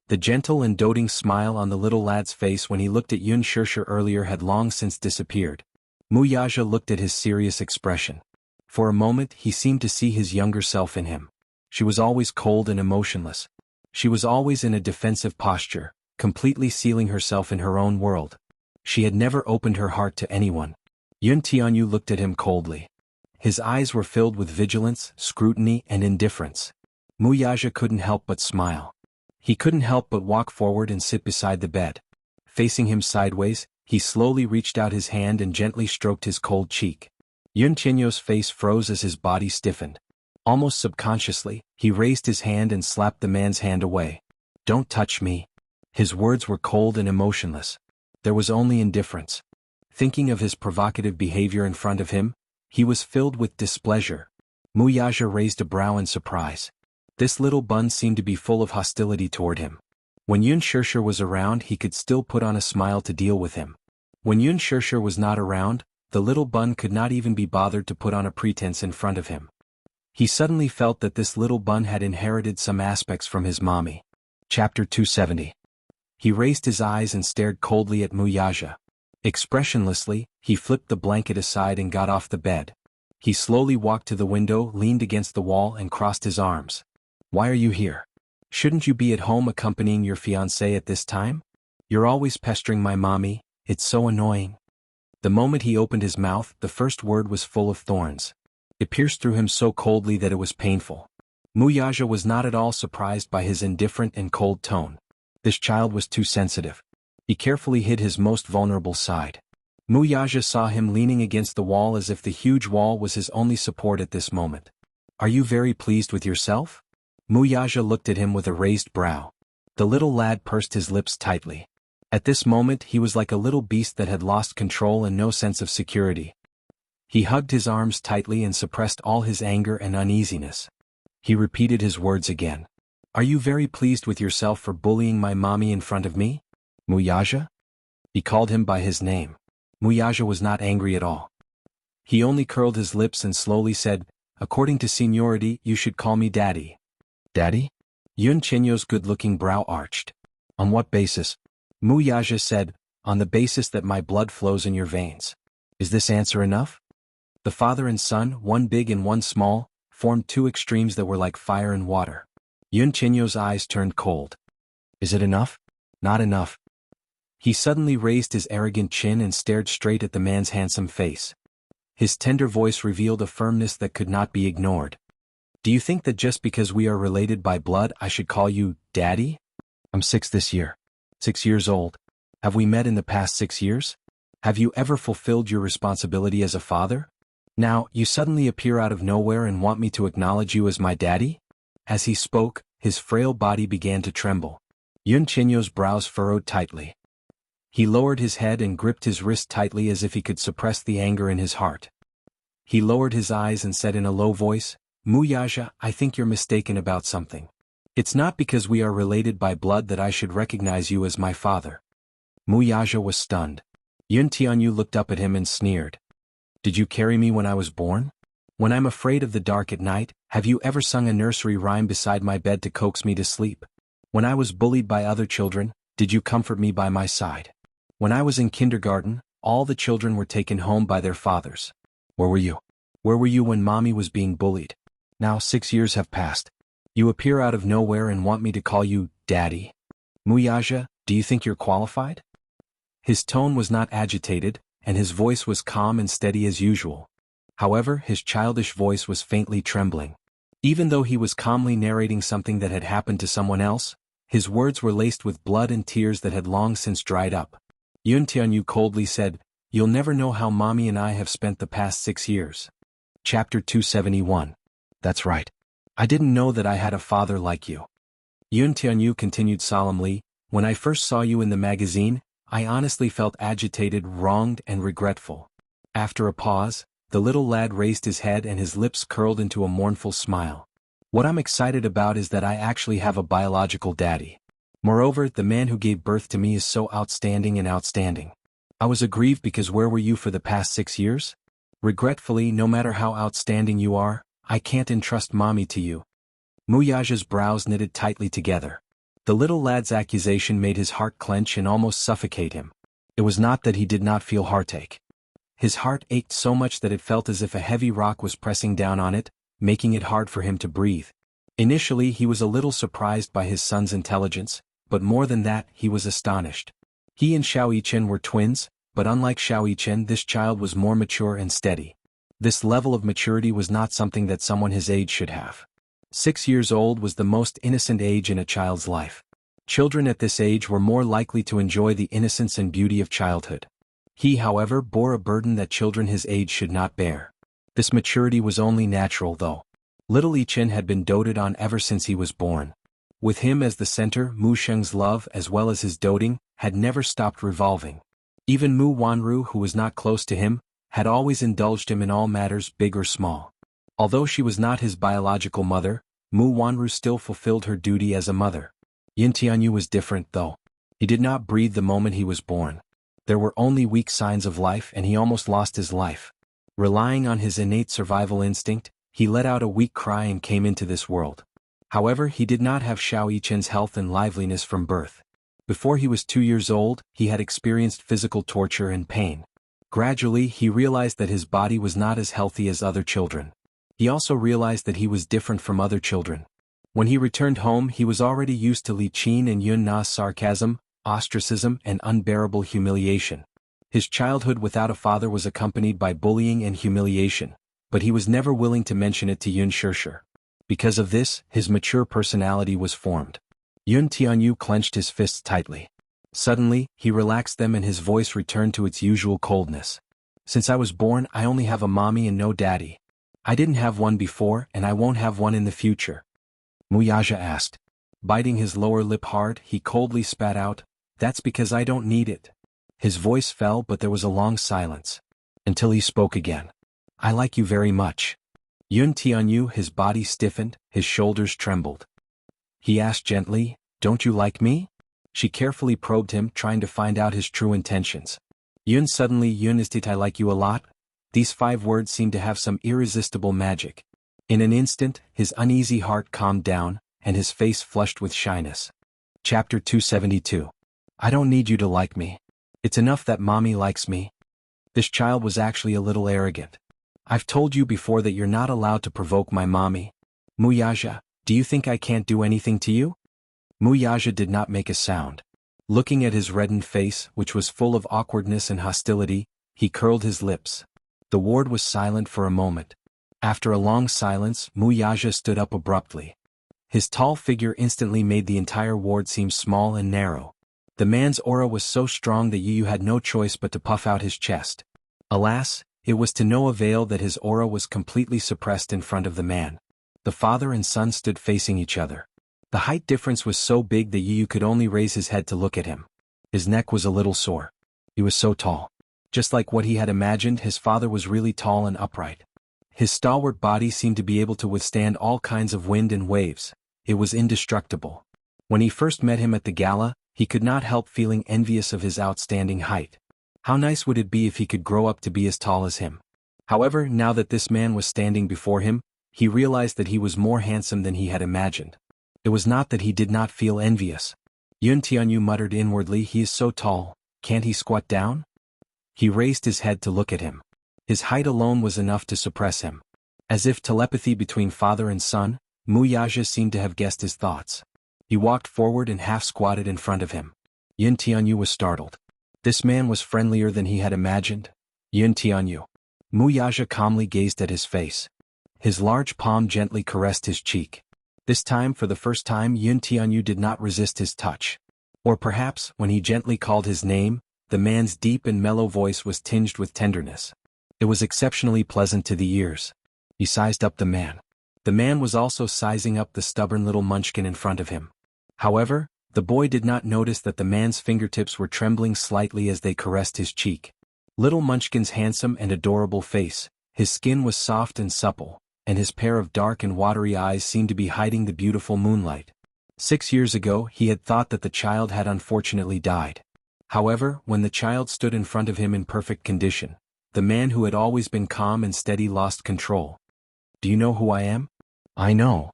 The gentle and doting smile on the little lad's face when he looked at Yun Shirshir earlier had long since disappeared. Mu Yaja looked at his serious expression. For a moment, he seemed to see his younger self in him. She was always cold and emotionless. She was always in a defensive posture, completely sealing herself in her own world. She had never opened her heart to anyone. Yun Tianyu looked at him coldly. His eyes were filled with vigilance, scrutiny, and indifference. Mu Yaja couldn't help but smile. He couldn't help but walk forward and sit beside the bed. Facing him sideways, he slowly reached out his hand and gently stroked his cold cheek. Yun Tianyo's face froze as his body stiffened. Almost subconsciously, he raised his hand and slapped the man's hand away. "Don't touch me." His words were cold and emotionless. There was only indifference. Thinking of his provocative behavior in front of him, he was filled with displeasure. Mu Yaja raised a brow in surprise. This little bun seemed to be full of hostility toward him. When Yun Shirshir was around, he could still put on a smile to deal with him. When Yun Shirshir was not around, the little bun could not even be bothered to put on a pretense in front of him. He suddenly felt that this little bun had inherited some aspects from his mommy. Chapter 270. He raised his eyes and stared coldly at Mu Yaja. Expressionlessly, he flipped the blanket aside and got off the bed. He slowly walked to the window, leaned against the wall, and crossed his arms. "Why are you here? Shouldn't you be at home accompanying your fiancée at this time? You're always pestering my mommy, it's so annoying." The moment he opened his mouth, the first word was full of thorns. It pierced through him so coldly that it was painful. Mu Yaja was not at all surprised by his indifferent and cold tone. This child was too sensitive. He carefully hid his most vulnerable side. Mu Yaja saw him leaning against the wall as if the huge wall was his only support at this moment. Are you very pleased with yourself? Mu Yaja looked at him with a raised brow. The little lad pursed his lips tightly. At this moment he was like a little beast that had lost control and no sense of security. He hugged his arms tightly and suppressed all his anger and uneasiness. He repeated his words again. Are you very pleased with yourself for bullying my mommy in front of me? Mu Yaja? He called him by his name. Mu Yaja was not angry at all. He only curled his lips and slowly said, according to seniority, you should call me Daddy. Daddy? Yun Chenyo's good-looking brow arched. On what basis? Mu Yaja said, on the basis that my blood flows in your veins. Is this answer enough? The father and son, one big and one small, formed two extremes that were like fire and water. Yun Chenyo's eyes turned cold. Is it enough? Not enough. He suddenly raised his arrogant chin and stared straight at the man's handsome face. His tender voice revealed a firmness that could not be ignored. Do you think that just because we are related by blood I should call you Daddy? I'm 6 this year. 6 years old. Have we met in the past 6 years? Have you ever fulfilled your responsibility as a father? Now, you suddenly appear out of nowhere and want me to acknowledge you as my daddy? As he spoke, his frail body began to tremble. Yun Chenyo's brows furrowed tightly. He lowered his head and gripped his wrist tightly as if he could suppress the anger in his heart. He lowered his eyes and said in a low voice, Mu Yaja, I think you're mistaken about something. It's not because we are related by blood that I should recognize you as my father. Mu Yaja was stunned. Yun Tianyu looked up at him and sneered. Did you carry me when I was born? When I'm afraid of the dark at night, have you ever sung a nursery rhyme beside my bed to coax me to sleep? When I was bullied by other children, did you comfort me by my side? When I was in kindergarten, all the children were taken home by their fathers. Where were you? Where were you when mommy was being bullied? Now 6 years have passed. You appear out of nowhere and want me to call you Daddy. Mu Yaja, do you think you're qualified? His tone was not agitated, and his voice was calm and steady as usual. However, his childish voice was faintly trembling. Even though he was calmly narrating something that had happened to someone else, his words were laced with blood and tears that had long since dried up. Yun Tianyu coldly said, You'll never know how mommy and I have spent the past 6 years. Chapter 271. That's right. I didn't know that I had a father like you. Yun Tianyu continued solemnly, When I first saw you in the magazine, I honestly felt agitated, wronged, and regretful. After a pause, the little lad raised his head and his lips curled into a mournful smile. What I'm excited about is that I actually have a biological daddy. Moreover, the man who gave birth to me is so outstanding and outstanding. I was aggrieved because where were you for the past 6 years? Regretfully, no matter how outstanding you are, I can't entrust mommy to you. Mu Yaja's brows knitted tightly together. The little lad's accusation made his heart clench and almost suffocate him. It was not that he did not feel heartache. His heart ached so much that it felt as if a heavy rock was pressing down on it, making it hard for him to breathe. Initially he was a little surprised by his son's intelligence, but more than that, he was astonished. He and Xiao Yichen were twins, but unlike Xiao Yichen, this child was more mature and steady. This level of maturity was not something that someone his age should have. 6 years old was the most innocent age in a child's life. Children at this age were more likely to enjoy the innocence and beauty of childhood. He, however, bore a burden that children his age should not bear. This maturity was only natural though. Little Yichen had been doted on ever since he was born. With him as the center, Mu Sheng's love as well as his doting had never stopped revolving. Even Mu Wanru, who was not close to him, had always indulged him in all matters big or small. Although she was not his biological mother, Mu Wanru still fulfilled her duty as a mother. Yin Tianyu was different though. He did not breathe the moment he was born. There were only weak signs of life and he almost lost his life. Relying on his innate survival instinct, he let out a weak cry and came into this world. However, he did not have Xiao Yichen's health and liveliness from birth. Before he was 2 years old, he had experienced physical torture and pain. Gradually, he realized that his body was not as healthy as other children. He also realized that he was different from other children. When he returned home, he was already used to Li Qin and Yun Na's sarcasm, ostracism, and unbearable humiliation. His childhood without a father was accompanied by bullying and humiliation, but he was never willing to mention it to Yun Shishir. Because of this, his mature personality was formed. Yun Tianyu clenched his fists tightly. Suddenly, he relaxed them and his voice returned to its usual coldness. Since I was born, I only have a mommy and no daddy. I didn't have one before and I won't have one in the future. Wuxia asked. Biting his lower lip hard, he coldly spat out, "That's because I don't need it." His voice fell but there was a long silence. Until he spoke again. "I like you very much." Yun Tianyu, his body stiffened, his shoulders trembled. He asked gently, "Don't you like me?" She carefully probed him, trying to find out his true intentions. Yun suddenly, "Yun is I like you a lot?" These 5 words seemed to have some irresistible magic. In an instant, his uneasy heart calmed down, and his face flushed with shyness. Chapter 272. I don't need you to like me. It's enough that mommy likes me. This child was actually a little arrogant. I've told you before that you're not allowed to provoke my mommy. Wuxia, do you think I can't do anything to you? Wuxia did not make a sound. Looking at his reddened face, which was full of awkwardness and hostility, he curled his lips. The ward was silent for a moment. After a long silence, Wuxia stood up abruptly. His tall figure instantly made the entire ward seem small and narrow. The man's aura was so strong that Yu had no choice but to puff out his chest. Alas, it was to no avail that his aura was completely suppressed in front of the man. The father and son stood facing each other. The height difference was so big that Yu could only raise his head to look at him. His neck was a little sore. He was so tall. Just like what he had imagined, his father was really tall and upright. His stalwart body seemed to be able to withstand all kinds of wind and waves. It was indestructible. When he first met him at the gala, he could not help feeling envious of his outstanding height. How nice would it be if he could grow up to be as tall as him? However, now that this man was standing before him, he realized that he was more handsome than he had imagined. It was not that he did not feel envious. Yun Tianyu muttered inwardly, "He is so tall, can't he squat down?" He raised his head to look at him. His height alone was enough to suppress him. As if telepathy between father and son, Wuxia seemed to have guessed his thoughts. He walked forward and half-squatted in front of him. Yun Tianyu was startled. This man was friendlier than he had imagined. Yun Tianyu. Wuxia calmly gazed at his face. His large palm gently caressed his cheek. This time, for the first time, Yun Tianyu did not resist his touch. Or perhaps, when he gently called his name, the man's deep and mellow voice was tinged with tenderness. It was exceptionally pleasant to the ears. He sized up the man. The man was also sizing up the stubborn little munchkin in front of him. However, the boy did not notice that the man's fingertips were trembling slightly as they caressed his cheek. Little Munchkin's handsome and adorable face, his skin was soft and supple, and his pair of dark and watery eyes seemed to be hiding the beautiful moonlight. 6 years ago, he had thought that the child had unfortunately died. However, when the child stood in front of him in perfect condition, the man who had always been calm and steady lost control. "Do you know who I am?" "I know."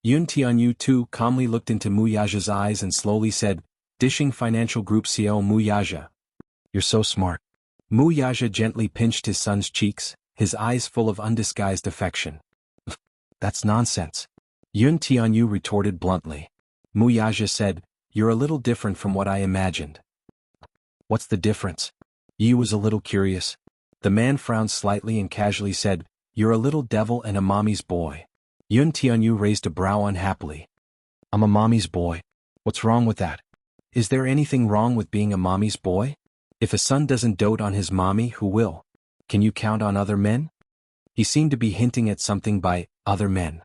Yun Tianyu too calmly looked into Wuxia's eyes and slowly said, "Dishing Financial Group CEO Wuxia. You're so smart." Wuxia gently pinched his son's cheeks, his eyes full of undisguised affection. "That's nonsense." Yun Tianyu retorted bluntly. Wuxia said, "You're a little different from what I imagined." "What's the difference?" Yi was a little curious. The man frowned slightly and casually said, "You're a little devil and a mommy's boy." Yun Tianyu raised a brow unhappily. "I'm a mommy's boy. What's wrong with that? Is there anything wrong with being a mommy's boy? If a son doesn't dote on his mommy, who will? Can you count on other men?" He seemed to be hinting at something by other men.